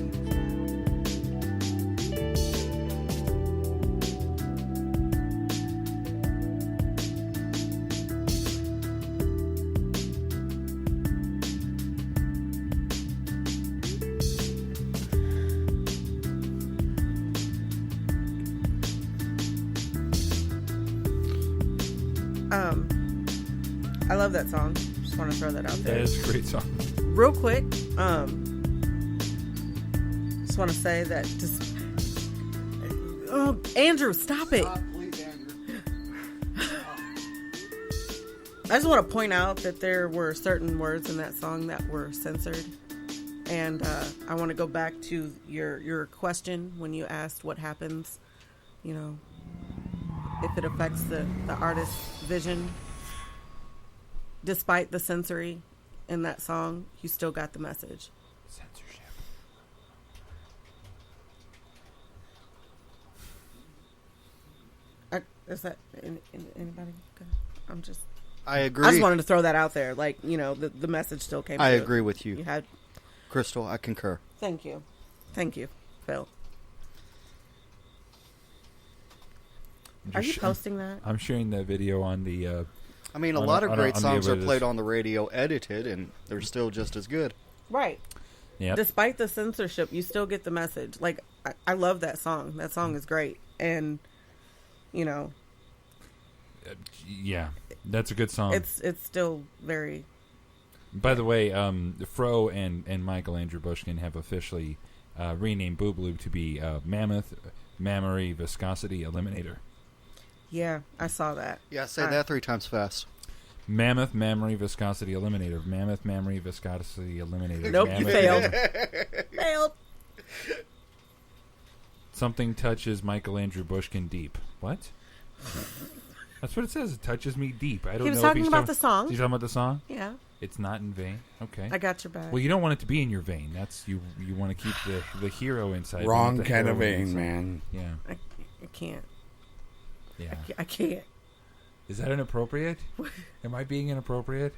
I love that song. Just want to throw that out there. That is a great song. Real quick, just want to say that just Andrew, stop it. Please, Andrew. I just want to point out that there were certain words in that song that were censored. And I want to go back to your question when you asked what happens, you know, if it affects the artist's vision. Despite the censoring in that song, you still got the message. Censorship. Is that anybody? I agree. I just wanted to throw that out there. Like, you know, the message still came I through. agree with you. You had... Crystal, I concur. Thank you, Phil. Are you posting that? I'm sharing that video on the I mean, a lot of great songs are played on the radio edited, and they're still just as good. Right. Yeah. Despite the censorship, you still get the message. Like, I love that song. That song is great. And, you know. Yeah, that's a good song. It's still very... By the way, Fro and Michael Andrew Bushkin have officially renamed Boobloob to be Mammoth Mammary Viscosity Eliminator. Yeah, I saw that. Yeah, say that 3 times fast. Mammoth Mammary Viscosity Eliminator. Mammoth Mammary Viscosity Eliminator. Nope, Mammoth you failed. Failed. Something touches Michael Andrew Bushkin deep. What? That's what it says. It touches me deep. I don't know. He was if talking he's about the song. He's talking about the song? Yeah. It's not in vain. Okay. I got your back. Well, you don't want it to be in your vein. That's you want to keep the hero inside. Wrong not the kind of heroine vein, inside. man. Yeah. I can't. Yeah. I can't. Is that inappropriate? Am I being inappropriate?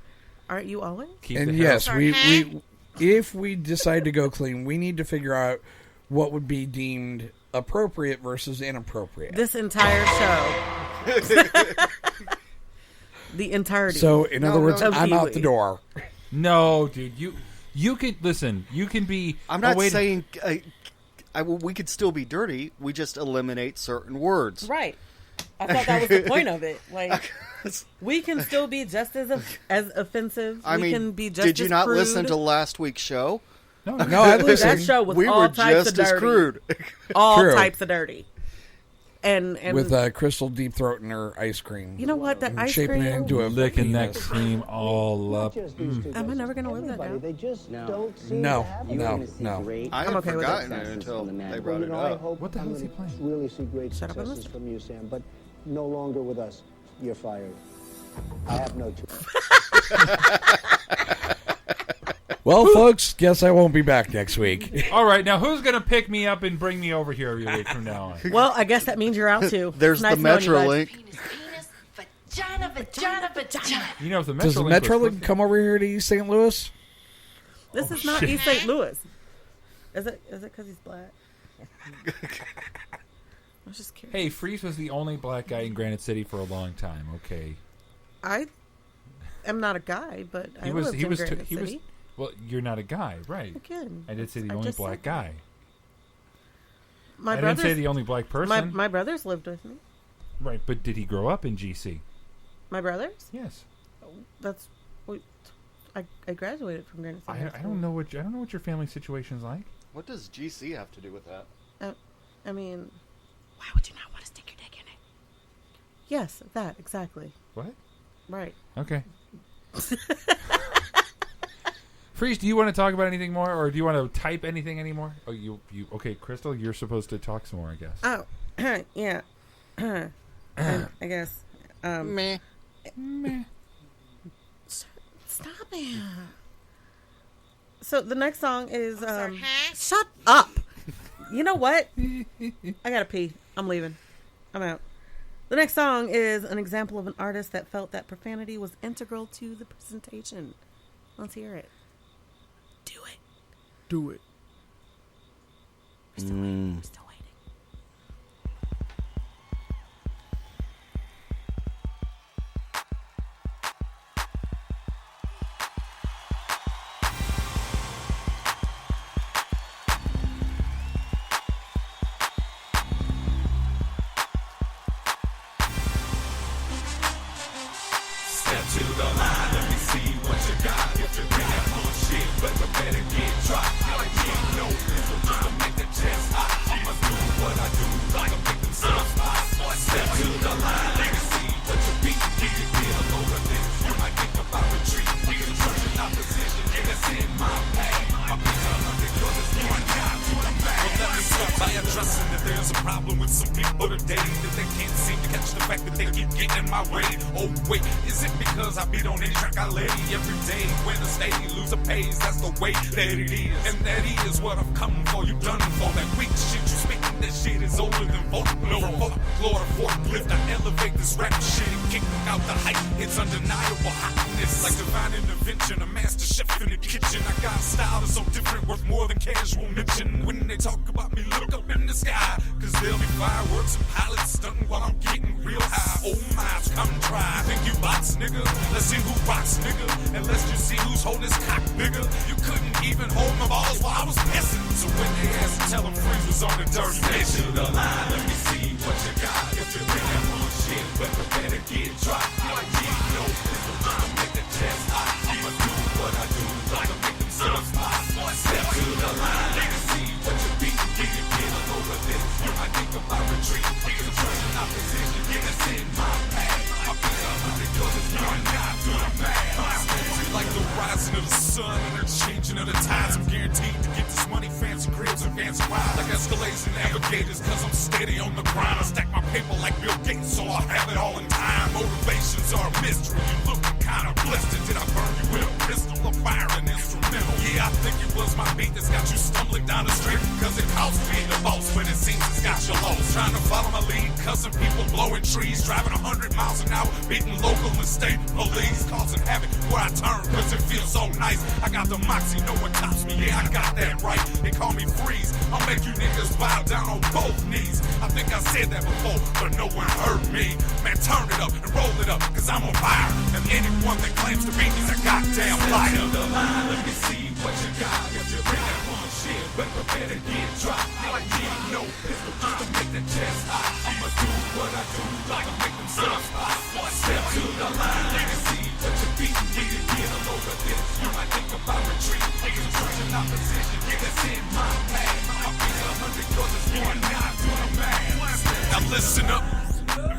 Aren't you always? And yes, we if we decide to go clean, we need to figure out what would be deemed appropriate versus inappropriate. This entire show. The entirety. So, in other words, I'm out the door. No, dude, you can listen. You can be. I'm not saying we could still be dirty. We just eliminate certain words. Right. I thought that was the point of it. Like, we can still be just as offensive. We can be just did you as not crude. listen to last week's show? No, I listened. That show was we all were types just of dirty. as crude. All True. types of dirty. And with Crystal deep throat in her ice cream. You know what? That ice shaping cream. it into a licking that penis. cream all up. Am I never going to live that down? They just don't No, seem to have no. I I'm had okay with forgotten it. it until they Well, brought you it know, I up. hope What the hell I'm is he gonna playing? really see great Shut up and successes listen. from you, Sam, but no longer with us. You're fired. I have no choice. Well, folks, guess I won't be back next week. All right, now who's gonna pick me up and bring me over here every week from now on? Well, I guess that means you're out too. There's Nice the knowing you, bud. Metrolink. Vagina. You know, if the Does the Metrolink Metrolink come over here to East St. Louis? This is not East St. Louis. Is it? Is it because he's black? I was just curious. Hey, Phreze was the only black guy in Granite City for a long time. Okay, I am not a guy, but I he was. lived He in was. Granite He was. City. Well, you're not a guy, right? Again, I did say the I only just black said guy. My I didn't say brothers- the only black person. My brothers lived with me. Right, but did he grow up in GC? My brothers? Yes. That's. I graduated from Granite City. I don't know what your family situation's like. What does GC have to do with that? I mean, Why would you not want to stick your dick in it? yes, that exactly. What? Right. Okay. Phreze, do you want to talk about anything more, or do you want to type anything anymore? Oh, you okay, Crystal? You're supposed to talk some more, I guess. Oh, yeah. I guess. Meh. Stop it. So the next song is. Shut up. You know what? I gotta pee. I'm leaving. I'm out. The next song is an example of an artist that felt that profanity was integral to the presentation. Let's hear it. Do it. We're still waiting. We're still waiting. Step to the line, let me see what you got. If you got bullshit, but you better get dropped. I get no pistol just to make the chest hot. I'ma do what I do, like a victim spot. Step to the line, let me see what you beat. If you get a load of this, you might think about retreat. Construction opposition, and it's in my path. My piece of hunting, cause it's one guy to the back. Well, let me start by addressing that there's a problem with some people today, that they can't seem to catch the fact that they keep getting in my way. Oh wait, is it because I beat on any track I lay every day? Win a stay, lose a pays, that's the way that it is. And that is what I've come for, you done for. That weak shit you spitting, that shit is older than folklore. From folklore to forklift, I elevate this rap shit and kick out the hype. It's undeniable hotness, like divine intervention, a master chef in the kitchen. I got a style that's so different, worth more than casual mention. When they talk about me, look up in the sky, cause there'll be fireworks and pilots stunting while I'm getting real high. Oh my, come try. You think you box, nigga? Let's see who rocks, nigga. And let's just see who's holding his cock bigger. You couldn't even hold my balls while I was pissing. So when they ask, tell them Phreze was on the dirty. Stay to the line, let me see what you got. If you bring that bullshit, but prepare to get dropped. You know, I'ma make the chest hot. I'ma do what I do, I'ma make them subs pop. Step to the line, let me see what you beat. Get it, get a load of this. You might think about retreat. Construction opposition, get us in my path. I'll be 100 cause it's one guy to the math. Like the rising of the sun and the changing of the tides. I'm guaranteed to get this money, fancy cribs and fancy rides. Like Escalades and Navigators, cause I'm steady on the grind. I stack my paper like Bill Gates, so I'll have it all in time. Motivations are a mystery. You looking kinda blistered. Did I burn you with a pistol or fire an instrumental? Yeah, I think it was my beat that's got you stumbling down the street. Cause it costs being the boss, but it seems it's got you lost. Trying to follow my lead, cussing people, blowing trees, driving 100 miles an hour, beating local and state police, causing havoc where I turn, cause it feels so nice. I got the moxie, no one tops me, yeah, I got that right. They call me Phreze, I'll make you niggas bow down on both knees. I think I said that before, but no one heard me. Man, turn it up and roll it up, cause I'm on fire. And anyone that claims to be me's a goddamn liar. Step to the line, let me see what you got. If you bring that bullshit, but prepare to get dropped. I need no pistol just to make the chest hot. I'ma do what I do, I'ma make them subs pop. Step to the line, let me see what you beat. Get a load of this. You might think about retreat. Construction opposition, get us in my path. I'll be 100 cause it's one guy to the man. Now listen up.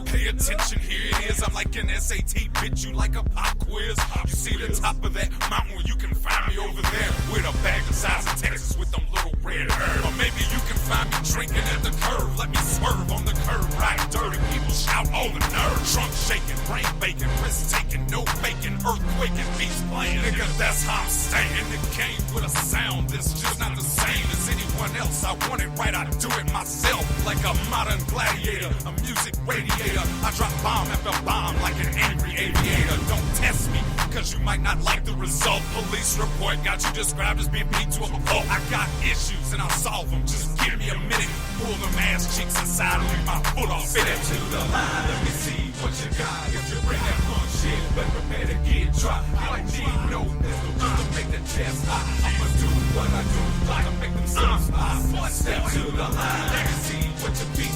Pay attention, here it is. I'm like an SAT, bitch, you like a pop quiz. You see the top of that mountain, well, you can find me over there with a bag the size of Texas with them little red hair. Or maybe you can find me drinking at the curb. Let me swerve on the curb, ride dirty. People shout all the nerve. Trunk shaking, brain baking, risk taking, no faking, earthquaking, beats playing. Nigga, that's how I'm staying. The game with a sound that's just not the same as anyone else. I want it right, I do it myself. Like a modern gladiator, a music radiator. I drop bomb after bomb like an angry aviator. Don't test me, cause you might not like the result. Police report got you described as being beat to a pulp. I got issues and I'll solve them, just give me a minute. Pull them ass cheeks aside and leave my foot off. Fit it to the line, let me see what you got. If you bring that bullshit, but prepare to get dropped. I need no pistol just to make the chest hot. I'ma do what I do, I'ma make them subs pop. Step to the line, let me see what you beat.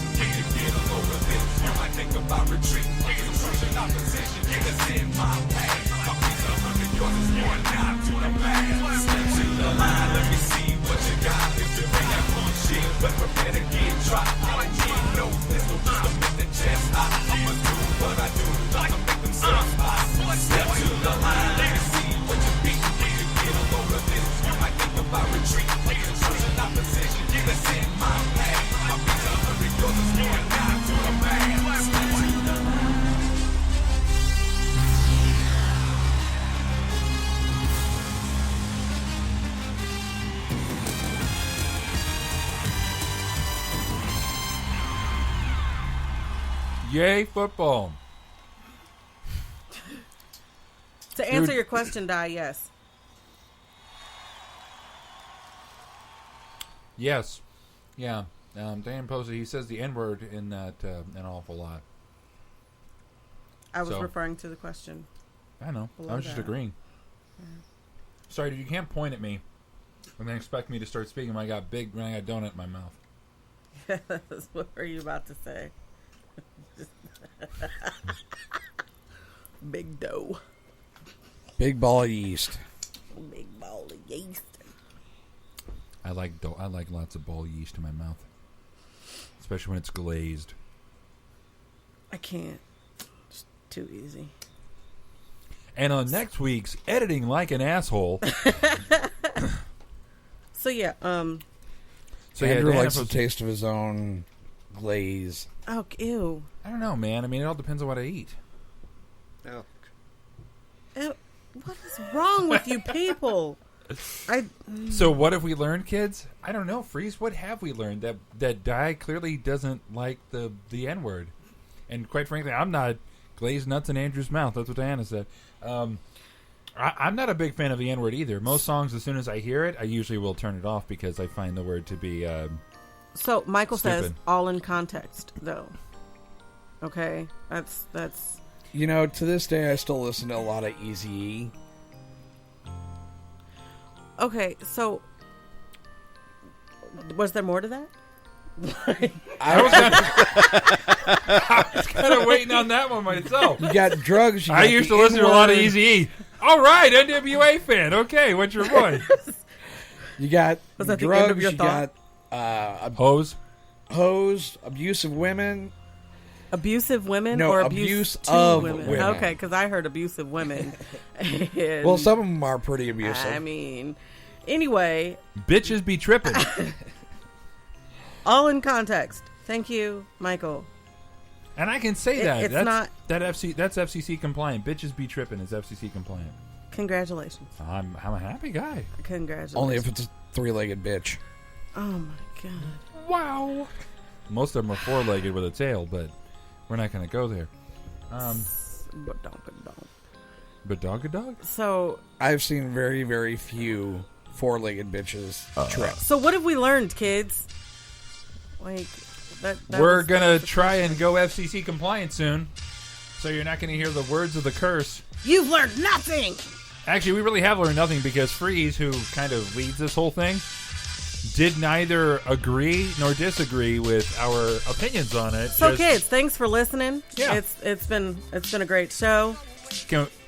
Get a load of this. You might think about retreat. Construction opposition, get us in my path. I'll be 100 yards, it's more now to the man. Step to the line, let me see what you got. If you bring that bullshit, but prepare to get dropped. I need no pistol just to make the chest hot. I'ma do what I do, I'ma make them subs pop. Step to the line, let me see what you beat. Get a load of this. You might think about retreat. Construction opposition, get us in my path. I'll be 100 yards, it's more now to the man. Step to the line. Yay, football. To answer Dude. your question, Di, yes. Yes. Yeah. Dan posted, he says the N-word in that an awful lot. I was So- referring to the question. I know. I below was just that. agreeing. Sorry, dude, you can't point at me and then expect me to start speaking when I got donut in my mouth. Yes, what were you about to say? Big dough. Big ball of yeast. Big ball of yeast. I like lots of ball yeast in my mouth, especially when it's glazed. I can't. It's too easy. And on next week's Editing Like an Asshole. So yeah, So Andrew Dan likes the posted- taste of his own glaze. oh, ew. I don't know, man. I mean, it all depends on what I eat. Oh. Ew. What is wrong with you people? So what have we learned, kids? I don't know, Phreze. What have we learned? That Di clearly doesn't like the N-word. And quite frankly, I'm not glazed nuts in Andrew's mouth. That's what Diana said. I'm not a big fan of the N-word either. Most songs, as soon as I hear it, I usually will turn it off because I find the word to be So Michael says Stupid. all in context, though. Okay, that's. You know, to this day, I still listen to a lot of Eazy-E. Okay, so was there more to that? I was kind of waiting on that one myself. You got drugs. I used to listen to a lot of Eazy-E. All right, NWA fan. Okay, what's your point? You got Was that the drugs. end of your You thought? got hose, abusive women. Abusive women No, or abuse to of women? women. Okay, because I heard abusive women. And, Well, some of them are pretty abusive. I mean, anyway, bitches be tripping. all in context. Thank you, Michael. And I can say that. It's That's not. that's FCC compliant. Bitches be tripping is FCC compliant. Congratulations. I'm a happy guy. Congratulations. Only if it's a three-legged bitch. Oh my god. Wow. Most of them are four-legged with a tail, but we're not going to go there. But dog a dog. So I've seen very, very few four-legged bitches trip. So what have we learned, kids? Like that We're was- going to try and go FCC compliant soon, so you're not going to hear the words of the curse. You've learned nothing. Actually, we really have learned nothing because Phreze, who kind of leads this whole thing, did neither agree nor disagree with our opinions on it. So Just- kids, thanks for listening. Yeah. It's been a great show.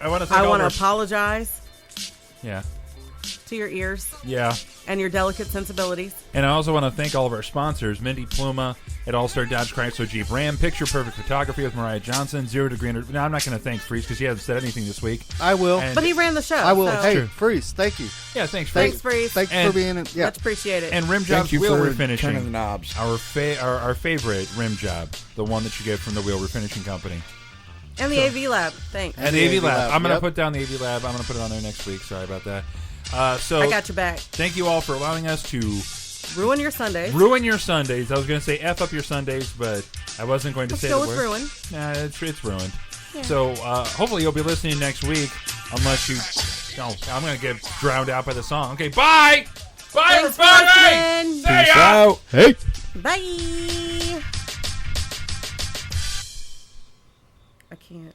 I want to thank I all want of to our- apologize Yeah. to your ears. Yeah. And your delicate sensibilities. And I also want to thank all of our sponsors, Mindy Pluma at All-Star Dodge Chrysler Jeep Ram, Picture Perfect Photography with Mariah Johnson, 0 Degree. No, I'm not going to thank Phreze because he hasn't said anything this week. I will. And- But he ran the show. I will. so- Hey, true. Phreze, thank you. Yeah, thanks, Phreze. Thanks, Phreze. Thanks And- for being in. Yeah. Much appreciated. And Rim Thank Job's you Wheel for Refinishing. turning the knobs. Our favorite rim job, the one that you get from the Wheel Refinishing Company. And the AV Lab. Thanks. And the AV Lab. I'm going to yep. put down the AV Lab. I'm going to put it on there next week. Sorry about that. So I got your back. Thank you all for allowing us to Ruin your Sundays. ruin your Sundays. I was going to say F up your Sundays, but I wasn't going to Let's say go the with word. ruin. Nah, it's ruined. Yeah. So hopefully you'll be listening next week, unless you. Oh, I'm going to get drowned out by the song. Okay, bye. Bye, Thanks for everybody. listening. See Peace ya. out. Hey. Bye. I can't.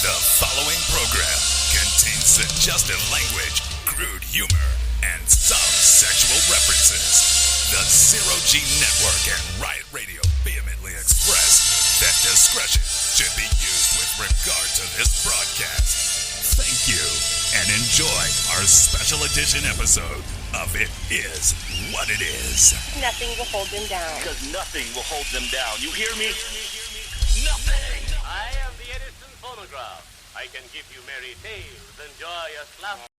The following program contains suggestive language, crude humor, and some sexual references. The Zero G Network and Riot Radio vehemently express that discretion should be used with regard to this broadcast. Thank you, and enjoy our special edition episode of It Is What It Is. Nothing will hold them down. Because nothing will hold them down. You hear me? Nothing! I am the Edison phonograph. I can give you merry tales and joyous laughter.